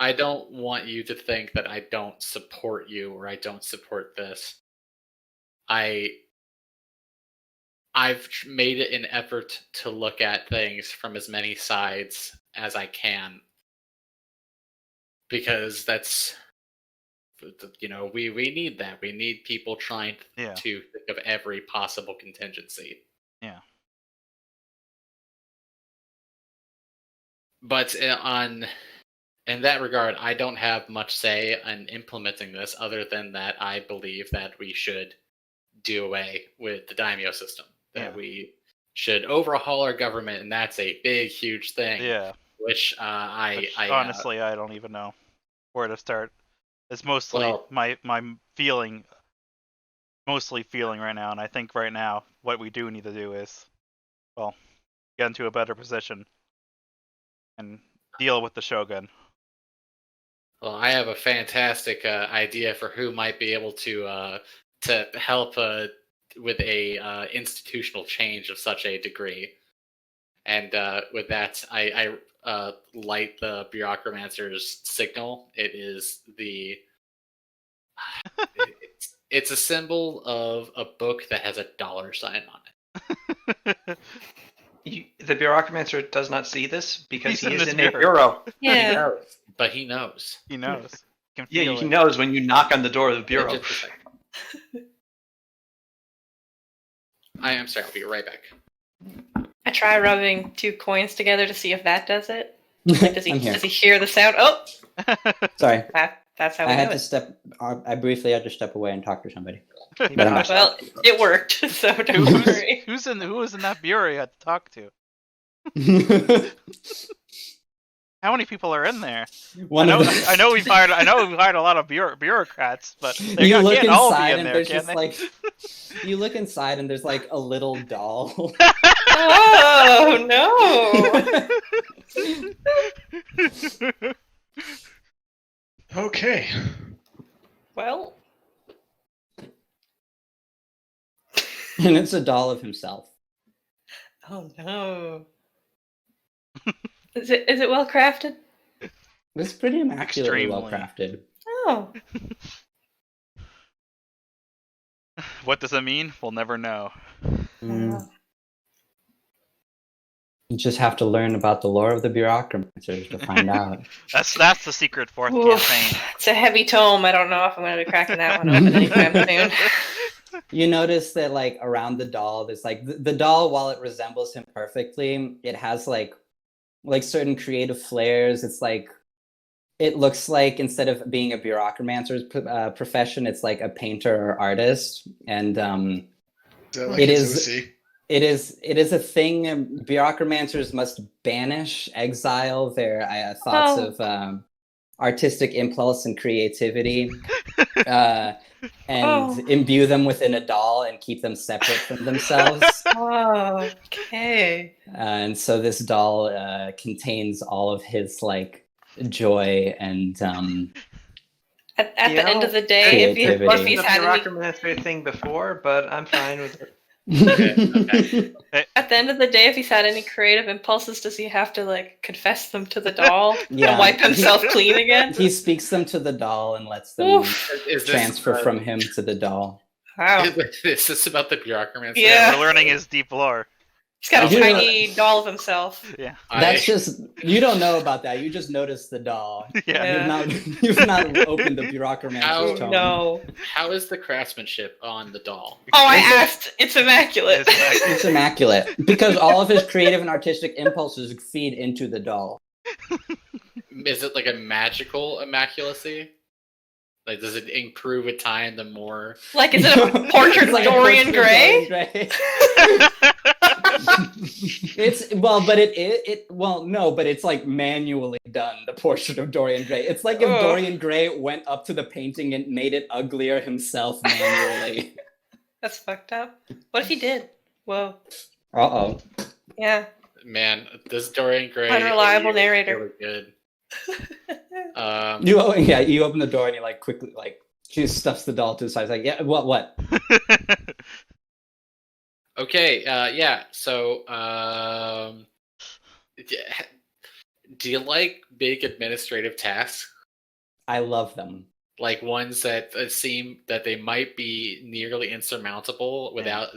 I don't want you to think that I don't support you or I don't support this. I've made it an effort to look at things from as many sides as I can, because that's we need that. We need people trying to think of every possible contingency. Yeah. But in that regard, I don't have much say in implementing this, other than that I believe that we should do away with the daimyo system. That we should overhaul our government, and that's a big, huge thing. Yeah. Which honestly, I don't even know where to start. It's mostly my feeling, mostly feeling right now, and I think right now what we do need to do is, get into a better position and deal with the Shogun. Well, I have a fantastic idea for who might be able to help institutional change of such a degree. And with that, I light the bureaucramancer's signal. It is the it's a symbol of a book that has a dollar sign on it. The bureaucramancer does not see this because He's he in is this in a mirror. bureau. Yeah. But he knows. He knows. Can Yeah, feel he it. knows when you knock on the door of the bureau. Just a second. I'm sorry, I'll be right back. I try rubbing 2 coins together to see if that does it. Like, does I'm here. he hear the sound? Oh, Sorry, that's how I we had know to it. step. I briefly had to step away and talk to somebody. He But I'm knocks Well, on the door. it worked, so don't worry. Who was in that bureau you had to talk to? How many people are in there? I know we've hired a lot of bureaucrats, but they You look can't all be inside in and there, there's can just they? like you look inside and there's like a little doll. Oh no! Okay. Well, And it's a doll of himself. oh no. Is it well crafted? It's pretty immaculately well Extremely. crafted. Oh, What does it mean? We'll never know. You just have to learn about the lore of the bureaucracy to find out. That's the secret 4th Oof. campaign. It's a heavy tome. I don't know if I'm going to be cracking that one open anytime soon. You notice that like around the doll, there's like the doll, while it resembles him perfectly, it has like certain creative flares. It's like it looks like instead of being a bureaucramancer's profession, it's like a painter or artist, and Is that like It his is- OC? it is a thing. Bureaucrancers must banish, exile their thoughts of artistic impulse and creativity, and imbue them within a doll and keep them separate from themselves. Oh, okay. And so this doll contains all of his like joy and At You the end know, of the day, if creativity. he's the had any, bureaucramancer thing before, but I'm fine with it. Okay. at the end of the day, if he's had any creative impulses, does he have to like confess them to the doll Yeah. and wipe himself clean again? He speaks them to the doll and lets them Oof. Is this, transfer from him to the doll. Wow. Is this about the bureaucramancer? Yeah. We're learning his deep lore. He's got a You know- tiny doll of himself. Yeah. That's just you don't know about that. You just noticed the doll. Yeah. You've not opened the bureaucramancer's Oh, tome. No. How is the craftsmanship on the doll? Oh, I asked. It's immaculate. It's immaculate because all of his creative and artistic impulses feed into the doll. Is it like a magical immaculacy? Like, does it improve with time the more? Like, is it a portrait It's of like a Dorian portrait of Gray? Dorian Gray. It's well, but but it's like manually done. The portrait of Dorian Gray. It's like if Ugh. Dorian Gray went up to the painting and made it uglier himself manually. That's fucked up. What if he did? Whoa. Uh-oh. Yeah. Man, this Dorian Gray Unreliable is narrator. really good. You open the door and you like quickly like she stuffs the doll to the side. It's like, yeah, what? Okay, yeah. So, do you like big administrative tasks? I love them. Like ones that seem that they might be nearly insurmountable without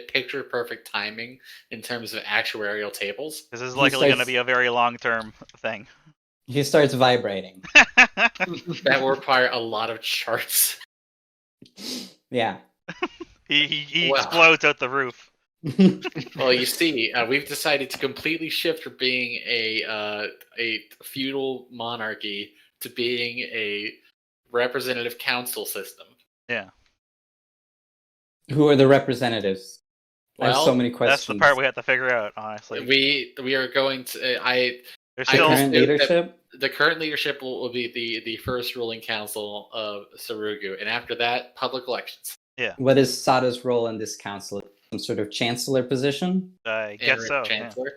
picture perfect timing in terms of actuarial tables? This is He likely going to starts- be a very long-term thing. He starts vibrating. That will require a lot of charts. Yeah. he Wow. explodes out the roof. Well, you see, we've decided to completely shift from being a feudal monarchy to being a representative council system. Yeah. Who are the representatives? I have Well, so many questions. That's the part we have to figure out, honestly. We are going to. There's I still current- Current leadership? The current leadership will be the first ruling council of Sarugu, and after that, public elections. What is Sada's role in this council? Some sort of chancellor position? I guess so. Yeah. Chancellor.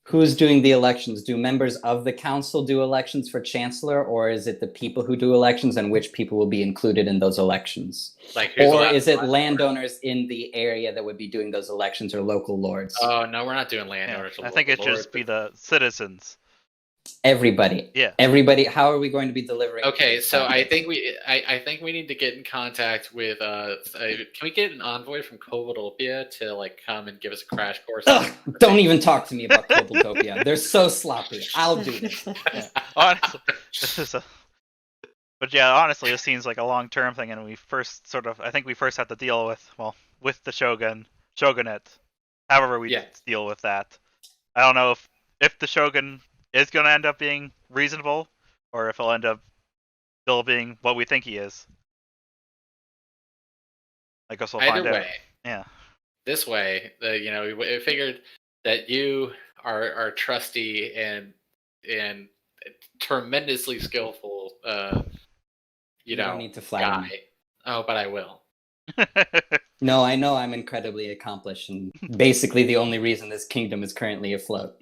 Who's doing the elections? Do members of the council do elections for chancellor, or is it the people who do elections, and which people will be included in those elections? Like, who's Or allowed is to it last landowners in the area that would be doing those elections, or local lords? Oh no, we're not doing Yeah, landowners. or I think it local should lords. just be the citizens. Everybody. Yeah. Everybody. How are we going to be delivering? Okay, so I this? think we need to get in contact with can we get an envoy from Covidopia to like come and give us a crash course? Ugh, don't even talk to me about Cobaltopia. They're so sloppy. I'll do this. Yeah. Honestly, this is a. But yeah, honestly, this seems like a long-term thing, and I think we first have to deal with the shogunate. However, we deal with that. I don't know if the shogun is going to end up being reasonable, or if he'll end up still being what we think he is. I guess we'll find Either out. way, Yeah. this way, we figured that you are trusty and tremendously skillful. You don't need to flatter guy. me. Oh, but I will. No, I know I'm incredibly accomplished, and basically the only reason this kingdom is currently afloat.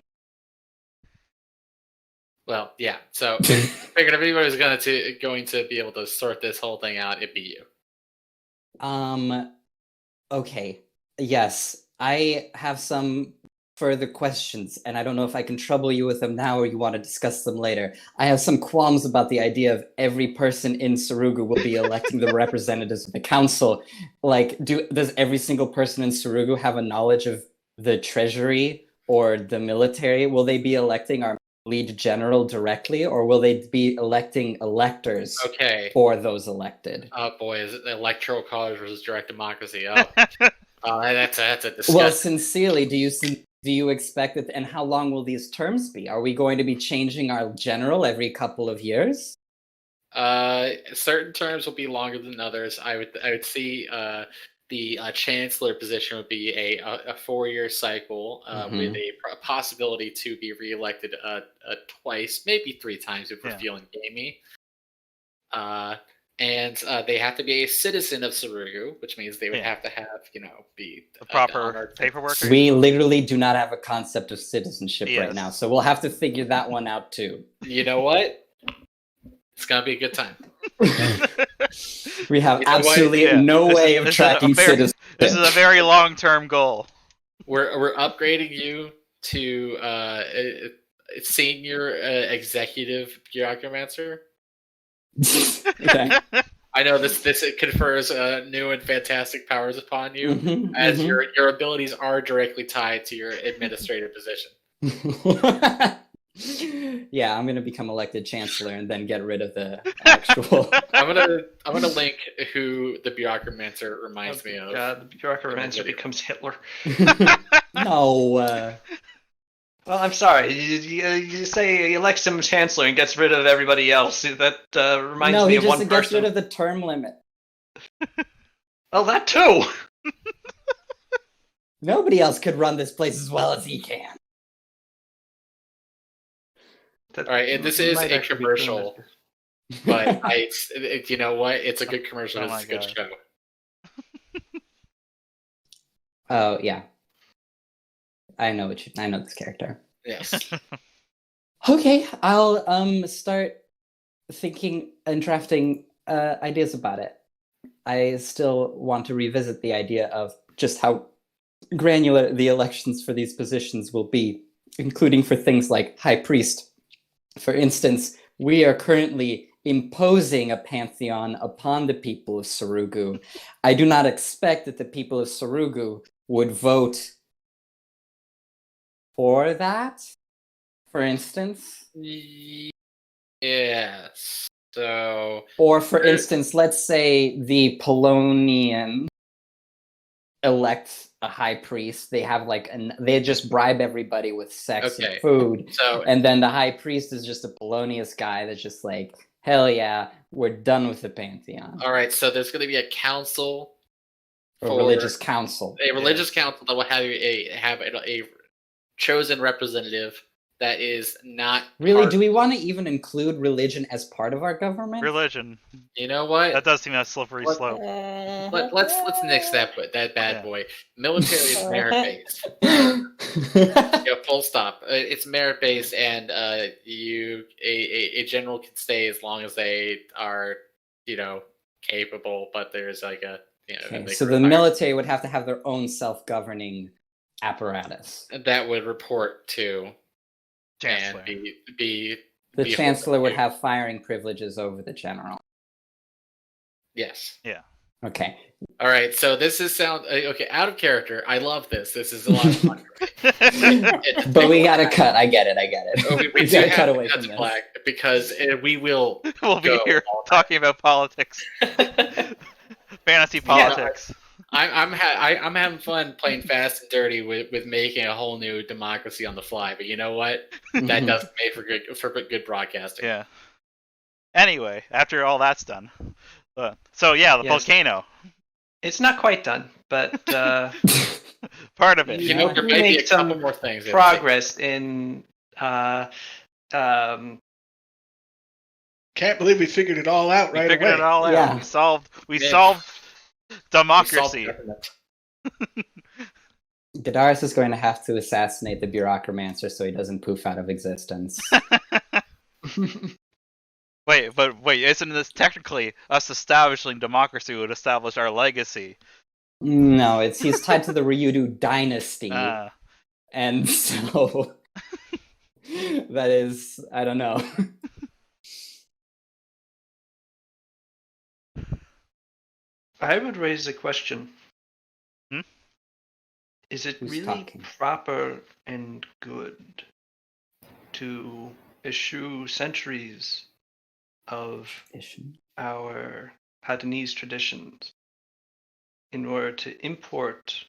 Well, yeah. So figured if anybody was going to be able to sort this whole thing out, it'd be you. Okay. Yes, I have some further questions, and I don't know if I can trouble you with them now or you want to discuss them later. I have some qualms about the idea of every person in Surugu will be electing the representatives of the council. Like, does every single person in Surugu have a knowledge of the treasury or the military? Will they be electing our lead general directly, or will they be electing electors for those elected? Oh boy, is it electoral college versus direct democracy? Oh, that's a disgusting. Well, sincerely, do you expect that? And how long will these terms be? Are we going to be changing our general every couple of years? Certain terms will be longer than others. I would see the chancellor position would be a 4-year cycle with a possibility to be reelected twice, maybe 3 times if we're feeling gamey. And they have to be a citizen of Surugu, which means they would have to have, be the proper paperwork. We literally do not have a concept of citizenship right now, so we'll have to figure that one out too. You know what? It's gonna be a good time. We have absolutely no way of tracking citizenship. This is a very long-term goal. We're upgrading you to senior executive bureaucramancer. Okay. I know this confers new and fantastic powers upon you, as your abilities are directly tied to your administrative position. Yeah, I'm gonna become elected chancellor and then get rid of the actual. I'm gonna link who the bureaucramancer reminds me of. The bureaucramancer becomes Hitler. No. Well, I'm sorry. You say he elects him chancellor and gets rid of everybody else. That reminds me of one person. No, he just gets rid of the term limit. Well, that too. Nobody else could run this place as well as he can. All right, and this is a commercial, but you know what? It's a good commercial. It's a good show. Oh yeah, I know this character. Yes. Okay, I'll start thinking and drafting ideas about it. I still want to revisit the idea of just how granular the elections for these positions will be, including for things like high priest. For instance, we are currently imposing a pantheon upon the people of Surugu. I do not expect that the people of Surugu would vote for that, for instance. Yes. So. Or for instance, let's say the Polonian elect a high priest. They have they just bribe everybody with sex and food. So, and then the high priest is just a Polonius guy that's just like, hell yeah, we're done with the pantheon. All right, so there's going to be a council. A religious council. A religious council that will have a chosen representative that is not really. Do we want to even include religion as part of our government? Religion. You know what? That does seem a slippery slope. Let's nix that bad boy. Military is merit based. full stop. It's merit based, and a general can stay as long as they are, capable. But there's like a Okay, they so can the retire. military would have to have their own self-governing apparatus. That would report to Chancellor. and be The be chancellor would holding have firing privileges over the general. Yes. Okay. All right. So this is okay. Out of character. I love this. This is a lot of fun. But we gotta cut. I get it. We do gotta have cut to away cut from to this. black because we will. We'll be go here all night. talking about politics, fantasy politics. I'm having fun playing fast and dirty with making a whole new democracy on the fly. But you know what? That doesn't make for good broadcasting. Yeah. Anyway, after all that's done, so yeah, the Yes. volcano, It's not quite done, but part of it. You know, we there might be made a couple some more things. progress in Can't believe we figured it all out We right figured away. it all out. Yeah. We Yeah. solved We solved democracy. government. Gadaris is going to have to assassinate the bureaucramancer so he doesn't poof out of existence. Wait, isn't this technically us establishing democracy would establish our legacy? No, he's tied to the Ryudu dynasty. Ah. And so that is, I don't know. I would raise a question. Hmm? Is it Who's really talking? proper and good to eschew centuries of our Patanese traditions in order to import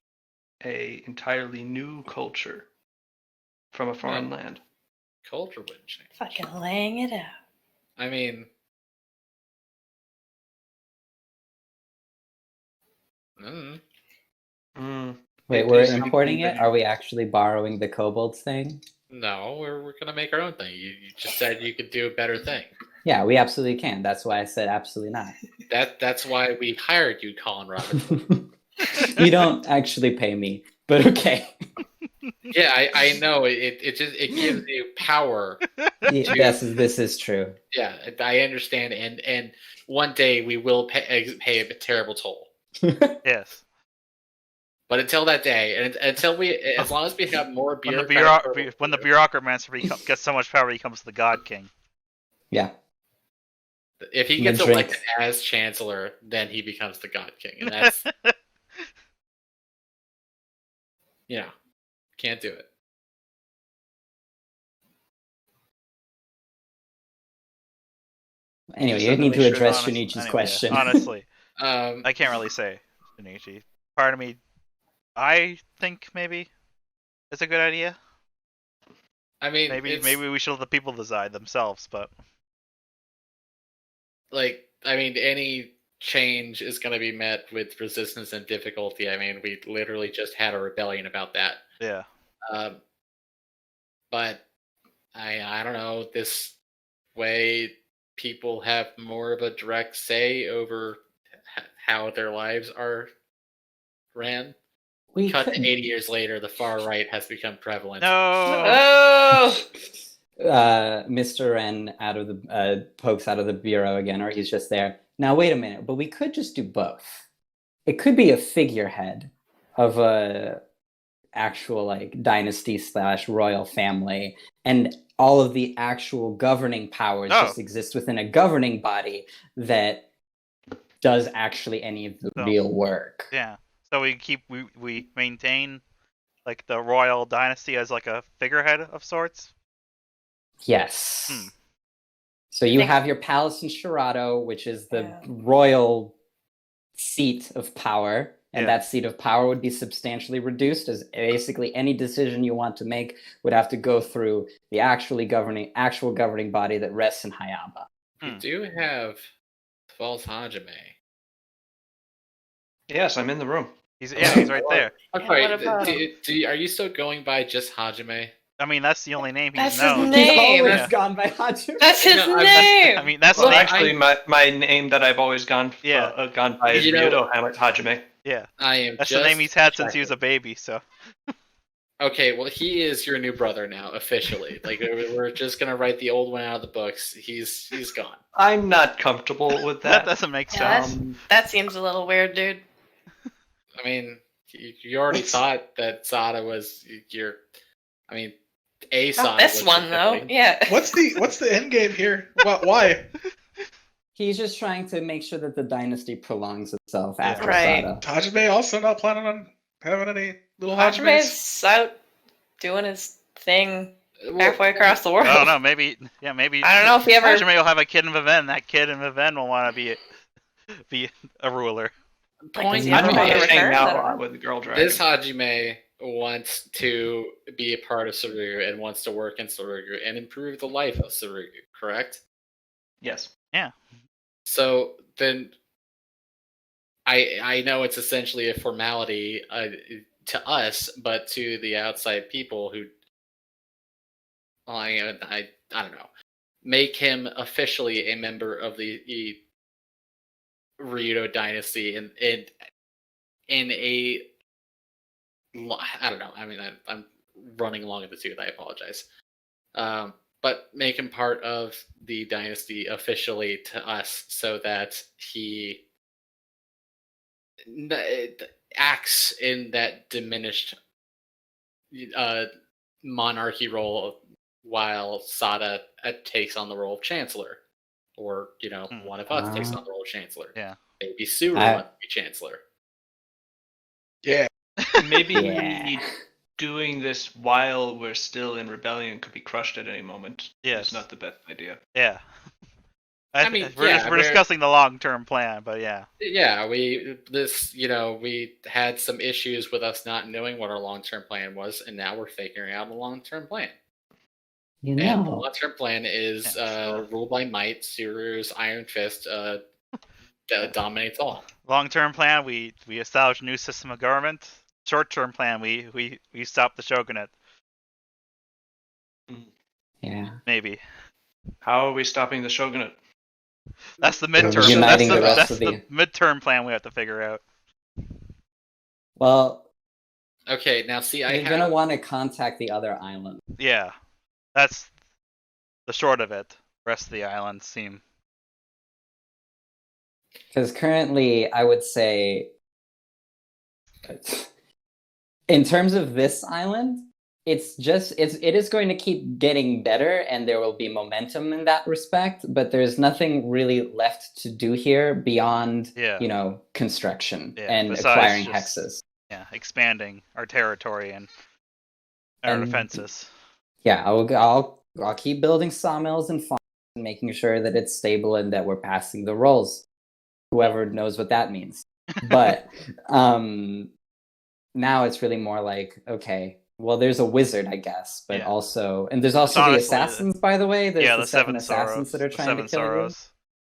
a entirely new culture from a foreign land? Culture wouldn't change. Fucking laying it out. I mean, Wait, It we're is importing something it? that- Are we actually borrowing the kobolds thing? no, we're gonna make our own thing. You just said you could do a better thing. Yeah, we absolutely can. That's why I said absolutely not. That's why we hired you, Colin Roberts. You don't actually pay me, but okay. Yeah, I know. It gives you power. Yes, this is true. Yeah, I understand, and one day we will pay a terrible toll. Yes. But until that day, and until as long as we have more When the bureaucramancer gets so much power, he becomes the God King. Yeah. if he The gets drink. elected as chancellor, then he becomes the God King, and that's can't do it. Anyway, So you then need we to should address Honest- Shinichi's anyway, question. Honestly, Um, I can't really say Shinichi. Part of me, I think maybe it's a good idea. I mean, Maybe it's, we should let the people decide themselves. But any change is going to be met with resistance and difficulty. I mean, we literally just had a rebellion about that. yeah, But I don't know. This way, people have more of a direct say over how their lives are ran. We Cut to could- 80 years later, the far right has become prevalent. no. Oh! Mr. Wren pokes out of the bureau again, or he's just there. Now wait a minute, but we could just do both. It could be a figurehead of a actual dynasty / royal family, and all of the actual governing powers Oh. just exist within a governing body that does actually any of the So- real work. Yeah. So we maintain the royal dynasty as a figurehead of sorts. Yes. Hmm. So you think- have your palace in Shirato, which is the Yeah. royal seat of power, and Yeah. that seat of power would be substantially reduced, as basically any decision you want to make would have to go through the actual governing body that rests in Hayaba. You do have false Hajime. Yes, I'm in the room. He's right there. Okay, what about are you still going by just Hajime? I mean, that's the only name he's That's his known. name. He's always Yeah. gone by Hajime. That's his No, name! I mean, that's Well, the name. actually, my name that I've always gone by is You know- Ryudo Hajime. Yeah, I am that's just the name he's had since he checking. was a baby. So Okay, well, he is your new brother now, officially. Like, we're just gonna write the old one out of the books. He's gone. I'm not comfortable with That that. doesn't make Yeah, sense. that seems a little weird, dude. I mean, you already What's- thought that Sada was your. I mean, a Not Sada this was one your though. sibling. Yeah. What's the end game here? Why? He's just trying to make sure that the dynasty prolongs itself Yeah. after Right. Sada. Hajime also not planning on having any little Hajimes? Hajime's out doing his thing Well, halfway across the world. I don't know. Maybe. I don't know if he ever. Hajime will have a kid in Viven. That kid in Viven will want to be a ruler. Point Hajime Hajime might Hajime hang returns. out I a don't lot know. with the girl dragon. This Hajime wants to be a part of Sarugu and wants to work in Sarugu and improve the life of Sarugu, correct? Yes. So then I know it's essentially a formality to us, but to the outside people who I don't know, make him officially a member of the Ryudo dynasty in a I don't know. I mean, I'm running along in the tooth. I apologize. But make him part of the dynasty officially to us, so that he acts in that diminished monarchy role, while Sada takes on the role of chancellor, or one of us takes on the role of chancellor. Yeah. Maybe Suru I- wants to be chancellor. Yeah. Maybe Yeah. doing this while we're still in rebellion could be crushed at any moment. Yes. It's not the best idea. Yeah. I mean, we're yeah, we're discussing the long-term plan, but yeah. Yeah, we had some issues with us not knowing what our long-term plan was, and now we're figuring out a long-term plan. You And the know, long-term plan is rule by might. Suru's iron fist dominates all. Long-term plan, we establish a new system of government. Short-term plan, we stop the shogunate. yeah. Maybe How are we stopping the shogunate? that's the midterm. Uniting that's the rest that's of the midterm plan we have to figure out. Well, Okay, now see, I you're have gonna want to contact the other island. Yeah, that's the short of it. Rest of the islands seem Because currently, I would say, in terms of this island, it is going to keep getting better, and there will be momentum in that respect. But there's nothing really left to do here beyond, Yeah. construction Yeah, and besides acquiring just- hexes. expanding our territory and our And- defenses. Yeah, I'll keep building sawmills and farms and making sure that it's stable and that we're passing the rolls. Whoever knows what that means. But now it's really more like, okay, well, there's a wizard, I guess, but Yeah. also, and there's also the honestly assassins, by the way. There's Yeah, the seven assassins Sorrows. that are The trying Seven to kill Sorrows.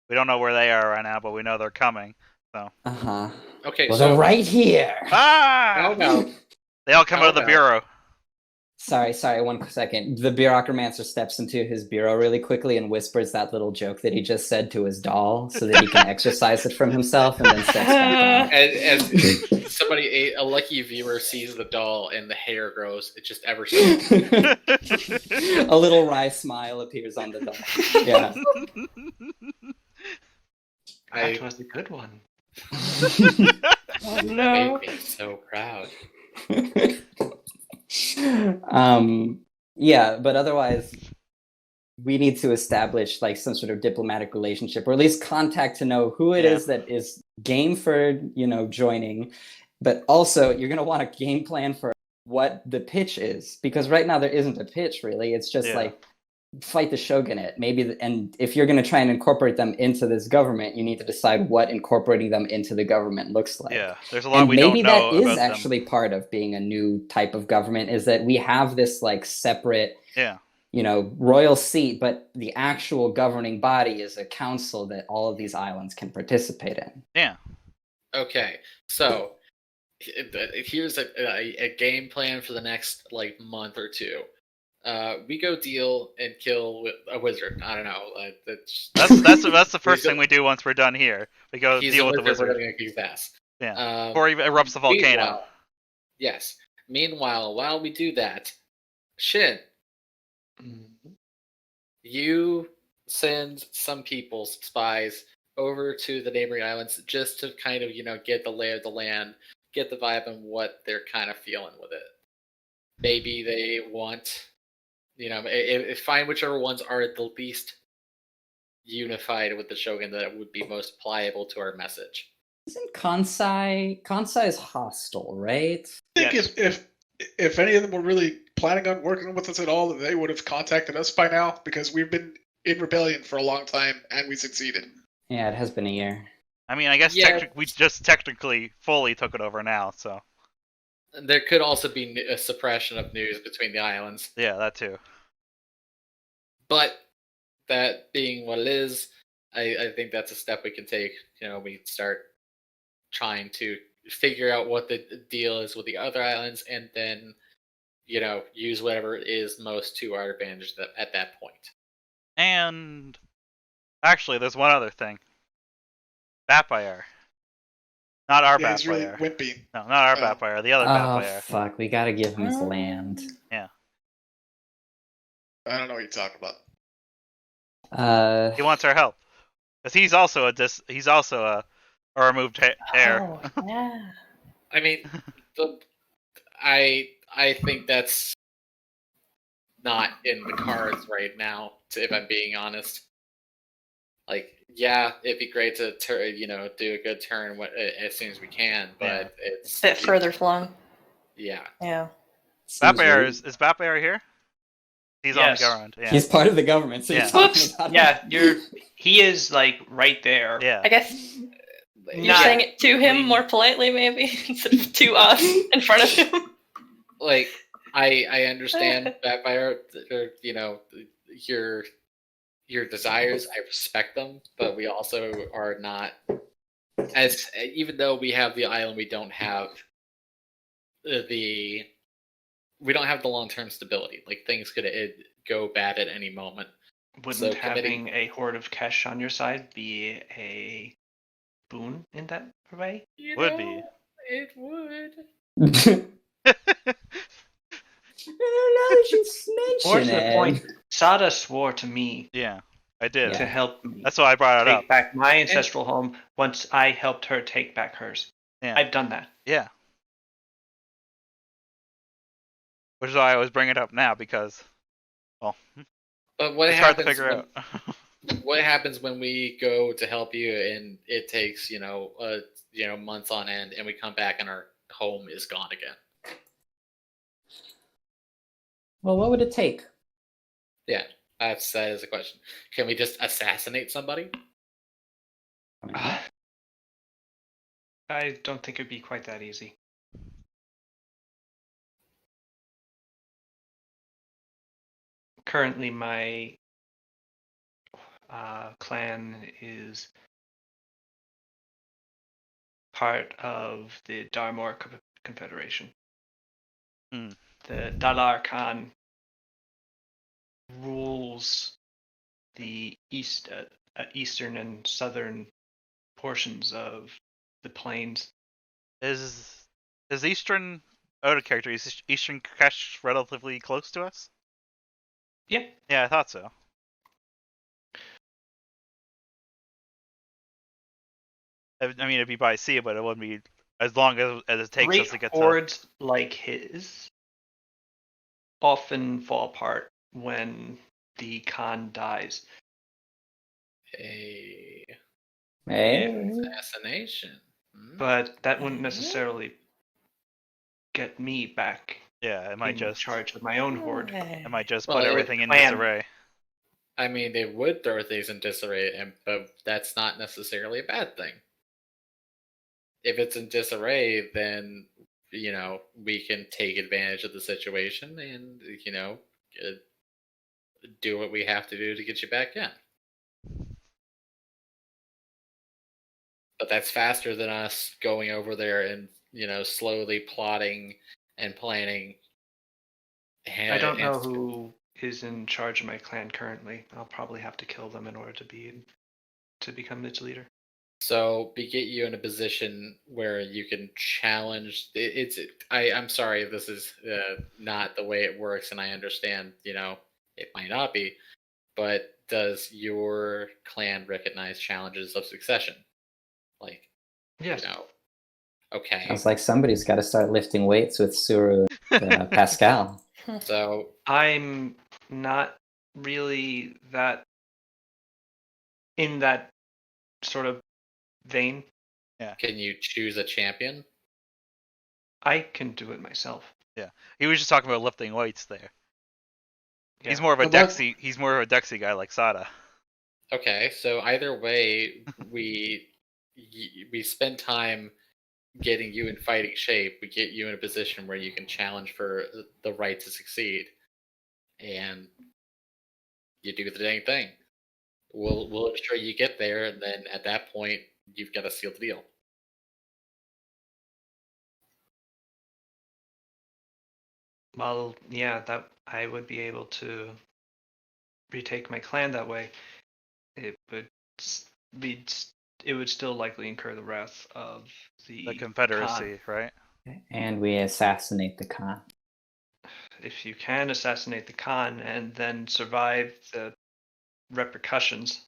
We don't know where they are right now, but we know they're coming. you. Uh-huh. okay. Well, so they're right here. Ah! Oh no! They all come How out of the about- bureau. Sorry, 1 second. The bureaucromancer steps into his bureau really quickly and whispers that little joke that he just said to his doll so that he can exercise it from himself and then steps back And somebody, a lucky viewer, sees the doll and the hair grows. It just ever so. on. A little wry smile appears on the doll. Yeah. I That was a good one. Oh no. made me so proud. Yeah, but otherwise we need to establish like some sort of diplomatic relationship, or at least contact to know who it Yeah. is that is game for joining. But also you're going to want a game plan for what the pitch is, because right now there isn't a pitch really. It's just Yeah. like fight the shogunate maybe, and if you're going to try and incorporate them into this government, you need to decide what incorporating them into the government looks like. Yeah, there's a lot And we maybe don't know that is about them. actually part of being a new type of government, is that we have this like separate, Yeah, royal seat, but the actual governing body is a council that all of these islands can participate in. yeah. Okay, so here's a game plan for the next like month or two. We go deal and kill with a wizard. I don't know. That's the first He's a- thing we do once we're done here. We go He's deal a with the wizard. We're wizard. gonna kick his ass. Yeah. Before he erupts the volcano. Meanwhile, yes. Meanwhile, while we do that, Shin, you send some people, spies, over to the neighboring islands just to kind of, get the lay of the land, get the vibe and what they're kind of feeling with it. Maybe they want, find whichever ones are the least unified with the Shogun that would be most pliable to our message. Isn't Kansai is hostile, right? I think Yes. if any of them were really planning on working with us at all, they would have contacted us by now because we've been in rebellion for a long time and we succeeded. Yeah, it has been a year. I mean, I guess Yeah. we just technically fully took it over now, so There could also be a suppression of news between the islands. yeah, that too. But that being what it is, I think that's a step we can take. We start trying to figure out what the deal is with the other islands, and then use whatever is most to our advantage at that point. And actually, there's one other thing. Batfire. Not our Yeah, he's really Batfire. wimpy. No, not our Oh. Batfire. The other Oh Batfire. fuck, we gotta give him his land. I don't know what you're talking about. He wants our help because he's also a removed heir. Oh, yeah. I mean, I think that's not in the cards right now. If I'm being honest, yeah, it'd be great to do a good turn as soon as we can, but it's A bit further flung. Yeah. Yeah. Batfire is Batfire here? He's on the Yes. government. Yeah. He's part of the government, so Yeah. you're talking Whoops. about Yeah, he is like right there. Yeah. I guess you're Not saying it to him really. more politely, maybe, instead of to us in front of him. I understand Backfire, your desires. I respect them, but we also are not even though we have the island, we don't have the long-term stability. Things could go bad at any moment. Wouldn't having a horde of Kesh on your side be a boon in that way? Would be. It would. I don't know that you More mention to the it. point, Sada swore to me Yeah, I did. to help me That's why I brought it take up. back my ancestral home once I helped her take back hers. Yeah. I've done that. Yeah. Which is why I was bringing it up now because, well, But what it's hard to happens figure when, out. what happens when we go to help you and it takes months on end, and we come back and our home is gone again? Well, what would it take? Yeah, that is a question. Can we just assassinate somebody? I don't think it'd be quite that easy. Currently, my clan is part of the Darmor Confederation. The Dalar Khan rules the eastern and southern portions of the plains. Is Eastern out of character? Is Eastern Crash relatively close to us? Yeah. Yeah, I thought so. I mean, it'd be by sea, but it wouldn't be as long as it takes Great us to get hordes like his often fall apart when the Khan dies. A Hey. assassination. But that wouldn't necessarily get me back Yeah, it might in just charge of my own horde. Well, put it- everything in plan. disarray. I mean, they would throw things in disarray, but that's not necessarily a bad thing. If it's in disarray, then we can take advantage of the situation and do what we have to do to get you back in. But that's faster than us going over there and slowly plotting and planning. I don't know who is in charge of my clan currently. I'll probably have to kill them in order to become its leader. So we get you in a position where you can challenge. I'm sorry, this is not the way it works, and I understand. It might not be, but does your clan recognize challenges of succession? Like, Yes. Okay. Sounds like somebody's got to start lifting weights with Suru Pascal. So I'm not really that in that sort of vein. can you choose a champion? I can do it myself. He was just talking about lifting weights there. Yeah. He's more of a But what- Dexy. He's more of a Dexy guy like Sada. Okay, so either way, we spend time getting you in fighting shape. We get you in a position where you can challenge for the right to succeed, and you do the dang thing. We'll ensure you get there, and then at that point, you've got to seal the deal. Well, yeah, that I would be able to retake my clan that way. It would be. It would still likely incur the wrath of The the Confederacy, right? And we assassinate the Khan. Khan. If you can assassinate the Khan and then survive the repercussions,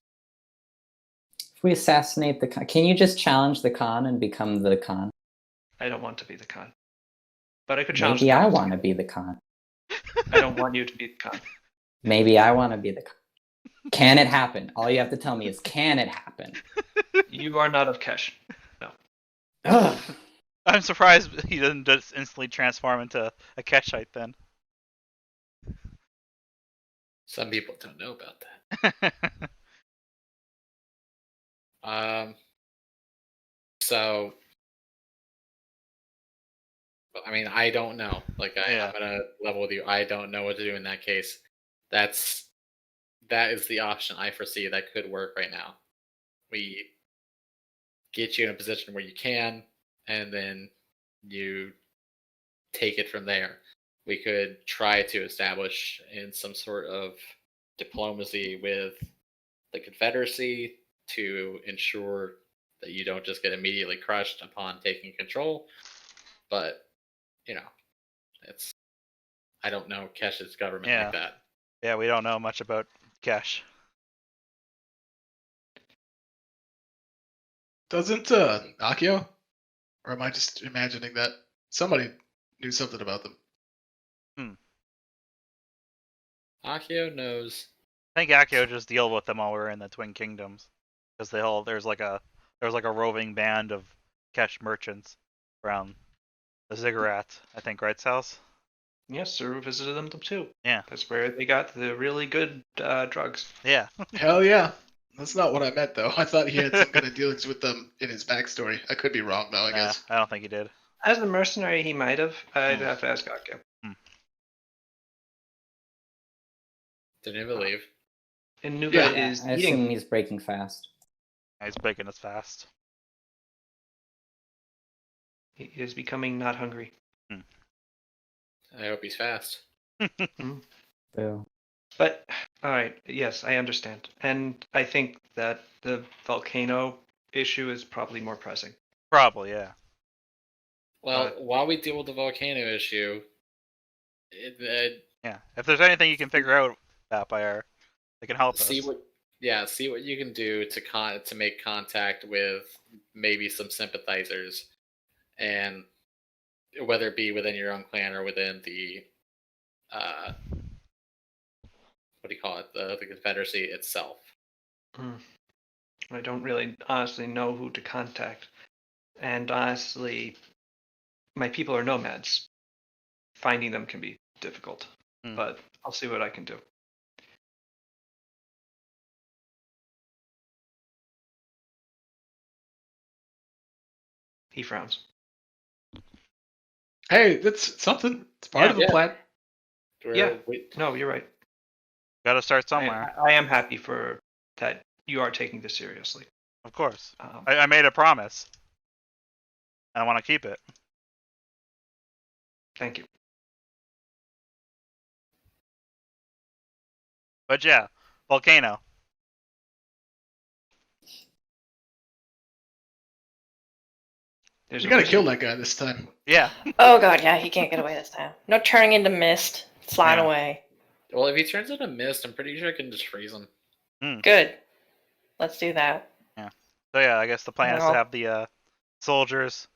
If we assassinate the Khan, can you just challenge the Khan and become the Khan? I don't want to be the Khan. But I could challenge. Maybe the I Khan. want to be the Khan. I don't want you to be the Khan. Maybe I want to be the Khan. Can it happen? All you have to tell me is, can it happen? You are not of Kesh. Ugh. I'm surprised he doesn't just instantly transform into a Keshite then. Some people don't know about that. So, I mean, I don't know. Like, Yeah. I'm gonna level with you. I don't know what to do in that case. That is the option I foresee that could work right now. We get you in a position where you can, and then you take it from there. We could try to establish in some sort of diplomacy with the Confederacy to ensure that you don't just get immediately crushed upon taking control. But, I don't know Kesh's government Yeah. like that. Yeah, we don't know much about Kesh. Doesn't Akio? Or am I just imagining that somebody knew something about them? Akio knows. I think Akio just deal with them while we're in the Twin Kingdoms, because there's like a roving band of Kesh merchants around the Ziggurat. I think, right, Sals? Yes, Suru visited them too. Yeah. That's where they got the really good drugs. Yeah. Hell yeah. That's not what I meant, though. I thought he had some kind of dealings with them in his backstory. I could be wrong, though, I guess. I don't think he did. As a mercenary, he might have. I'd have to ask Akio. Didn't even leave. And Nuga Yeah, is I eating. assume he's breaking fast. He's breaking us fast. He is becoming not hungry. I hope he's fast. Boo. But, alright, yes, I understand. And I think that the volcano issue is probably more pressing. Probably, yeah. Well, while we deal with the volcano issue, Yeah. If there's anything you can figure out, Vampire, they can help see us. what you can do to make contact with maybe some sympathizers, and whether it be within your own clan or within the what do you call it, the Confederacy itself. I don't really honestly know who to contact. And honestly, my people are nomads. Finding them can be difficult. But I'll see what I can do. He frowns. Hey, that's something. It's part of the Yeah. plan. Yeah. No, you're right. Gotta start somewhere. I am happy for that you are taking this seriously. Of course. I made a promise. And I want to keep it. Thank you. But yeah, volcano. There's We a gotta wizard. kill that guy this time. Yeah. Oh god, yeah, he can't get away this time. No turning into mist, flying Yeah. away. Well, if he turns into mist, I'm pretty sure I can just freeze him. Good. Let's do that. So yeah, I guess the plan is to No. have the soldiers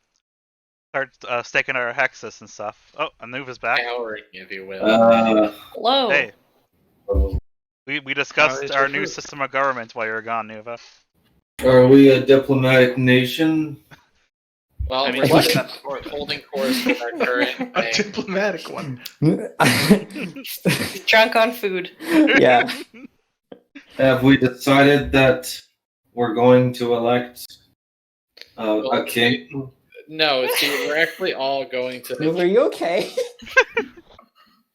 start staking our hexes and stuff. Oh, Anuva's back. Powering, if you will. Hello. Hey, we How discussed is our your new food? system of government while you were gone, Nuva. Are we a diplomatic nation? Well, I mean, we're what? just holding course with our current A thing. diplomatic one. He's drunk on food. Yeah. Have we decided that we're going to elect a king? No, see, we're actually all going to. Are you okay?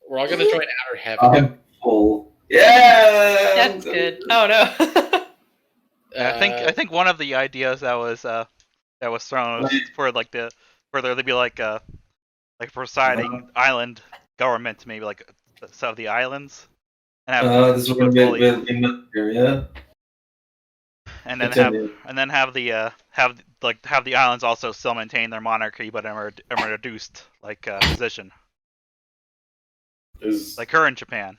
We're all going to join Outer Heaven. I'm full. Yeah. That's good. Oh no. I think one of the ideas that was thrown was for there to be like a presiding island government, maybe like some of the islands, and have This is what we met here, yeah. and then Continue. have the islands also still maintain their monarchy, but in a reduced position, Is like current Japan.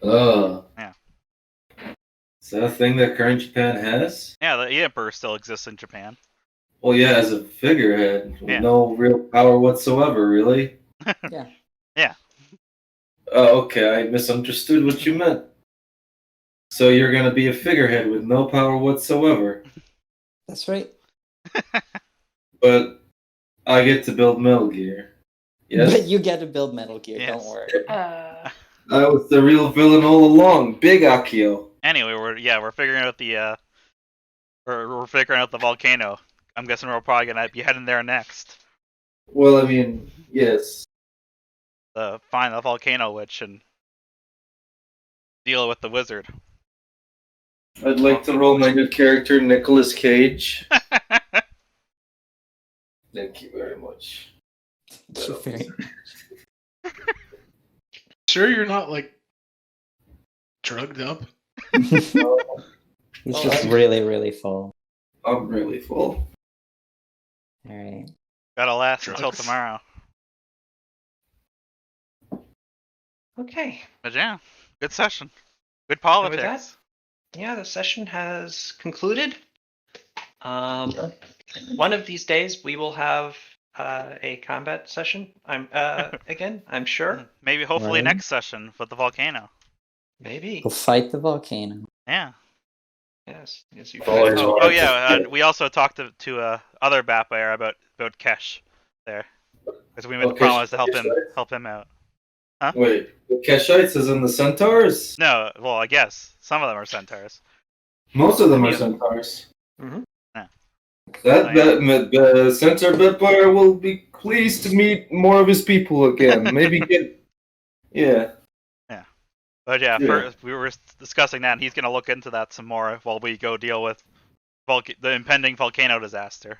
Yeah. Yeah. Is that a thing that current Japan has? Yeah, the emperor still exists in Japan. Well, yeah, as a figurehead, with Yeah. no real power whatsoever, really. Yeah. Yeah. Oh, okay, I misunderstood what you meant. So you're gonna be a figurehead with no power whatsoever, That's right. but I get to build Metal Gear. But Yes, you get to build Metal Gear, Yes. don't worry. I was the real villain all along, Big Akio. Anyway, we're figuring out we're figuring out the volcano. I'm guessing we're probably gonna be heading there next. Well, I mean, yes. Find the volcano witch and deal with the wizard. I'd like to roll my new character, Nicolas Cage. Thank you very much. Thank you very Sure, you're not like drugged up. He's just really, really full. I'm really full. Alright. Gotta last until Drugs. tomorrow. Okay. But yeah, good session. Good with politics. that- Yeah, the session has concluded. One of these days we will have a combat session. I'm sure. Maybe hopefully Right. next session with the volcano. Maybe. We'll fight the volcano. Yeah. Yes. Yes, you Always can. want Oh to yeah. get- We also talked to other bat player about Kesh there, because we made the Kesh- promise to Kesh, right? help him out. Wait, the Keshites is in the Centaurs? No, well I guess some of them are centaurs. Most of them are Yeah. Centaurs. Mhm. Yeah. The Centaur Bit Player will be pleased to meet more of his people again. Maybe get... Yeah. But yeah, Yeah. first we were discussing that, and he's gonna look into that some more while we go deal with the impending volcano disaster.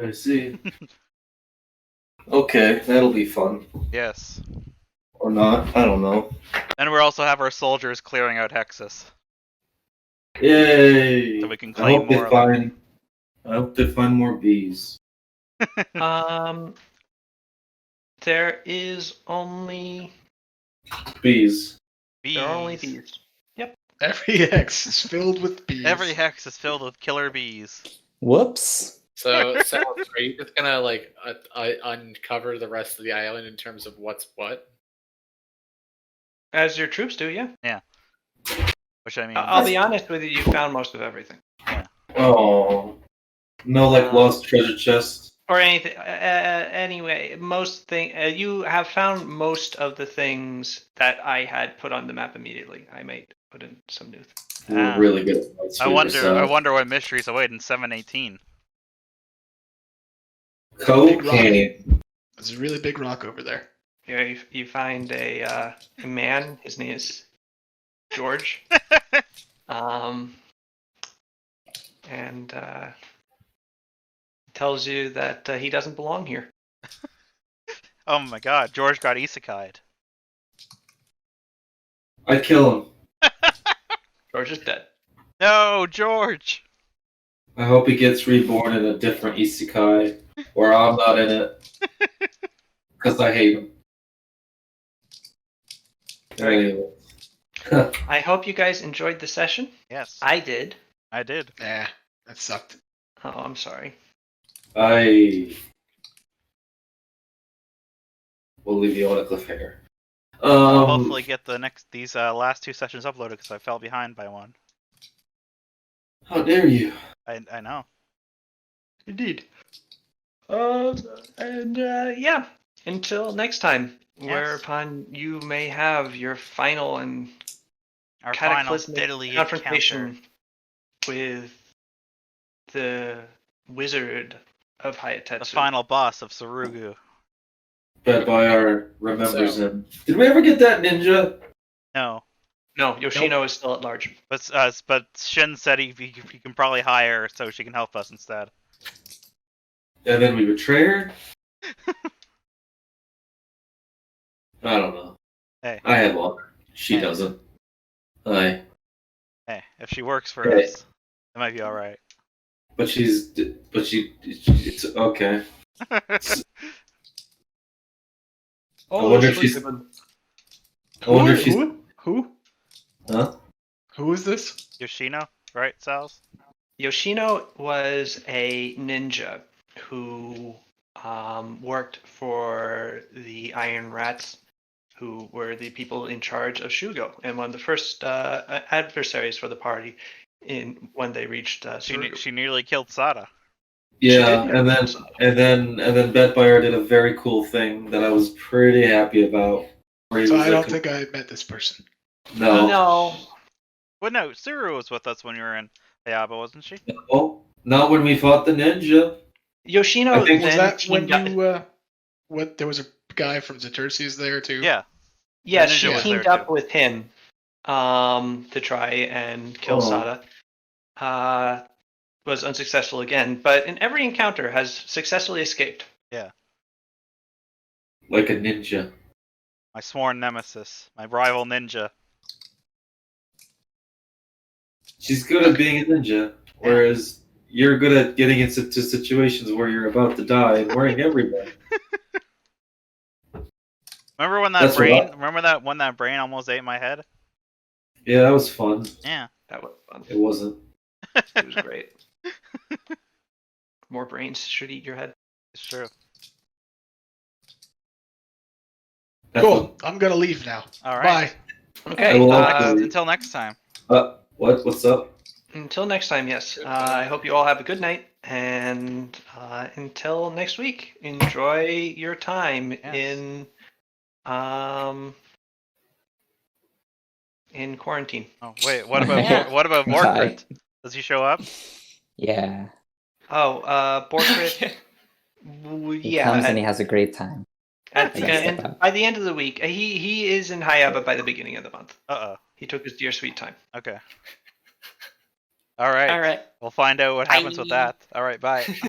I see. Okay, that'll be fun. Yes. Or not, I don't know. And we also have our soldiers clearing out Hexus, Yay! so we can I claim hope they more of them. I hope they find more bees. There is only Bees. there are only Bees. these. Every X is filled with bees. Every hex is filled with killer bees. Whoops. So, are you just gonna like uncover the rest of the island in terms of what's what? As your troops do, yeah. Which I mean, I'll be honest with you, you found most of everything. Oh. No, like lost treasure chest. Or anything. Anyway, you have found most of the things that I had put on the map immediately. I might put in some new things. We're really good at I wonder what mysteries await in 718. Cocaine. There's a really big rock over there. Yeah, you find a man. His name is George. And tells you that he doesn't belong here. Oh my god, George got isekai'd. I kill him. George is dead. No, George! I hope he gets reborn in a different isekai where I'm not in it because I hate him. Anyway. I hope you guys enjoyed the session. Yes, I did. I did. Nah, that sucked. Oh, I'm sorry. I will leave you on a cliffhanger. I'll hopefully get these last 2 sessions uploaded because I fell behind by one. How dare you? I know. Indeed. Yeah. Until next time, Yes. whereupon you may have your final and Our final cataclysmic deadly confrontation encounter. with the wizard of Hayatetsu. The final boss of Sarugu. Bedbyre remembers him. Did we ever get that ninja? No, No, Yoshino is still at large. but Shin said he can probably hire her so she can help us instead. And then we betray her? I don't know. Hey. I have one. She Hey. doesn't. Hi. Hey, if she works for Hey. us, it might be all right. But it's okay. Oh, I wonder if she's. I wonder if she's. Who? Huh? Who is this? Yoshino, right, Sal's? Yoshino was a ninja who worked for the Iron Rats, who were the people in charge of Shugo, and one of the first adversaries for the party when they reached Surugu. She nearly killed Sada. Yeah, She did. and then Bedbyre did a very cool thing that I was pretty happy about. Where he So was I like, don't think I met this person. No. Well, no, Suru was with us when we were in Ayaba, wasn't she? No, not when we fought the ninja. Yoshino I think- then Was that when teamed up. what? There was a guy from Zatursi's there too. Yeah. Yeah, The ninja she was teamed there, up too. with him to try and kill Oh. Sada. Was unsuccessful again, but in every encounter has successfully escaped. Like a ninja. My sworn nemesis, my rival ninja. She's good at being a ninja, whereas you're good at getting into situations where you're about to die and worrying everybody. Remember when that That's brain? what- Remember that when that brain almost ate my head? Yeah, that was fun. Yeah. That was fun. It wasn't. It was great. More brains should eat your head. It's true. Cool. I'm gonna leave now. All right. Bye. Okay. I will have to- Until next time. What? What's up? Until next time, yes. I hope you all have a good night, and until next week, enjoy your time in quarantine. Oh wait, what about Yeah. what about Morkrit? Does he show up? Yeah. Oh, Borkrit. He comes and he has a great time. At the I guess end, about- by the end of the week, he is in Hayaba by the beginning of the month. He took his dear sweet time. Okay. All right. All right. We'll find out what happens with Bye. that. All right. Bye.